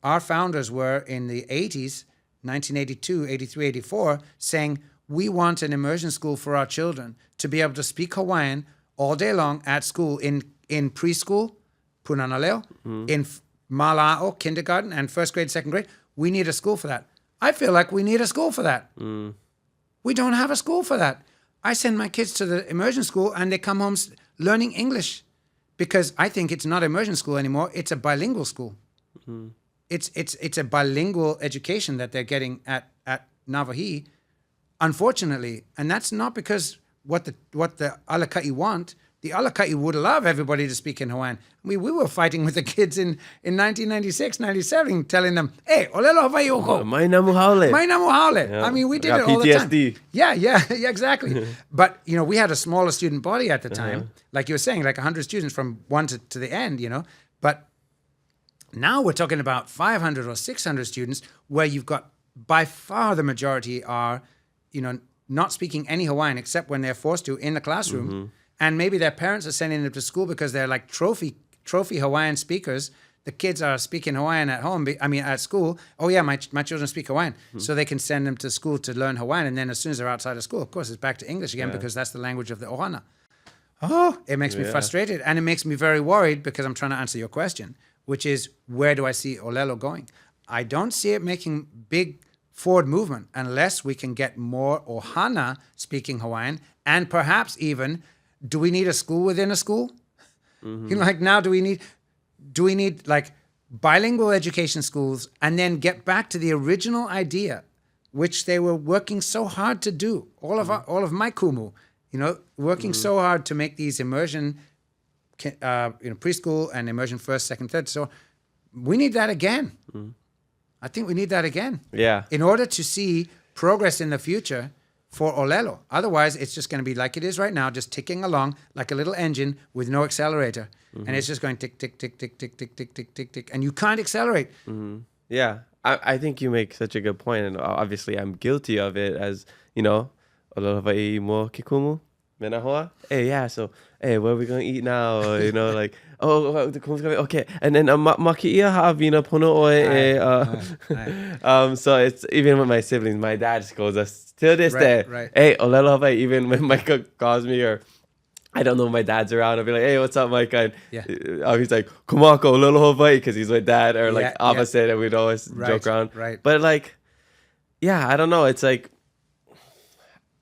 our founders were in the 80s, 1982, 83, 84, saying, we want an immersion school for our children to be able to speak Hawaiian all day long at school, in preschool, punana leo, in mala'o, kindergarten, and first grade, second grade. We need a school for that. I feel like we need a school for that. We don't have a school for that. I send my kids to the immersion school and they come home learning English because I think it's not immersion school anymore. It's a bilingual school. It's a bilingual education that they're getting at Navahi, unfortunately. And that's not because what the alaka'i want. The alaka'i would love everybody to speak in Hawaiian. We were fighting with the kids in 1996, 97, telling them, hey, ʻŌlelo Hawaii oko. Mai namu haole. Mai namu haole. Yeah. I mean, we did Got it all PTSD. the time. Yeah, exactly. But, you know, we had a smaller student body at the time. Like you were saying, like 100 students from one to the end, you know. But now we're talking about 500 or 600 students where you've got by far the majority are, you know, not speaking any Hawaiian except when they're forced to in the classroom. And maybe their parents are sending them to school because they're like trophy Hawaiian speakers. The kids are speaking Hawaiian at home, at school. Oh yeah, my children speak Hawaiian. So they can send them to school to learn Hawaiian. And then as soon as they're outside of school, of course, it's back to English again because that's the language of the ʻohana. Oh, it makes me frustrated. And it makes me very worried because I'm trying to answer your question, which is, where do I see ʻŌlelo going? I don't see it making big forward movement unless we can get more ʻohana speaking Hawaiian, and perhaps even, do we need a school within a school? You know, like now do we need like bilingual education schools and then get back to the original idea, which they were working so hard to do. All of my kumu, you know, working so hard to make these immersion, preschool and immersion first, second, third. So we need that again. I think we need that again. Yeah. In order to see progress in the future for ʻŌlelo. Otherwise, it's just going to be like it is right now, just ticking along like a little engine with no accelerator. And it's just going tick, tick, tick, tick, tick, tick, tick, tick, tick, tick. And you can't accelerate. Yeah. I think you make such a good point. And obviously, I'm guilty of it as, you know, ʻŌlelo Hawaii mo ke kumu, mena hoa. Hey, yeah, so, hey, what are we going to eat now? Or, you know, like, oh, the kumu's coming. Okay. And then, ma ke ia ha'awina pono oe. So it's, even with my siblings, my dad just goes, till this day, hey, ʻŌlelo Hawaii, even when Micah calls me, or I don't know if my dad's around, I'll be like, hey, what's up, Micah? And he's like, kumako, ʻŌlelo Hawaii, because he's my dad, or like opposite, and we'd always joke around. But like, yeah, I don't know. It's like,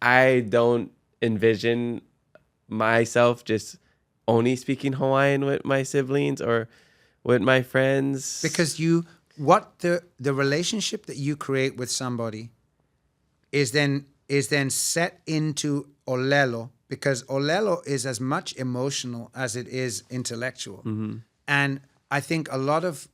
I don't envision myself just only speaking Hawaiian with my siblings or with my friends. Because the relationship that you create with somebody is then set into ʻŌlelo, because ʻŌlelo is as much emotional as it is intellectual. And I think a lot of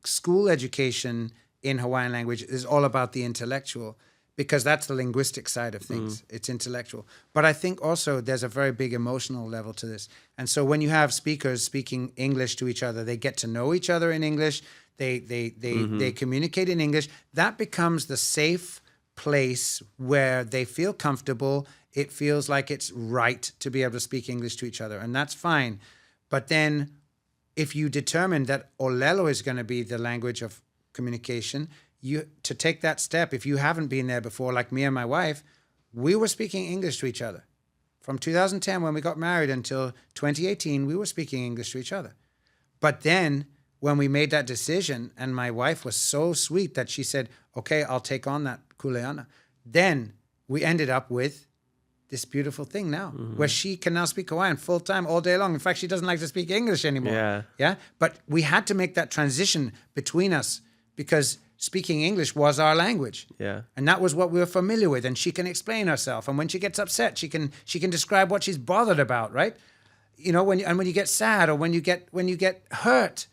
school education in Hawaiian language is all about the intellectual, because that's the linguistic side of things. It's intellectual. But I think also there's a very big emotional level to this. And so when you have speakers speaking English to each other, they get to know each other in English, they communicate in English, that becomes the safe place where they feel comfortable. It feels like it's right to be able to speak English to each other, and that's fine. But then if you determine that ʻŌlelo is going to be the language of communication, to take that step, if you haven't been there before, like me and my wife, we were speaking English to each other. From 2010, when we got married, until 2018, we were speaking English to each other. But then when we made that decision, and my wife was so sweet that she said, okay, I'll take on that kuleana. Then we ended up with this beautiful thing now, where she can now speak Hawaiian full time all day long. In fact, she doesn't like to speak English anymore. Yeah. But we had to make that transition between us because speaking English was our language. Yeah. And that was what we were familiar with. And she can explain herself. And when she gets upset, she can describe what she's bothered about, right? You know, when you get sad or when you get hurt,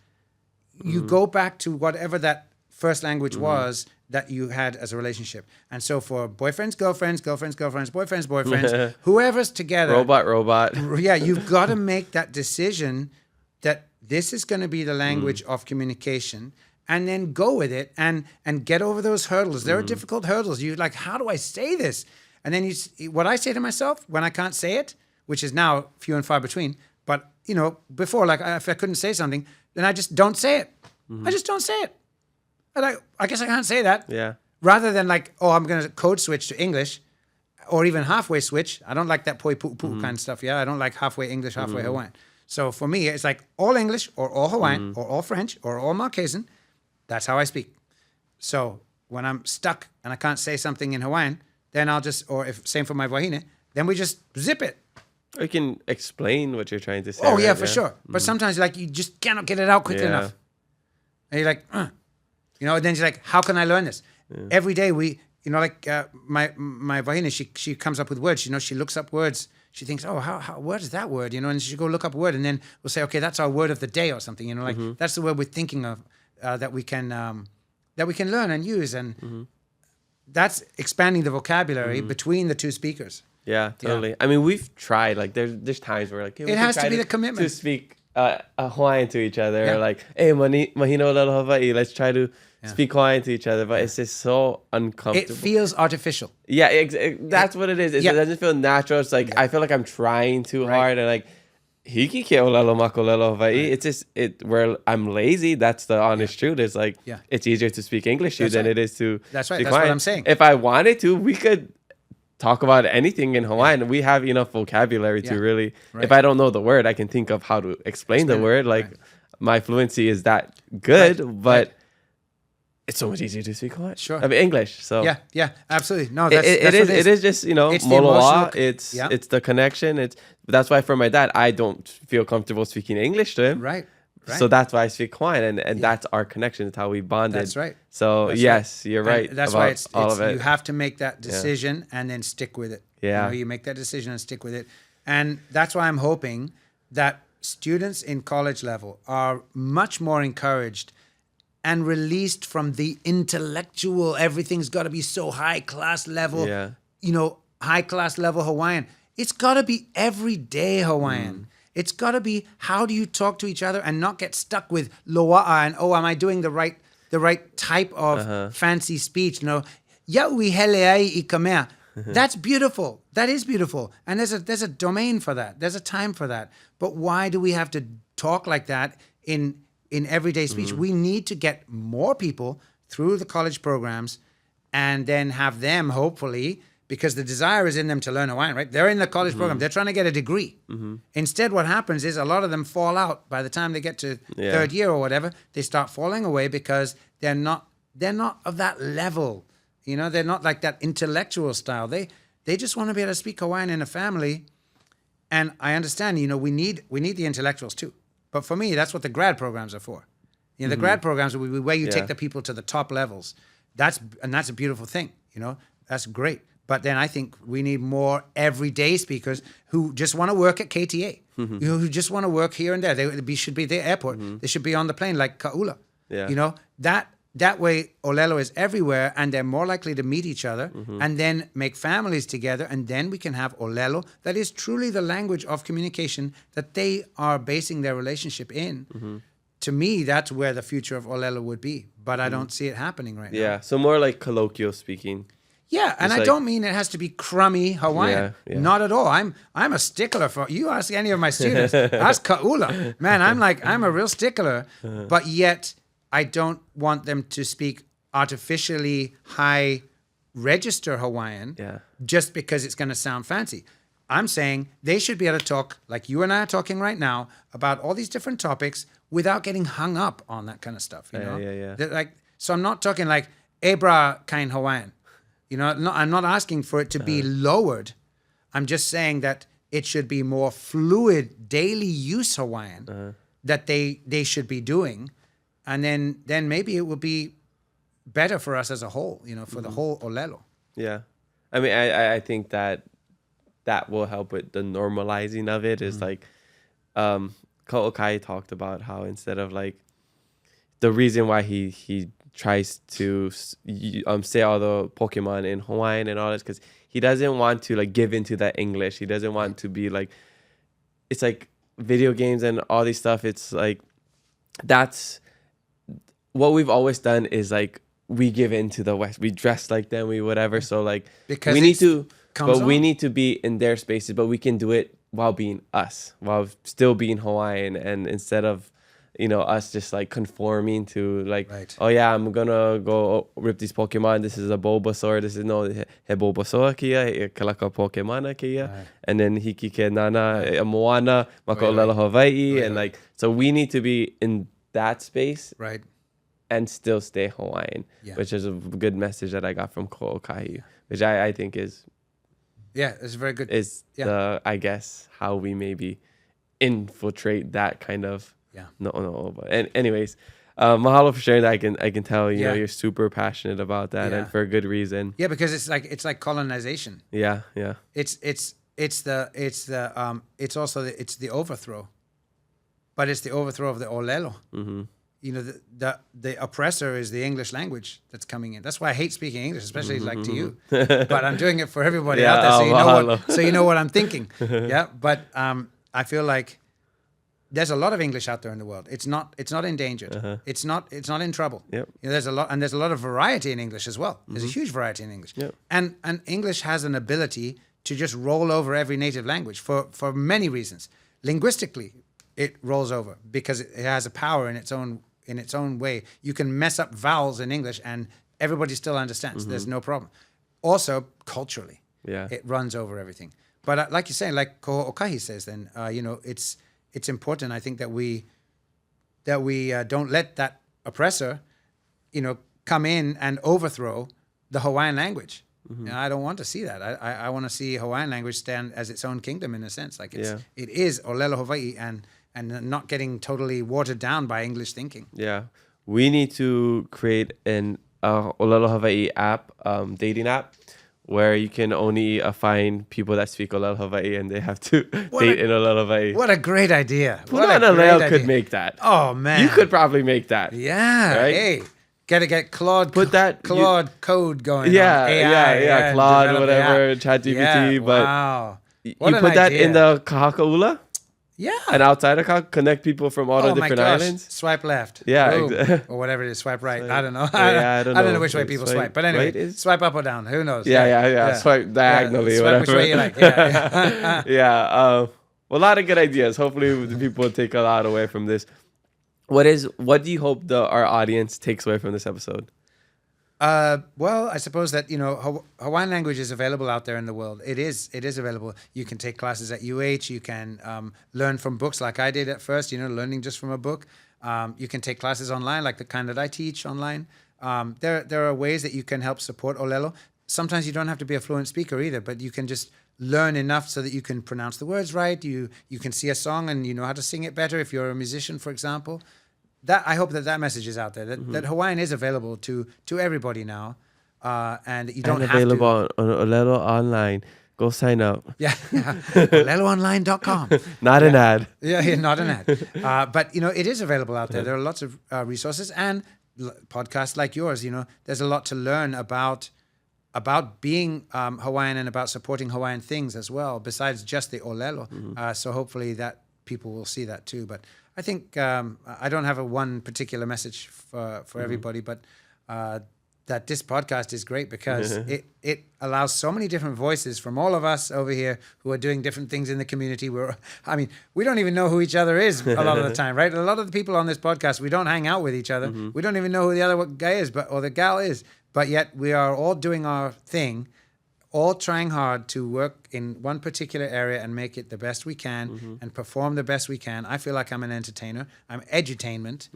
you go back to whatever that first language was that you had as a relationship. And so for boyfriends, girlfriends, boyfriends, whoever's together. Robot. Yeah, you've got to make that decision that this is going to be the language of communication, and then go with it and get over those hurdles. There are difficult hurdles. You're like, how do I say this? And then what I say to myself when I can't say it, which is now few and far between, but you know, before, like if I couldn't say something, then I just don't say it. I just don't say it. And I guess I can't say that. Yeah. Rather than like, oh, I'm going to code switch to English, or even halfway switch. I don't like that poi pu kind of stuff. Yeah, I don't like halfway English, halfway Hawaiian. So for me, it's like all English or all Hawaiian or all French or all Marquesan. That's how I speak. So when I'm stuck and I can't say something in Hawaiian, then I'll just, or if same for my wahine, then we just zip it. Or you can explain what you're trying to say. Oh, right? yeah, for sure. But sometimes like you just cannot get it out quickly enough. And you're like, you know, and then she's like, how can I learn this? Every day we, you know, like my wahine, she comes up with words. You know, she looks up words. She thinks, oh, what is that word? You know, and she go look up a word, and then we'll say, okay, that's our word of the day or something. You know, like that's the word we're thinking of that we can learn and use, and that's expanding the vocabulary between the two speakers. Yeah, totally. Yeah. I mean, we've tried. Like, there's times where like hey, it has to be the commitment to speak Hawaiian to each other. Or like, hey, mahino ʻŌlelo Hawaii. Let's try to speak Hawaiian to each other. But it's just so uncomfortable. It feels artificial. Yeah, that's what it is. It doesn't feel natural. It's like I feel like I'm trying too hard, and like hiki ke ʻŌlelo mako ʻŌlelo Hawaii. It's just where I'm lazy. That's the honest truth. It's like it's easier to speak English to than it is to. That's right. Speak That's Hawaiian. what I'm saying. If I wanted to, we could talk about anything in Hawaiian. We have enough vocabulary to really, if I don't know the word, I can think of how to explain the word. Like my fluency is that good, but it's so much easier to speak Hawaiian. Sure. I mean, English. So yeah, absolutely. No, it is just, you know, it's moloa. It's the connection. That's why for my dad, I don't feel comfortable speaking English to him. Right. So that's why I speak Hawaiian, and that's our connection. It's how we bonded. That's right. So yes, you're right. And that's about why it's all of it. You have to make that decision and then stick with it. Yeah. You know, you make that decision and stick with it. And that's why I'm hoping that students in college level are much more encouraged and released from the intellectual, everything's got to be so high class level, you know, high class level Hawaiian. It's got to be everyday Hawaiian. It's got to be, how do you talk to each other and not get stuck with loa'a and, oh, am I doing the right type of fancy speech? You know, ya'ui hele ai I ka mea. That's beautiful. That is beautiful. And there's a domain for that. There's a time for that. But why do we have to talk like that in everyday speech? We need to get more people through the college programs and then have them, hopefully, because the desire is in them to learn Hawaiian, right? They're in the college program. They're trying to get a degree. Instead, what happens is a lot of them fall out by the time they get to third year or whatever. They start falling away because they're not of that level. You know, they're not like that intellectual style. They just want to be able to speak Hawaiian in a family. And I understand, you know, we need the intellectuals too. But for me, that's what the grad programs are for. You know, the grad programs are where you take the people to the top levels. That's a beautiful thing. You know, that's great. But then I think we need more everyday speakers who just want to work at KTA, you know, who just want to work here and there. They should be at the airport. They should be on the plane like Ka'ula. Yeah. You know, that way ʻŌlelo is everywhere, and they're more likely to meet each other and then make families together, and then we can have ʻŌlelo that is truly the language of communication that they are basing their relationship in. To me, that's where the future of ʻŌlelo would be, but I don't see it happening right now. Yeah, so more like colloquial speaking. Yeah, and I don't mean it has to be crummy Hawaiian. Yeah. Not at all. I'm a stickler for, you ask any of my students, ask Ka'ula. Man, I'm a real stickler, but yet I don't want them to speak artificially high register Hawaiian Yeah. just because it's going to sound fancy. I'm saying they should be able to talk like you and I are talking right now about all these different topics without getting hung up on that kind of stuff. You know? Yeah. Like, so I'm not talking like Ebra kind Hawaiian. You know, I'm not asking for it to be lowered. I'm just saying that it should be more fluid, daily use Hawaiian that they should be doing. And then maybe it will be better for us as a whole, you know, for the whole ʻŌlelo. Yeah. I mean, I think that will help with the normalizing of it. Is like, Ko'okai talked about how instead of like, the reason why he tries to say all the Pokemon in Hawaiian and all this, because he doesn't want to like give into that English. He doesn't want to be like, it's like video games and all these stuff. It's like, that's what we've always done is like, we give in to the West. We dress like them, we whatever. So like, Because we need to, comes but we on. need to be in their spaces, but we can do it while being us, while still being Hawaiian. And instead of, you know, us just like conforming to like, Right. oh yeah, I'm gonna go rip these Pokemon. This is a Bulbasaur. This is no he Bulbasaur kia, he Kaliko Pokemana kia, Right. and then hiki ke nana a Moana, mako Right, ʻŌlelo Hawaiʻi, Right, and right. like, so we need to be in that space Right. and still stay Hawaiian, Yeah. which is a good message that I got from Ko'okai, which I think is Yeah, it's very good. Yeah. the, I guess, how we maybe infiltrate that kind of Yeah. no. But anyways, mahalo for sharing that. I can tell you know Yeah. you're super passionate about that, Yeah. and for a good reason. Yeah, because it's like colonization. Yeah. It's also the overthrow, but it's the overthrow of the ʻŌlelo. Mm-hmm. You know, the oppressor is the English language that's coming in. That's why I hate speaking English, especially like to you. But I'm doing it for everybody Yeah, out there, mahalo. so you know what I'm thinking. Yeah, but I feel like there's a lot of English out there in the world. It's not endangered. It's not in trouble. Yep. You know, there's a lot of variety in English as well. There's a huge variety in English. Yep. And English has an ability to just roll over every native language for many reasons. Linguistically, it rolls over because it has a power in its own way. You can mess up vowels in English and everybody still understands. There's no problem. Also, culturally, Yeah. it runs over everything. But like you say, like Ko'okahi says, then you know, it's important. I think that we don't let that oppressor, you know, come in and overthrow the Hawaiian language. And I don't want to see that. I want to see Hawaiian language stand as its own kingdom in a sense. Like it is ʻŌlelo Hawaiʻi and not getting totally watered down by English thinking. Yeah. We need to create an ʻŌlelo Hawaiʻi app, dating app, where you can only find people that speak ʻŌlelo Hawaiʻi and they have to date in ʻŌlelo Hawaiʻi. What a great idea. What a Puna great Leo idea. could make that. Oh, man. You could probably make that. Yeah. Right? Hey, gotta get Claude code going. Yeah, on. AI, yeah. Claude, develop whatever, AI. ChatGPT. Yeah, But wow. you What an put that idea. in the Kahakaula Yeah. and outside of Kahaka, connect people from all the Oh my different gosh. islands. Swipe left. Yeah, Boom. exactly. Or whatever it is. Swipe right. I don't know. Yeah, I don't know know. which way people Swipe swipe. But anyway, right is- swipe up or down. Who knows? Yeah. Swipe diagonally, Swipe whatever. which way you like. Yeah. Yeah. Well, a lot of good ideas. Hopefully, the people take a lot away from this. What do you hope our audience takes away from this episode? Well, I suppose that, you know, Hawaiian language is available out there in the world. It is available. You can take classes at UH. You can learn from books like I did at first, you know, learning just from a book. You can take classes online like the kind that I teach online. There are ways that you can help support ʻŌlelo. Sometimes you don't have to be a fluent speaker either, but you can just learn enough so that you can pronounce the words right. You can see a song and you know how to sing it better if you're a musician, for example. I hope that message is out there, that Hawaiian is available to everybody now, and you don't And have to. available on ʻŌlelo online. Go sign up. Yeah. ʻleloonline.com. Not an ad. Yeah, not an ad. But, you know, it is available out there. There are lots of resources and podcasts like yours. You know, there's a lot to learn about being Hawaiian and about supporting Hawaiian things as well, besides just the ʻŌlelo. So hopefully that people will see that too. But I think I don't have one particular message for everybody, but that this podcast is great because it allows so many different voices from all of us over here who are doing different things in the community. We don't even know who each other is a lot of the time, right? A lot of the people on this podcast, we don't hang out with each other. We don't even know who the other guy is, or the gal is. but yet we are all doing our thing, all trying hard to work in one particular area and make it the best we can and perform the best we can. I feel like I'm an entertainer. I'm edutainment,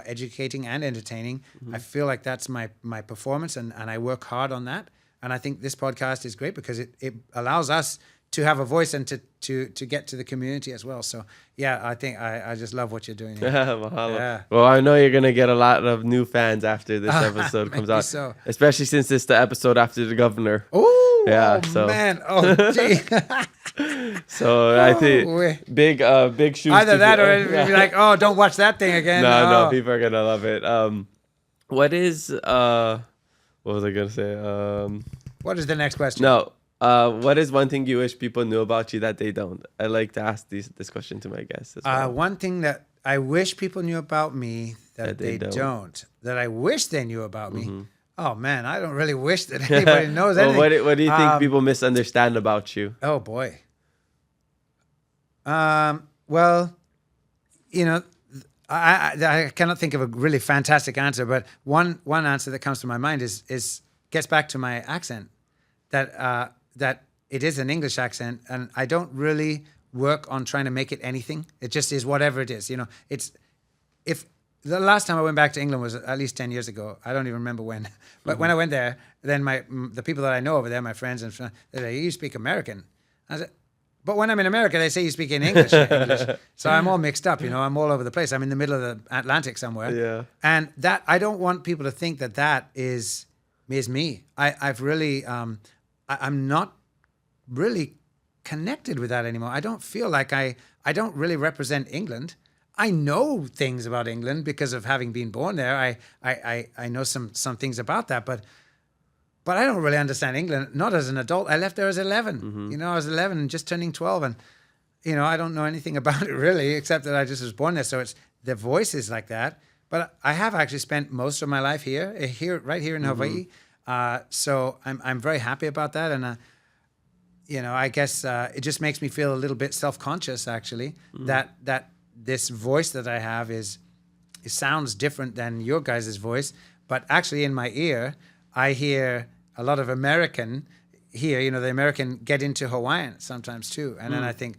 educating and entertaining. I feel like that's my performance, and I work hard on that. And I think this podcast is great because it allows us to have a voice and to get to the community as well. So yeah, I think I just love what you're doing here. Mahalo. Yeah. Well, I know you're gonna get a lot of new fans after this episode comes out, so. especially since it's the episode after the governor. Oh, Yeah, oh so- man. Oh, gee. So I think big shoes. Either to that fill. or it'd be like, oh, don't watch that thing again. No, people are gonna love it. What is what was I gonna say? What is the next question? No. What is one thing you wish people knew about you that they don't? I like to ask this question to my guests as well. One thing that I wish people knew about me that they don't. That I wish they knew about me. Oh man, I don't really wish that anybody knows Well, anything. what do you think people misunderstand about you? Oh boy. Well, I cannot think of a really fantastic answer, but one answer that comes to my mind is gets back to my accent. That it is an English accent, and I don't really work on trying to make it anything. It just is whatever it is. If the last time I went back to England was at least 10 years ago. I don't even remember when. But when I went there, then the people that I know over there, my friends, they say, you speak American. I said, but when I'm in America, they say you speak in English. So I'm all mixed up, I'm all over the place. I'm in the middle of the Atlantic somewhere. Yeah. And that I don't want people to think that is me. I've really, I'm not really connected with that anymore. I don't feel like I don't really represent England. I know things about England because of having been born there. I know some things about that, but I don't really understand England. Not as an adult. I left there as 11. I was 11 and just turning 12, and I don't know anything about it really, except that I just was born there. So it's the voice is like that. But I have actually spent most of my life here, right here in Hawaii. So I'm very happy about that, and I guess it just makes me feel a little bit self-conscious actually that this voice that I have it sounds different than your guys' voice, but actually in my ear I hear a lot of American here. The American get into Hawaiian sometimes too, and then I think,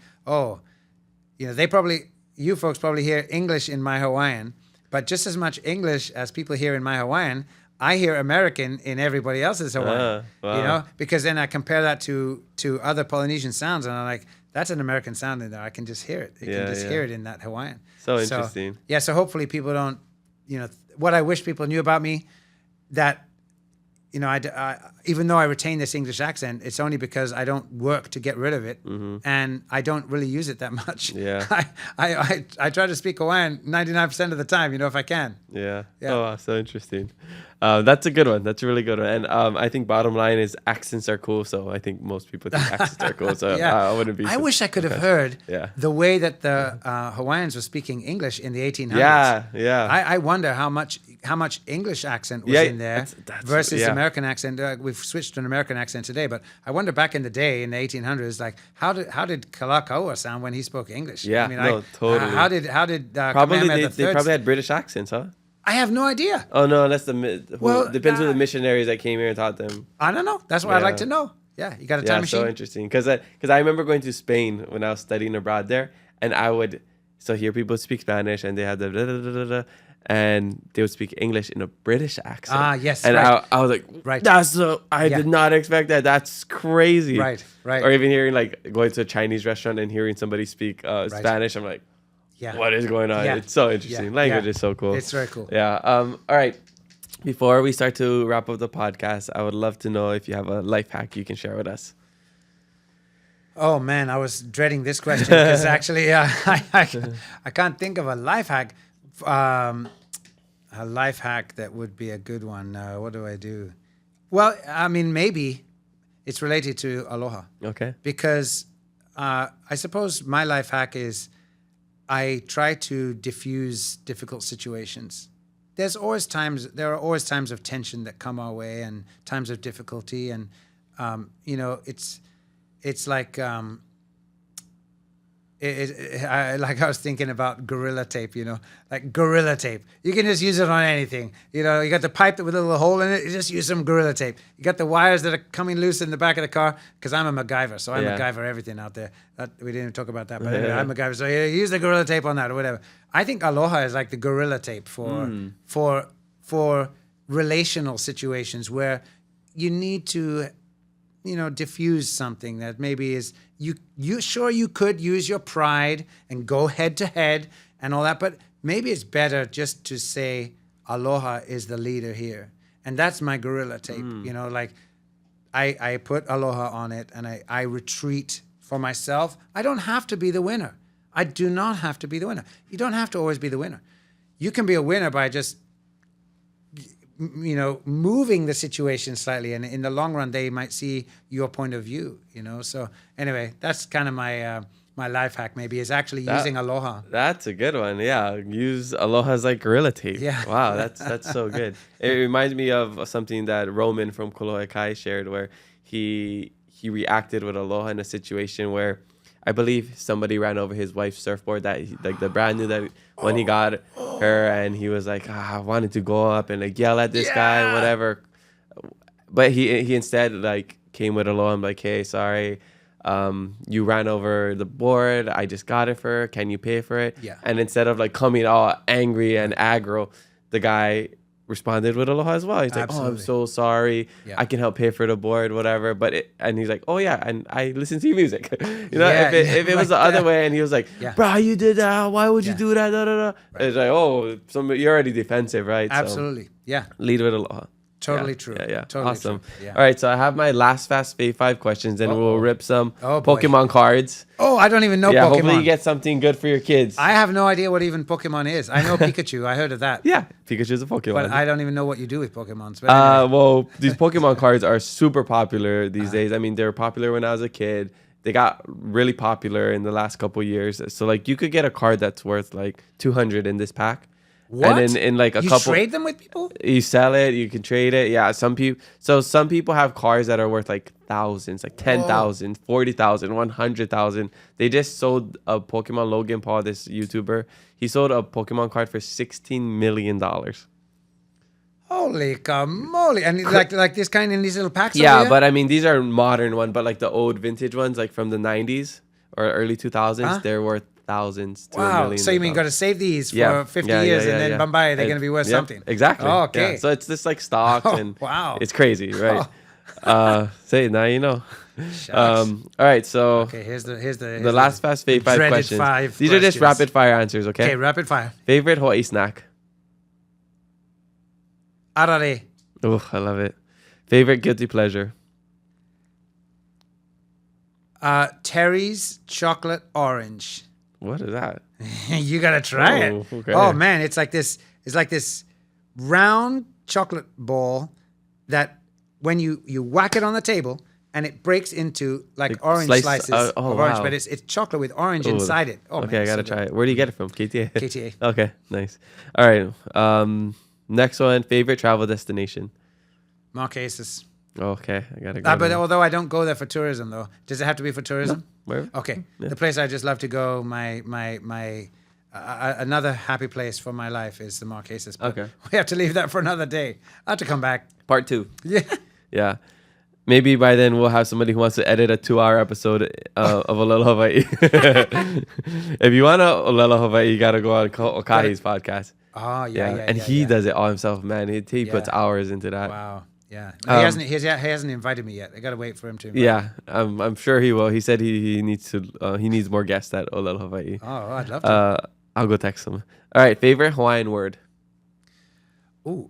you folks probably hear English in my Hawaiian, but just as much English as people hear in my Hawaiian, I hear American in everybody else's Hawaiian, wow. Because then I compare that to other Polynesian sounds, and I'm like, that's an American sound in there. I can just hear it. You can just hear it in that Hawaiian. So interesting. Yeah, so hopefully people don't, what I wish people knew about me, that, I even though I retain this English accent, it's only because I don't work to get rid of it, and I don't really use it that much. Yeah. I try to speak Hawaiian 99% of the time, if I can. Yeah. Yeah. Oh, wow, so interesting. That's a good one. That's a really good one. And I think bottom line is accents are cool. So I think most people think accents are cool. So I wouldn't be. I wish I could have heard Yeah. the way that the Hawaiians were speaking English in the 1800s. Yeah. I wonder how much English accent was in there that's versus yeah. American accent. We've switched to an American accent today, but I wonder back in the day in the 1800s, like how did Kalakaua sound when he spoke English? Yeah, totally. How did Probably Kamehameha they III probably had British accents, huh? I have no idea. Oh no, that's Well, depends who the missionaries that came here and taught them. I don't know. That's what I'd Yeah. like to know. Yeah, you got a time machine? So interesting because I remember going to Spain when I was studying abroad there, and I would hear people speak Spanish and they had the blah, blah, blah, blah, blah, and they would speak English in a British accent. Ah, yes, and right. I was like, Right. I did not expect that. That's crazy. Right. Or even hearing going to a Chinese restaurant and hearing somebody speak Spanish, I'm like, Yeah. what is going on? Yeah. It's so interesting. Yeah. Language Yeah. is so cool. It's very cool. Yeah. All right. Before we start to wrap up the podcast, I would love to know if you have a life hack you can share with us. Oh man, I was dreading this question because actually, I can't think of a life hack. A life hack that would be a good one. What do I do? Well, I mean, maybe it's related to aloha. Okay. Because I suppose my life hack is I try to diffuse difficult situations. There are always times of tension that come our way and times of difficulty, and it's like I was thinking about gorilla tape, like gorilla tape. You can just use it on anything. You got the pipe with a little hole in it. You just use some gorilla tape. You got the wires that are coming loose in the back of the car, because I'm a MacGyver, so I MacGyver everything out there. We didn't even talk about that, but anyway, I'm a MacGyver, so use the gorilla tape on that or whatever. I think Aloha is like the gorilla tape for relational situations where you need to diffuse something that maybe is you sure you could use your pride and go head to head and all that, but maybe it's better just to say Aloha is the leader here, and that's my gorilla tape. Like I put Aloha on it and I retreat for myself. I don't have to be the winner. I do not have to be the winner. You don't have to always be the winner. You can be a winner by just moving the situation slightly, and in the long run they might see your point of view. So anyway, that's kind of my my life hack, maybe, is actually using Aloha. That's a good one. Yeah, use Aloha as like gorilla tape. Yeah. Wow, that's so good. It reminds me of something that Roman from Kaloha Kai shared, where he reacted with Aloha in a situation where I believe somebody ran over his wife's surfboard that like the brand new that when he got her, and he was like, I wanted to go up and like yell at this guy, whatever. But he instead like came with Aloha and like, hey, sorry, you ran over the board. I just got it for her. Can you pay for it? Yeah. And instead of like coming all angry and aggro, the guy responded with Aloha as well. He's like, oh, I'm so sorry. Yeah. I can help pay for the board, whatever. And he's like, oh yeah, and I listen to your music. If it was the other way, and he was like, bro, you did that. Why would you do that? Da, da, da. Right. It's like, oh, you're already defensive, right? Absolutely. So, yeah. Lead with Aloha. Totally true. Yeah. Totally Awesome. True. Yeah. All right, so I have my last fast fave 5 questions, and we'll rip some Pokemon cards. Oh, I don't even know Pokemon. Hopefully you get something good for your kids. I have no idea what even Pokemon is. I know Pikachu. I heard of that. Yeah, Pikachu's a Pokemon. But I don't even know what you do with Pokemons. But anyway. Well, these Pokemon cards are super popular these days. I mean, they were popular when I was a kid. They got really popular in the last couple years. So, like, you could get a card that's worth, like, $200 in this pack. What? And in like a you couple, trade them with people? You sell it, you can trade it. Yeah, some people have cars that are worth like thousands, like 10,000, 40,000, 100,000. They just sold a Pokemon. Logan Paul, this YouTuber, he sold a Pokemon card for $16 million. Holy moly! And like this kind in these little packs. Yeah, but I mean, these are modern ones, but like the old vintage ones, like from the 90s or early 2000s, they're worth thousands to $1 million. So you mean got to save these for 50 years and then bye, they're going to be worth something. Exactly. Oh, okay. Yeah. So it's this like stock and it's crazy, right? Say now you know. All right, so here's the last fast fave 5 questions. These are just rapid fire answers, okay? Okay, rapid fire. Favorite Hawaii snack? Arare. Oh, I love it. Favorite guilty pleasure? Terry's chocolate orange. What is that? You gotta try it. Okay. Oh man, it's like this round chocolate ball that when you whack it on the table and it breaks into like orange slices of orange, but it's chocolate with orange inside it. Oh, okay, man, I gotta try it. Where do you get it from? KTA. KTA. Okay, nice. All right. Next one. Favorite travel destination? Marquesas. Okay, I gotta go. But although I don't go there for tourism, though, does it have to be for tourism? No, where? Okay, the place I just love to go. My another happy place for my life is the Marquesas. But okay, we have to leave that for another day. I have to come back. Part 2. Yeah. Yeah. Maybe by then we'll have somebody who wants to edit a 2-hour episode of ʻŌlelo Hawaii. If you want to ʻŌlelo Hawaii, you gotta go on Okahi's podcast. Oh yeah. And he does it all himself, man. He puts hours into that. Wow. Yeah, no, he hasn't invited me yet. I gotta wait for him to invite me. I'm sure he will. He said he needs more guests at ʻŌlelo Hawaii. Oh, I'd love to. I'll go text him. All right, favorite Hawaiian word? Ooh,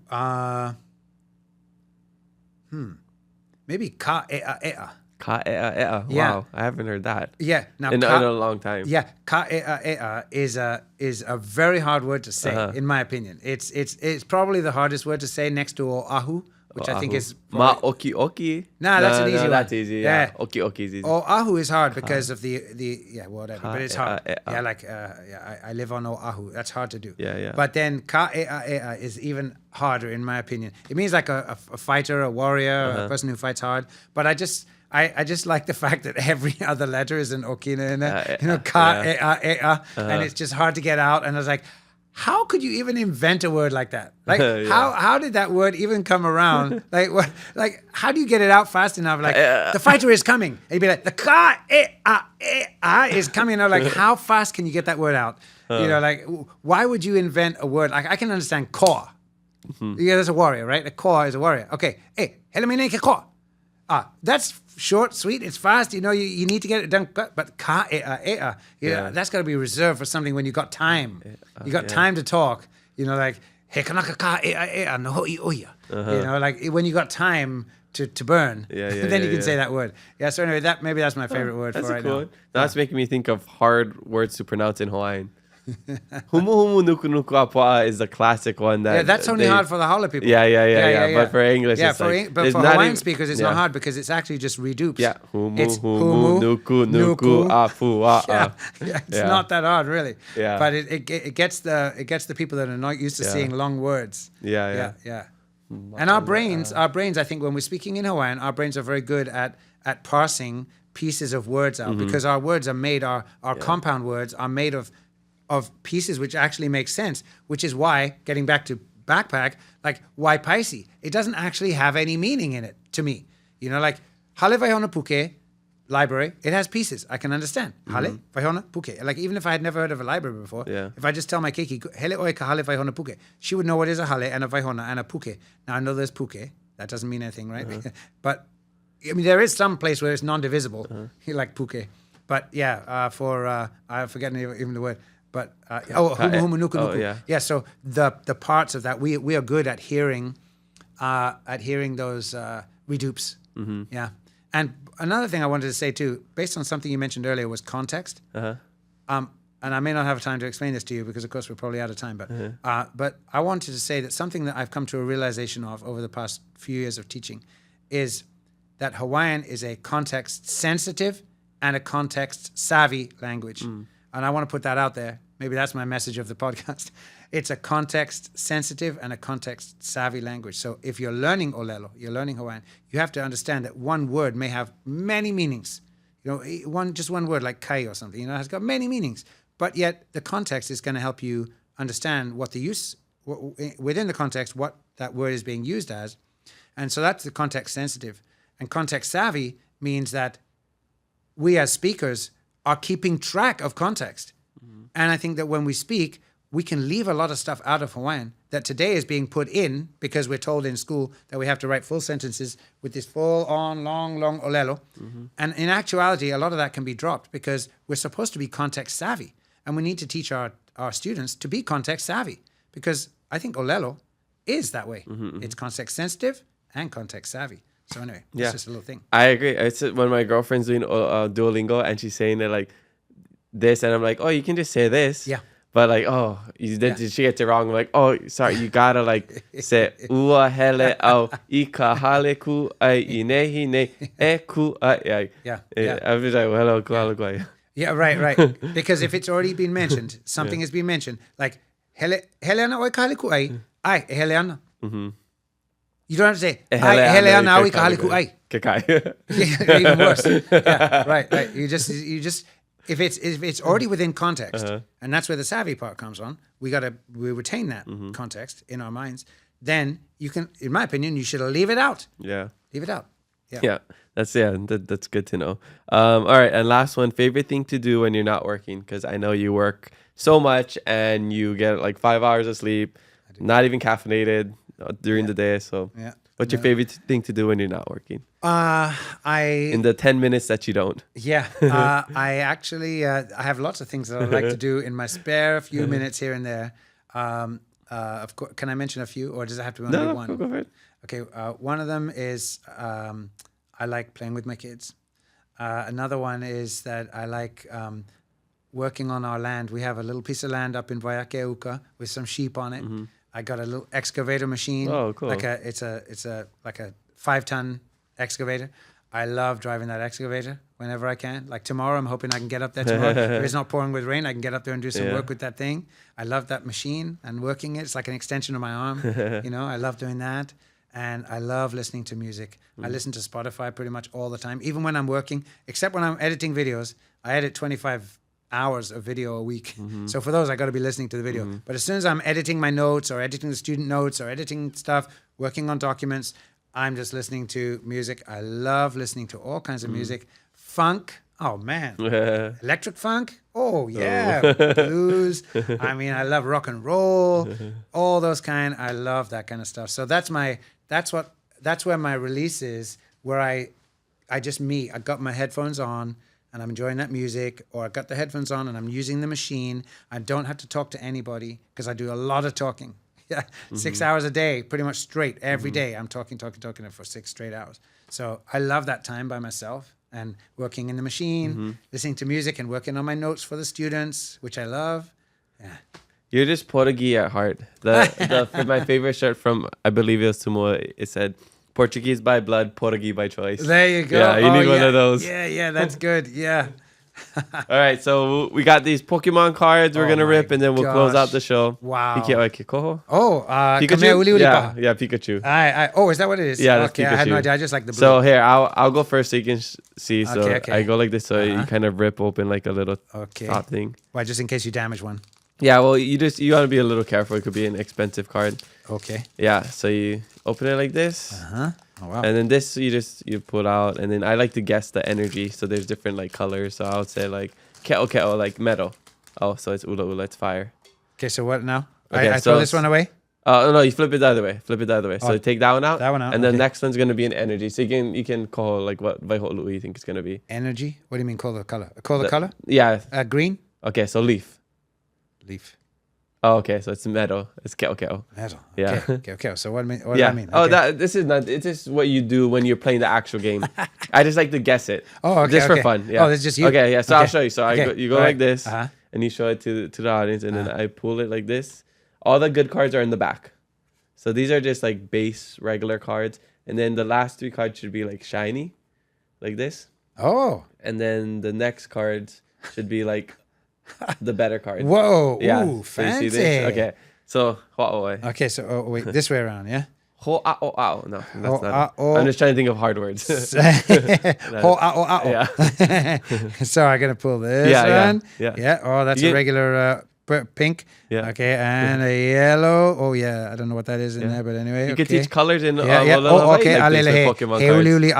maybe ka'e'ae'a. Ka'e'ae'a. Yeah. Wow, I haven't heard that. Yeah, now in a long time. Yeah, ka'e'ae'a is a very hard word to say, in my opinion. It's probably the hardest word to say next to oahu. which I think is... Ma oki oki. Nah, that's an easy one. That's easy. Yeah. Oki oki is easy. Oahu is hard because of the whatever, but it's hard. I live on Oahu. That's hard to do. Yeah. But then ka ea is even harder in my opinion. It means like a fighter, a warrior, a person who fights hard. But I just like the fact that every other letter is an okina in it. Ka ea, and it's just hard to get out. And I was like, how could you even invent a word like that? Like, how did that word even come around? Like, what? Like, how do you get it out fast enough? Like, the fighter is coming. And you'd be like, the ka is coming. I'm like, how fast can you get that word out? You know, like, why would you invent a word? Like, I can understand ko. Yeah, that's a warrior, right? A ko is a warrior. Okay, helemine ke ko. That's short, sweet, it's fast. You know, you need to get it done. But ka ea, that's got to be reserved for something when you got time. You got time to talk. You know, like he kanaka ka ea no hoi oia. You know, like when you got time to burn, then you can say that word. Yeah. So anyway, maybe that's my favorite word for right now. That's making me think of hard words to pronounce in Hawaiian. Humu humu nuku nuku apua is the classic one that that's only hard for the Hala people. Yeah. But for English, it's but for Hawaiian speakers, it's not hard because it's actually just redupes. Yeah, humu nuku apua. It's not that hard, really. Yeah, but it gets the people that are not used to seeing long words. Yeah. And our brains, I think, when we're speaking in Hawaiian, our brains are very good at parsing pieces of words out because our words are made, our compound words are made of pieces which actually make sense, which is why, getting back to backpack, like why Paisi? It doesn't actually have any meaning in it to me. You know, like Hale Vaihona Puke library, it has pieces. I can understand. Hale Vaihona Puke. Like even if I had never heard of a library before, if I just tell my keiki, Hele oe ka Hale Vaihona Puke, she would know what is a Hale and a Vaihona and a Puke. Now I know there's Puke. That doesn't mean anything, right? But I mean, there is some place where it's non-divisible, like Puke. But I'm forgetting even the word. But humu humu nuku nuku. Yeah. So the parts of that we are good at hearing those redupes. Yeah. And another thing I wanted to say too, based on something you mentioned earlier, was context. And I may not have time to explain this to you because, of course, we're probably out of time. But I wanted to say that something that I've come to a realization of over the past few years of teaching is that Hawaiian is a context-sensitive and a context-savvy language. And I want to put that out there. Maybe that's my message of the podcast. It's a context-sensitive and a context-savvy language. So if you're learning ʻŌlelo, you're learning Hawaiian, you have to understand that one word may have many meanings. You know, just one word like kai or something, you know, has got many meanings. But yet the context is going to help you understand what the use, within the context, what that word is being used as. And so that's the context-sensitive. And context-savvy means that we as speakers are keeping track of context. And I think that when we speak, we can leave a lot of stuff out of Hawaiian that today is being put in because we're told in school that we have to write full sentences with this full-on, long ʻŌlelo. And in actuality, a lot of that can be dropped because we're supposed to be context-savvy. And we need to teach our students to be context-savvy because I think ʻŌlelo is that way. It's context-sensitive and context-savy. So anyway, it's just a little thing. I agree. It's when my girlfriend's doing Duolingo and she's saying it like this, and I'm like, oh, you can just say this. Yeah. But like, oh, she gets it wrong. I'm like, oh, sorry, you gotta like say ua hele au ika hale ku ai inehi ne e ku ai. Yeah. I'm just like, hello, ku. Yeah, right. Because if it's already been mentioned, something has been mentioned, like hele ana oi ka hale ku ai hele ana. You don't have to say hele ana oi ka hale ku ai. Even worse. Yeah, right. You just if it's already within context, and that's where the savvy part comes on, we retain that context in our minds. Then you can, in my opinion, you should leave it out. Yeah, leave it out. Yeah, that's good to know. All right, and last one, favorite thing to do when you're not working, because I know you work so much and you get like 5 hours of sleep, not even caffeinated during the day. So what's your favorite thing to do when you're not working? In the 10 minutes that you don't. Yeah. I actually, I have lots of things that I like to do in my spare few minutes here and there. Of course, can I mention a few, or does it have to be only one? Go for it. Okay. One of them is I like playing with my kids. Another one is that I like working on our land. We have a little piece of land up in Waiakeuka with some sheep on it. I got a little excavator machine. Oh, cool. It's a 5-ton excavator. I love driving that excavator whenever I can. Like tomorrow, I'm hoping I can get up there tomorrow. If it's not pouring with rain, I can get up there and do some work with that thing. I love that machine and working it. It's like an extension of my arm. I love doing that. And I love listening to music. I listen to Spotify pretty much all the time, even when I'm working, except when I'm editing videos. I edit 25 hours of video a week. So for those, I got to be listening to the video. But as soon as I'm editing my notes or editing the student notes or editing stuff, working on documents, I'm just listening to music. I love listening to all kinds of music. Funk. Oh, man. Electric funk. Oh, yeah. Blues. I mean, I love rock and roll. All those kind. I love that kind of stuff. So that's where my release is, where I just me. I got my headphones on and I'm enjoying that music, or I got the headphones on and I'm using the machine. I don't have to talk to anybody because I do a lot of talking. 6 hours a day, pretty much straight every day. I'm talking for 6 straight hours. So I love that time by myself and working in the machine, listening to music and working on my notes for the students, which I love. Yeah. You're just Portuguese at heart. My favorite shirt from, I believe it was Tumo, it said, Portuguese by blood, Portuguese by choice. There you go. Yeah, you need one of those. Yeah, that's good. Yeah. All right, so we got these Pokemon cards we're going to rip, and then we'll close out the show. Wow. Pikachu? Pikachu? Yeah, Pikachu. Oh, is that what it is? Yeah, that's okay, Pikachu. I had no idea. I just like the blue. So here, I'll go first so you can see. So Okay. I go like this, so you kind of rip open like a little top thing. Why, just in case you damage one? Yeah, well, you want to be a little careful. It could be an expensive card. Okay. Yeah, so you open it like this. Oh, wow. And then this you pull out, and then I like to guess the energy. So there's different like colors. So I would say like ke'o, like metal. Oh, so it's ula, it's fire. Okay, so what now? Okay, I throw this one away? No, you flip it the other way. So take that one out. That one out, And the okay. next one's going to be an energy. So you can call like what vaiho'olu'u you think it's going to be. Energy? What do you mean call the color? Call the color? Yeah. Green? Okay, so leaf. Leaf. Oh, okay, so it's metal. It's ke'o. Metal. Yeah. Okay. So what do I mean? Oh, Okay. this is what you do when you're playing the actual game. I just like to guess it. Oh, okay. Just for fun. Yeah. Oh, this is just you. Okay, yeah. So Okay. I'll show you. So you go All like right. this, and you show it to the audience, and then I pull it like this. All the good cards are in the back. So these are just like base regular cards, and then the last 3 cards should be like shiny, like this. Oh. And then the next cards should be like the better cards. Whoa. Yeah. Ooh, So you see fancy. this? Okay. So ho'a'oe. Okay, so wait, this way around, yeah? Ho'a'o'ao. No, that's not. Ho'a'o. I'm just trying to think of hard words. Ho'a'o'ao. Yeah. So I'm going to pull this one. Yeah. Oh, that's You a get- regular pink. Yeah. Okay, and a yellow. Oh, yeah. I don't know what that is in there, but anyway. You okay. can teach colors in Yeah. Aloha Oh, okay. Hawaii, like this Alele with Pokemon he cards. uliuli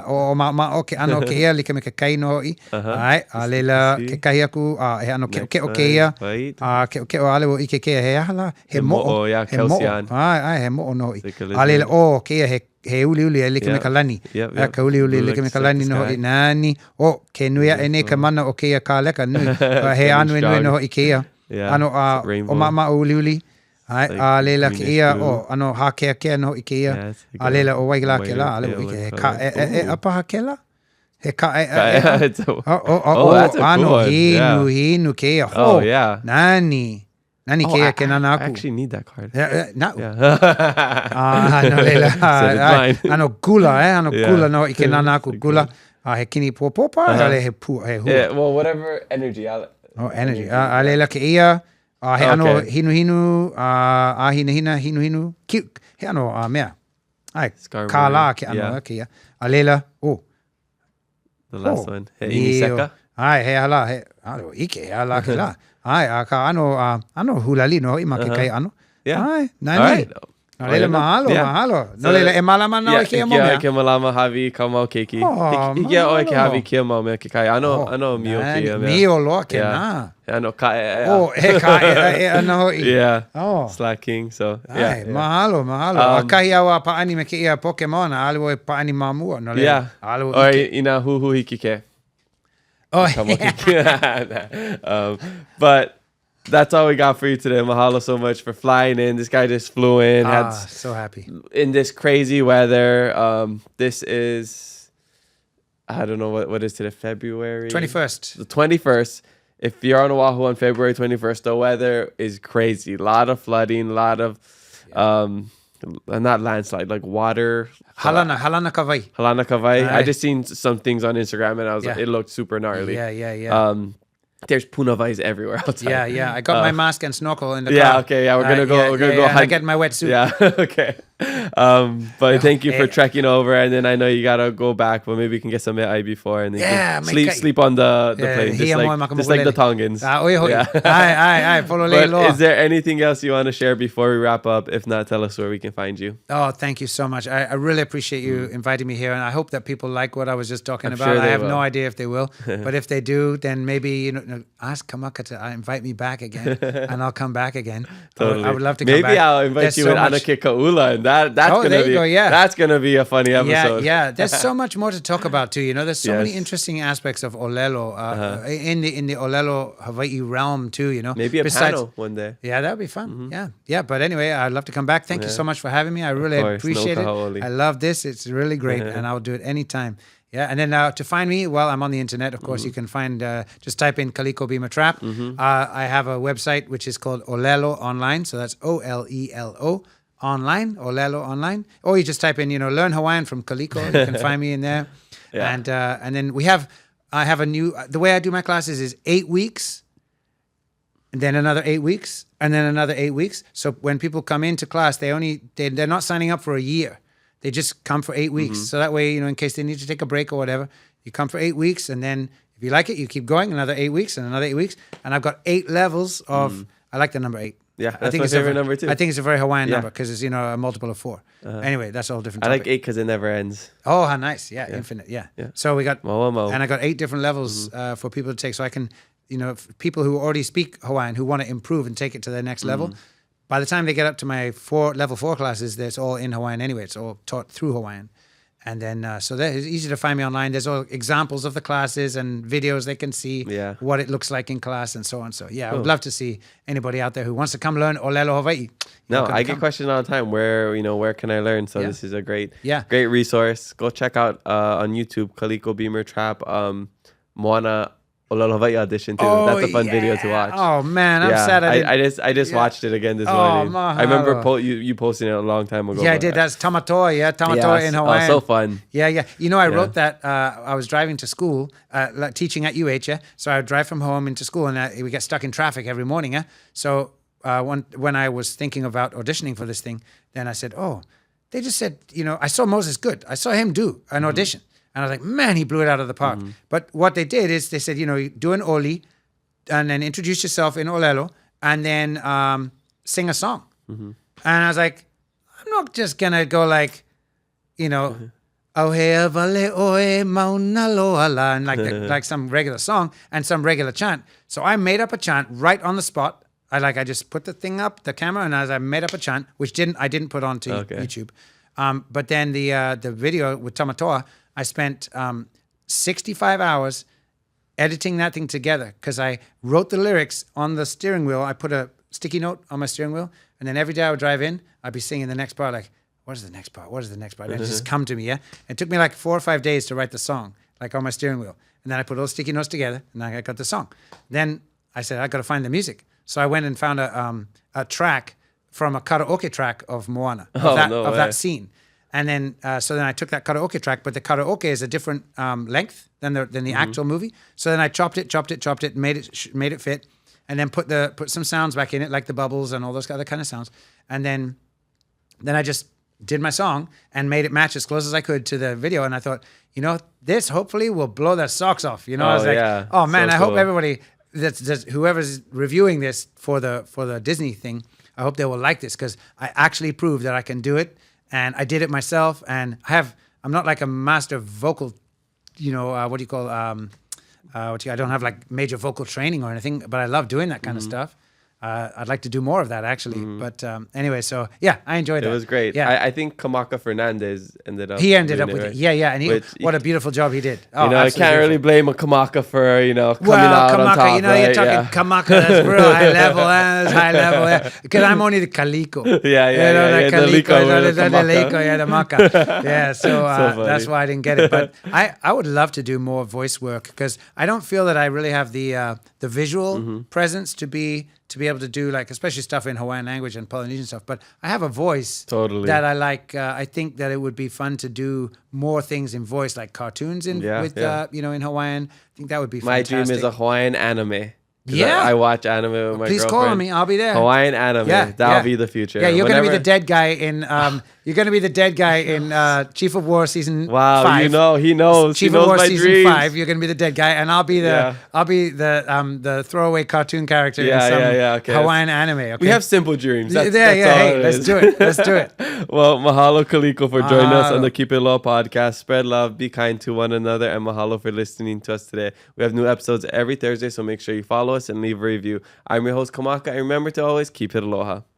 o ma okay ano ke ia like me ke kai no i. Ai, alela ke kai aku he ano ke ia. Right. Ke o ale o i ke he hala he mo. mo'o, yeah, he mo. Kelsian. Ai, he mo no i. Take a listen. Alela o ke ia he uliuli like me Yeah. kalani. Yep. Ka uliuli like me kalani no i nani. O ke nuia ene ka mana o ke ia ka leka nui. He anu nui no i ke ia. Yeah, Ano it's rainbow. o mama uliuli. Ai, like alela ke greenish ia blue. o ano ha ke no i ke ia. Yeah, it's like Alela a o waigala ke la, white ale o yellow ike he color. ka apa ha ke la? He ka It's a- oh, that's a cool ano one. Yeah. hinu ke ia. Oh, yeah. Nani ke Oh, ia ke nana I aku. actually need that card. Na. Yeah. No leila. So did mine. Ano gula ano Yeah. gula no ike nana aku gula. He kini popopa ale he he hu. Yeah, well, whatever energy. Oh, energy. Alela ke ia. He ano Okay. hinu hinu. He ano mea. Ai, Scar ka la movie. ke ano Yeah. ke ia. Alela. Oh. The last Oh, one. He nio. Iniseka. Ai, he ala, he, alo, ike, ala ke la. Ai, ka ano hulali no, ima ke kai ano. Yeah. Ai, nani. All right. No leila mahalo, Yeah. mahalo. No So- leila e malama na ke mo Yeah, mea. ke malama havi kamau keiki. Oh, Hiki o ke mahalo. havi kia mau mea ke kai. Ano mio nani, kia mea. Mio loa ke Yeah. na. Ano ka Oh, he ka ano i. Yeah. Oh. Slacking. So Ai, yeah. mahalo. A kahi awa paani me ke ia Pokemon, alo e paani mamua. No leila. Yeah. Alo Or ike. ina huhu hiki ke. Oh, Kamau keiki. But that's all we got for you today. Mahalo so much for flying in. This guy just flew in. Had so happy. in this crazy weather. This is, I don't know what is today, February 21st. The 21st. if you're on Oahu on February 21st, the weather is crazy. A lot of flooding, a lot of, not landslide, like water. Halana kawai. Halana kawai. I Aye. just seen some things on Instagram and I was like, Yeah. it looked super gnarly. Yeah. There's punavais everywhere outside. Yeah. I got my mask and snorkel in the car. Yeah, okay, yeah, we're gonna go. We're gonna go. and I get my wetsuit. Yeah, okay. But thank you for trekking over, and then I know you gotta go back, but maybe we can get some AI before, and then you Yeah, can make sleep on the plane, just like the Tongans. Yeah. Aye. Follow But law. is there anything else you want to share before we wrap up? If not, tell us where we can find you. Oh, thank you so much. I really appreciate you inviting me here, and I hope that people like what I was just talking I'm about. sure I they have will. no idea if they will, but if they do, then maybe ask Kamaka to invite me back again, and I'll come back again. Totally. I would love to come Maybe back. I'll invite There's you so with much- Anake Kaula, and that's Oh, gonna there be you go, yeah. that's gonna be a funny episode. Yeah. There's so much more to talk about too. There's so many Yes. interesting aspects of ʻŌlelo in the ʻŌlelo Hawaii realm too. Maybe a Besides- panel one day. Yeah, that would be fun. Yeah. But anyway, I'd love to come back. Thank you so much for having me. I really course. appreciate No it. kahaoli. I love this. It's really great, and I'll do it anytime. Yeah, and then to find me, well, I'm on the internet. Of course, you can find, just type in Kaliko Beamer-Trapp. I have a website which is called ʻŌlelo Online. So that's OLELO online, ʻŌlelo Online. Or you just type in, learn Hawaiian from Kaliko. You can find me in there. Yeah. And then I have a new, the way I do my classes is 8 weeks, and then another 8 weeks, and then another 8 weeks. So when people come into class, they're not signing up for a year. They just come for 8 weeks. So that way, in case they need to take a break or whatever, you come for 8 weeks, and then if you like it, you keep going another 8 weeks and another 8 weeks. And I've got 8 levels of, I like the number 8. Yeah, I that's think my it's favorite number too. I think it's a very Hawaiian Yeah. number because it's, a multiple of 4. Anyway, that's all different I topic. like 8 because it never ends. Oh, how nice. Yeah, infinite. Yeah. So we got, Mo. and I got 8 different levels for people to take. So I can, people who already speak Hawaiian who want to improve and take it to the next level. By the time they get up to my level 4 classes, it's all in Hawaiian anyway. It's all taught through Hawaiian. And then, so that is easy to find me online. There's all examples of the classes and videos they can see what it looks like in class and so on. So yeah, I would love to see anybody out there who wants to come learn ʻŌlelo Hawaii. No, I get questions all the time. Where can I learn? So this is a great resource. Go check out on YouTube Kaliko Beamer-Trapp, Moana ʻŌlelo Hawaii audition too. That's a fun video to watch. Oh man, I'm sad I just watched it again this morning. mahalo. I remember you posting it a long time ago. Yeah, I did. That's tamatoa. Yeah, tamatoa in Hawaiian. Oh, so fun. Yeah. I wrote that. I was driving to school, teaching at UH. Yeah, so I would drive from home into school, and we get stuck in traffic every morning. Yeah, so when I was thinking about auditioning for this thing, then I said, oh, they just said, I saw Moses Good. I saw him do an audition. And I was like, man, he blew it out of the park. But what they did is they said, do an oli and then introduce yourself in ʻŌlelo and then sing a song. And I was like, I'm not just going to go like, Auhea vale oe mauna loa la, and like some regular song and some regular chant. So I made up a chant right on the spot. I just put the thing up, the camera, and I made up a chant, which I didn't put onto YouTube. But then the video with Tamatoa, I spent 65 hours editing that thing together because I wrote the lyrics on the steering wheel. I put a sticky note on my steering wheel, and then every day I would drive in, I'd be singing the next part, like, what is the next part? What is the next part? And it just come to me, yeah? It took me like 4 or 5 days to write the song, like on my steering wheel. And then I put all the sticky notes together, and I got the song. Then I said, I got to find the music. So I went and found a track from a karaoke track of Moana, of that scene. And then, so then I took that karaoke track, but the karaoke is a different length than the actual movie. So then I chopped it, made it fit, and then put some sounds back in it, like the bubbles and all those other kind of sounds. And then I just did my song and made it match as close as I could to the video. And I thought, this hopefully will blow their socks off. I was like, oh man, I hope everybody that's whoever's reviewing this for the Disney thing, I hope they will like this because I actually proved that I can do it. And I did it myself, and I'm not like a master vocal, what do you call, I don't have like major vocal training or anything, but I love doing that kind of stuff. I'd like to do more of that actually. But anyway, so yeah, I enjoyed it. It was great. Yeah. I think Kamaka Fernandez ended up. He ended doing up with right? it. Yeah. And Which what a beautiful job he did. Oh, I can't absolutely really blame a Kamaka for, coming out Kamaka, on top, you're right? talking Kamaka, that's real high level, that's high level. Because I'm only the Kaliko. Yeah, the Liko, the Liko, yeah, the Maka. Yeah, so that's why I didn't get it. But I would love to do more voice work because I don't feel that I really have the visual presence to be able to do like especially stuff in Hawaiian language and Polynesian stuff. But I have a voice that I like. I think that it would be fun to do more things in voice, like cartoons in Hawaiian. I think that would be My fantastic. dream is a Hawaiian anime. Yeah. I watch anime with my Please girlfriend. call on me. I'll be there. Hawaiian anime. Yeah, That'll be the future. Yeah, you're going to be Whenever- the dead guy in. You're going to be the dead guy in Chief of War season 5. Wow, he knows. Chief he knows of War my season dreams. 5. You're going to be the dead guy, and I'll be the throwaway cartoon character in some Okay. Hawaiian anime. Okay? We have simple dreams. That's, Hey, all it let's is. do it. Let's do it. Well, mahalo Kaliko for joining us on Mahalo. the Keep It Low podcast. Spread love, be kind to one another, and mahalo for listening to us today. We have new episodes every Thursday, so make sure you follow us and leave a review. I'm your host, Kamaka, and remember to always keep it aloha.